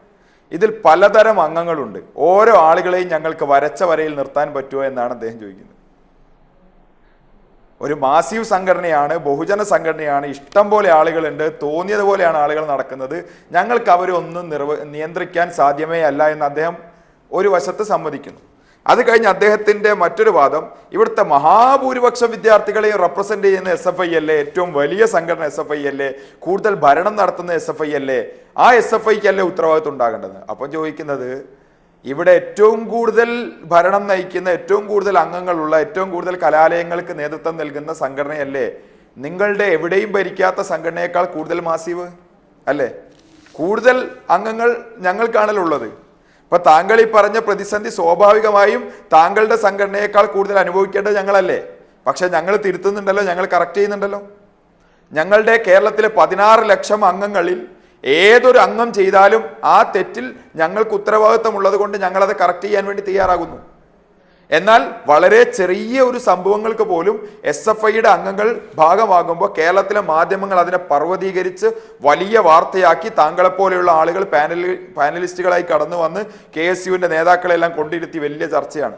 ഇതിൽ പലതരം അംഗങ്ങളുണ്ട്, ഓരോ ആളുകളെയും ഞങ്ങൾക്ക് വരച്ച വരയിൽ നിർത്താൻ പറ്റുമോ എന്നാണ് അദ്ദേഹം ചോദിക്കുന്നത്. ഒരു മാസീവ് സംഘടനയാണ്, ബഹുജന സംഘടനയാണ്, ഇഷ്ടം പോലെ ആളുകളുണ്ട്, തോന്നിയതുപോലെയാണ് ആളുകൾ നടക്കുന്നത്, ഞങ്ങൾക്ക് അവരൊന്നും നിയന്ത്രിക്കാൻ സാധ്യമേ അല്ല എന്ന് അദ്ദേഹം ഒരു വശത്ത് സമ്മതിക്കുന്നു. അത് കഴിഞ്ഞ് അദ്ദേഹത്തിൻ്റെ മറ്റൊരു വാദം, ഇവിടുത്തെ മഹാഭൂരിപക്ഷം വിദ്യാർത്ഥികളെയും റെപ്രസെൻ്റ് ചെയ്യുന്ന SFI അല്ലേ, ഏറ്റവും വലിയ സംഘടന SFI അല്ലേ, കൂടുതൽ ഭരണം നടത്തുന്ന SFI അല്ലേ, ആ SFIക്ക് അല്ലേ ഉത്തരവാദിത്വം ഉണ്ടാകേണ്ടത്. അപ്പം ചോദിക്കുന്നത്, ഇവിടെ ഏറ്റവും കൂടുതൽ ഭരണം നയിക്കുന്ന, ഏറ്റവും കൂടുതൽ അംഗങ്ങളുള്ള, ഏറ്റവും കൂടുതൽ കലാലയങ്ങൾക്ക് നേതൃത്വം നൽകുന്ന സംഘടനയല്ലേ നിങ്ങളുടെ എവിടെയും ഭരിക്കാത്ത സംഘടനയേക്കാൾ കൂടുതൽ മാസീവ് അല്ലേ? കൂടുതൽ അംഗങ്ങൾ ഞങ്ങൾക്കാണല്ലോ ഉള്ളത്. ഇപ്പൊ താങ്കൾ ഈ പറഞ്ഞ പ്രതിസന്ധി സ്വാഭാവികമായും താങ്കളുടെ സംഘടനയേക്കാൾ കൂടുതൽ അനുഭവിക്കേണ്ടത് ഞങ്ങളല്ലേ? പക്ഷെ ഞങ്ങൾ തിരുത്തുന്നുണ്ടല്ലോ, ഞങ്ങൾ കറക്റ്റ് ചെയ്യുന്നുണ്ടല്ലോ. ഞങ്ങളുടെ കേരളത്തിലെ 16 ലക്ഷം അംഗങ്ങളിൽ ഏതൊരു അംഗം ചെയ്താലും ആ തെറ്റിൽ ഞങ്ങൾക്ക് ഉത്തരവാദിത്തമുള്ളത് കൊണ്ട് ഞങ്ങളത് കറക്റ്റ് ചെയ്യാൻ വേണ്ടി തയ്യാറാകുന്നു. എന്നാൽ വളരെ ചെറിയ ഒരു സംഭവങ്ങൾക്ക് പോലും SFIയുടെ അംഗങ്ങൾ ഭാഗമാകുമ്പോൾ കേരളത്തിലെ മാധ്യമങ്ങൾ അതിനെ പർവ്വതീകരിച്ച് വലിയ വാർത്തയാക്കി താങ്കളെപ്പോലെയുള്ള ആളുകൾ പാനലിസ്റ്റുകളായി കടന്നു വന്ന് KSUവിൻ്റെ നേതാക്കളെല്ലാം കൊണ്ടിരുത്തി വലിയ ചർച്ചയാണ്.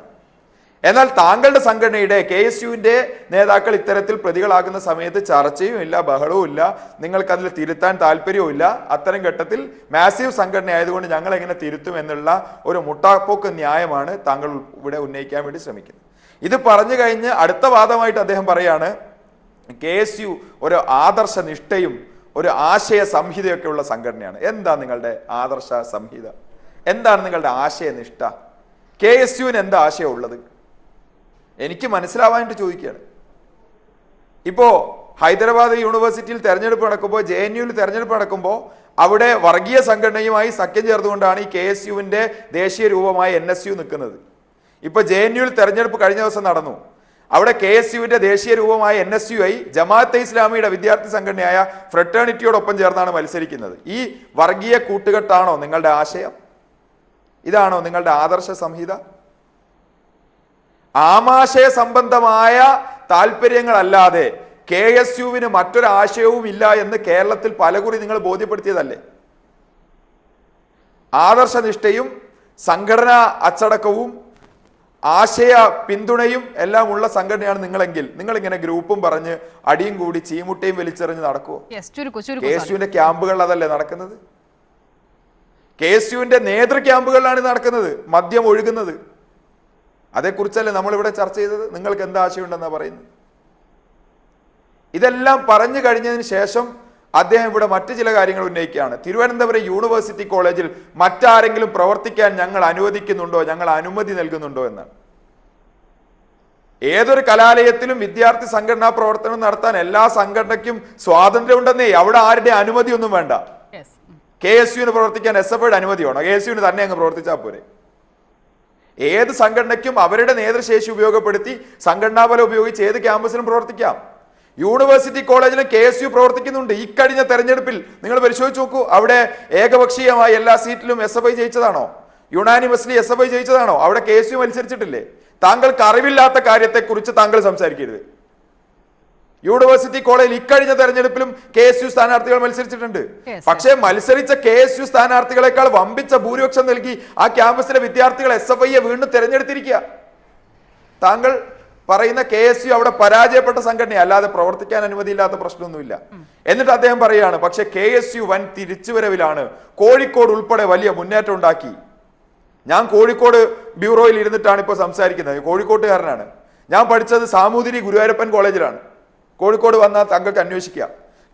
എന്നാൽ താങ്കളുടെ സംഘടനയുടെ KSUവിൻ്റെ നേതാക്കൾ ഇത്തരത്തിൽ പ്രതികളാകുന്ന സമയത്ത് ചർച്ചയും ഇല്ല, ബഹളവും ഇല്ല, നിങ്ങൾക്കതിൽ തിരുത്താൻ താല്പര്യവും ഇല്ല. അത്തരം ഘട്ടത്തിൽ മാസീവ് സംഘടന ആയതുകൊണ്ട് ഞങ്ങൾ എങ്ങനെ തിരുത്തും എന്നുള്ള ഒരു മുട്ടാപ്പോക്ക് ന്യായമാണ് താങ്കൾ ഇവിടെ ഉന്നയിക്കാൻ വേണ്ടി ശ്രമിക്കുന്നത്. ഇത് പറഞ്ഞു കഴിഞ്ഞ് അടുത്ത വാദമായിട്ട് അദ്ദേഹം പറയാണ്, KSU ഒരു ആദർശ നിഷ്ഠയും ഒരു ആശയ സംഹിതയൊക്കെ ഉള്ള സംഘടനയാണ്. എന്താ നിങ്ങളുടെ ആദർശ സംഹിത? എന്താണ് നിങ്ങളുടെ ആശയനിഷ്ഠ? KSUവിന് എന്താ ആശയം ഉള്ളത്? എനിക്ക് മനസ്സിലാവാനായിട്ട് ചോദിക്കുകയാണ്. ഇപ്പോൾ ഹൈദരാബാദ് യൂണിവേഴ്സിറ്റിയിൽ തെരഞ്ഞെടുപ്പ് നടക്കുമ്പോൾ, JNUവിൽ തെരഞ്ഞെടുപ്പ് നടക്കുമ്പോൾ അവിടെ വർഗീയ സംഘടനയുമായി സഖ്യം ചേർന്നുകൊണ്ടാണ് ഈ KSUവിൻ്റെ ദേശീയ രൂപമായ NSU നിൽക്കുന്നത്. ഇപ്പോൾ JNUവിൽ തെരഞ്ഞെടുപ്പ് കഴിഞ്ഞ ദിവസം നടന്നു. അവിടെ KSUവിൻ്റെ ദേശീയ രൂപമായ NSUI ജമാഅത്തെ ഇസ്ലാമിയുടെ വിദ്യാർത്ഥി സംഘടനയായ ഫ്രട്ടേണിറ്റിയോടൊപ്പം ചേർന്നാണ് മത്സരിക്കുന്നത്. ഈ വർഗീയ കൂട്ടുകെട്ടാണോ നിങ്ങളുടെ ആശയം? ഇതാണോ നിങ്ങളുടെ ആദർശ സംഹിത? ആമാശയ സംബന്ധമായ താല്പര്യങ്ങളല്ലാതെ KSUവിന് മറ്റൊരു ആശയവും ഇല്ല എന്ന് കേരളത്തിൽ പലകുറി നിങ്ങൾ ബോധ്യപ്പെടുത്തിയതല്ലേ? ആദർശനിഷ്ഠയും സംഘടനാ അച്ചടക്കവും ആശയ പിന്തുണയും എല്ലാം ഉള്ള സംഘടനയാണ് നിങ്ങളെങ്കിൽ നിങ്ങൾ ഇങ്ങനെ ഗ്രൂപ്പും പറഞ്ഞ് അടിയും കൂടി ചീമുട്ടയും വലിച്ചെറിഞ്ഞ് നടക്കുമോ? KSUവിന്റെ ക്യാമ്പുകൾ അതല്ലേ നടക്കുന്നത്? KSUവിന്റെ നേതൃ ക്യാമ്പുകളിലാണ് നടക്കുന്നത്, മദ്യം ഒഴുകുന്നത്. അതേക്കുറിച്ചല്ലേ നമ്മളിവിടെ ചർച്ച ചെയ്തത്. നിങ്ങൾക്ക് എന്താ ആശയമുണ്ടെന്നാ പറയുന്നത്? ഇതെല്ലാം പറഞ്ഞു കഴിഞ്ഞതിന് ശേഷം അദ്ദേഹം ഇവിടെ മറ്റു ചില കാര്യങ്ങൾ ഉന്നയിക്കുകയാണ്. തിരുവനന്തപുരം യൂണിവേഴ്സിറ്റി കോളേജിൽ മറ്റാരെങ്കിലും പ്രവർത്തിക്കാൻ ഞങ്ങൾ അനുവദിക്കുന്നുണ്ടോ, ഞങ്ങൾ അനുമതി നൽകുന്നുണ്ടോ എന്നാണ്. ഏതൊരു കലാലയത്തിലും വിദ്യാർത്ഥി സംഘടനാ പ്രവർത്തനം നടത്താൻ എല്ലാ സംഘടനയ്ക്കും സ്വാതന്ത്ര്യമുണ്ടെന്നേ. അവിടെ ആരുടെ അനുമതി ഒന്നും വേണ്ട. KSUവിന് പ്രവർത്തിക്കാൻ SFIയുടെ അനുമതി വേണം? KSUവിന് തന്നെ അങ്ങ് പ്രവർത്തിച്ചാൽ പോരെ? ഏത് സംഘടനയ്ക്കും അവരുടെ നേതൃശേഷി ഉപയോഗപ്പെടുത്തി സംഘടനാബലം ഉപയോഗിച്ച് ഏത് ക്യാമ്പസിലും പ്രവർത്തിക്കാം. യൂണിവേഴ്സിറ്റി കോളേജിലും KSU പ്രവർത്തിക്കുന്നുണ്ട്. ഈ കഴിഞ്ഞ തെരഞ്ഞെടുപ്പിൽ നിങ്ങൾ പരിശോധിച്ച് നോക്കൂ, അവിടെ ഏകപക്ഷീയമായി എല്ലാ സീറ്റിലും SFI ജയിച്ചതാണോ? യുണാനിമസ്ലി SFI ജയിച്ചതാണോ? അവിടെ KSU മത്സരിച്ചിട്ടില്ലേ? താങ്കൾക്ക് അറിവില്ലാത്ത കാര്യത്തെക്കുറിച്ച് താങ്കൾ സംസാരിക്കരുത്. യൂണിവേഴ്സിറ്റി കോളേജിൽ ഇക്കഴിഞ്ഞ തെരഞ്ഞെടുപ്പിലും KSU സ്ഥാനാർത്ഥികൾ മത്സരിച്ചിട്ടുണ്ട്. പക്ഷേ മത്സരിച്ച KSU സ്ഥാനാർത്ഥികളെക്കാൾ വമ്പിച്ച ഭൂരിപക്ഷം നൽകി ആ ക്യാമ്പസിലെ വിദ്യാർത്ഥികൾ SFIയെ വീണ്ടും തെരഞ്ഞെടുത്തിരിക്കുക. താങ്കൾ പറയുന്ന KSU അവിടെ പരാജയപ്പെട്ട സംഘടന, അല്ലാതെ പ്രവർത്തിക്കാൻ അനുമതിയില്ലാത്ത പ്രശ്നമൊന്നുമില്ല. എന്നിട്ട് അദ്ദേഹം പറയുകയാണ് പക്ഷെ KSU വൻ തിരിച്ചുവരവിലാണ്, കോഴിക്കോട് ഉൾപ്പെടെ വലിയ മുന്നേറ്റം ഉണ്ടാക്കി. ഞാൻ കോഴിക്കോട് ബ്യൂറോയിൽ ഇരുന്നിട്ടാണ് ഇപ്പോൾ സംസാരിക്കുന്നത്, കോഴിക്കോട്ടുകാരനാണ്. ഞാൻ പഠിച്ചത് സാമൂതിരി ഗുരുവായൂരപ്പൻ കോളേജിലാണ്. കോഴിക്കോട് വന്നാൽ താങ്കൾക്ക് അന്വേഷിക്കുക.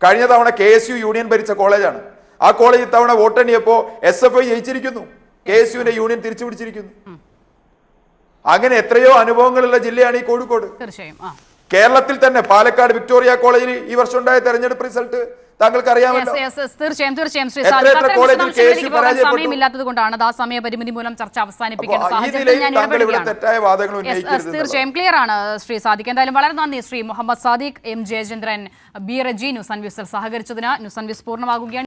കഴിഞ്ഞ തവണ KSU യൂണിയൻ ഭരിച്ച കോളേജാണ്. ആ കോളേജ് ഇത്തവണ വോട്ടെണ്ണിയപ്പോൾ SFI ജയിച്ചിരിക്കുന്നു, KSUവിന്റെ യൂണിയൻ തിരിച്ചു പിടിച്ചിരിക്കുന്നു. അങ്ങനെ എത്രയോ അനുഭവങ്ങളുള്ള ജില്ലയാണ് ഈ കോഴിക്കോട്. തീർച്ചയായും കേരളത്തിൽ തന്നെ പാലക്കാട് വിക്ടോറിയ കോളേജിൽ ഈ വർഷം ഉണ്ടായ തെരഞ്ഞെടുപ്പ് റിസൾട്ട് താങ്കൾക്ക് അറിയാമല്ലോ. തീർച്ചയായും ശ്രീ സാദിഖ്, സമയമില്ലാത്തത് കൊണ്ടാണ് ആ സമയപരിമിതി മൂലം ചർച്ച അവസാനിപ്പിക്കേണ്ട സാഹചര്യത്തിൽ ഞാൻ ഇടപെടുകയാണ്. തീർച്ചയായും ക്ലിയർ ആണ് ശ്രീ സാദിഖ്. എന്തായാലും വളരെ നന്ദി Shri Muhammad Sadiq. M Jayachandran, B Reji news and വ്യൂസിൽ സഹകരിച്ചതിന്. News and views പൂർണ്ണമാകുകയാണ്.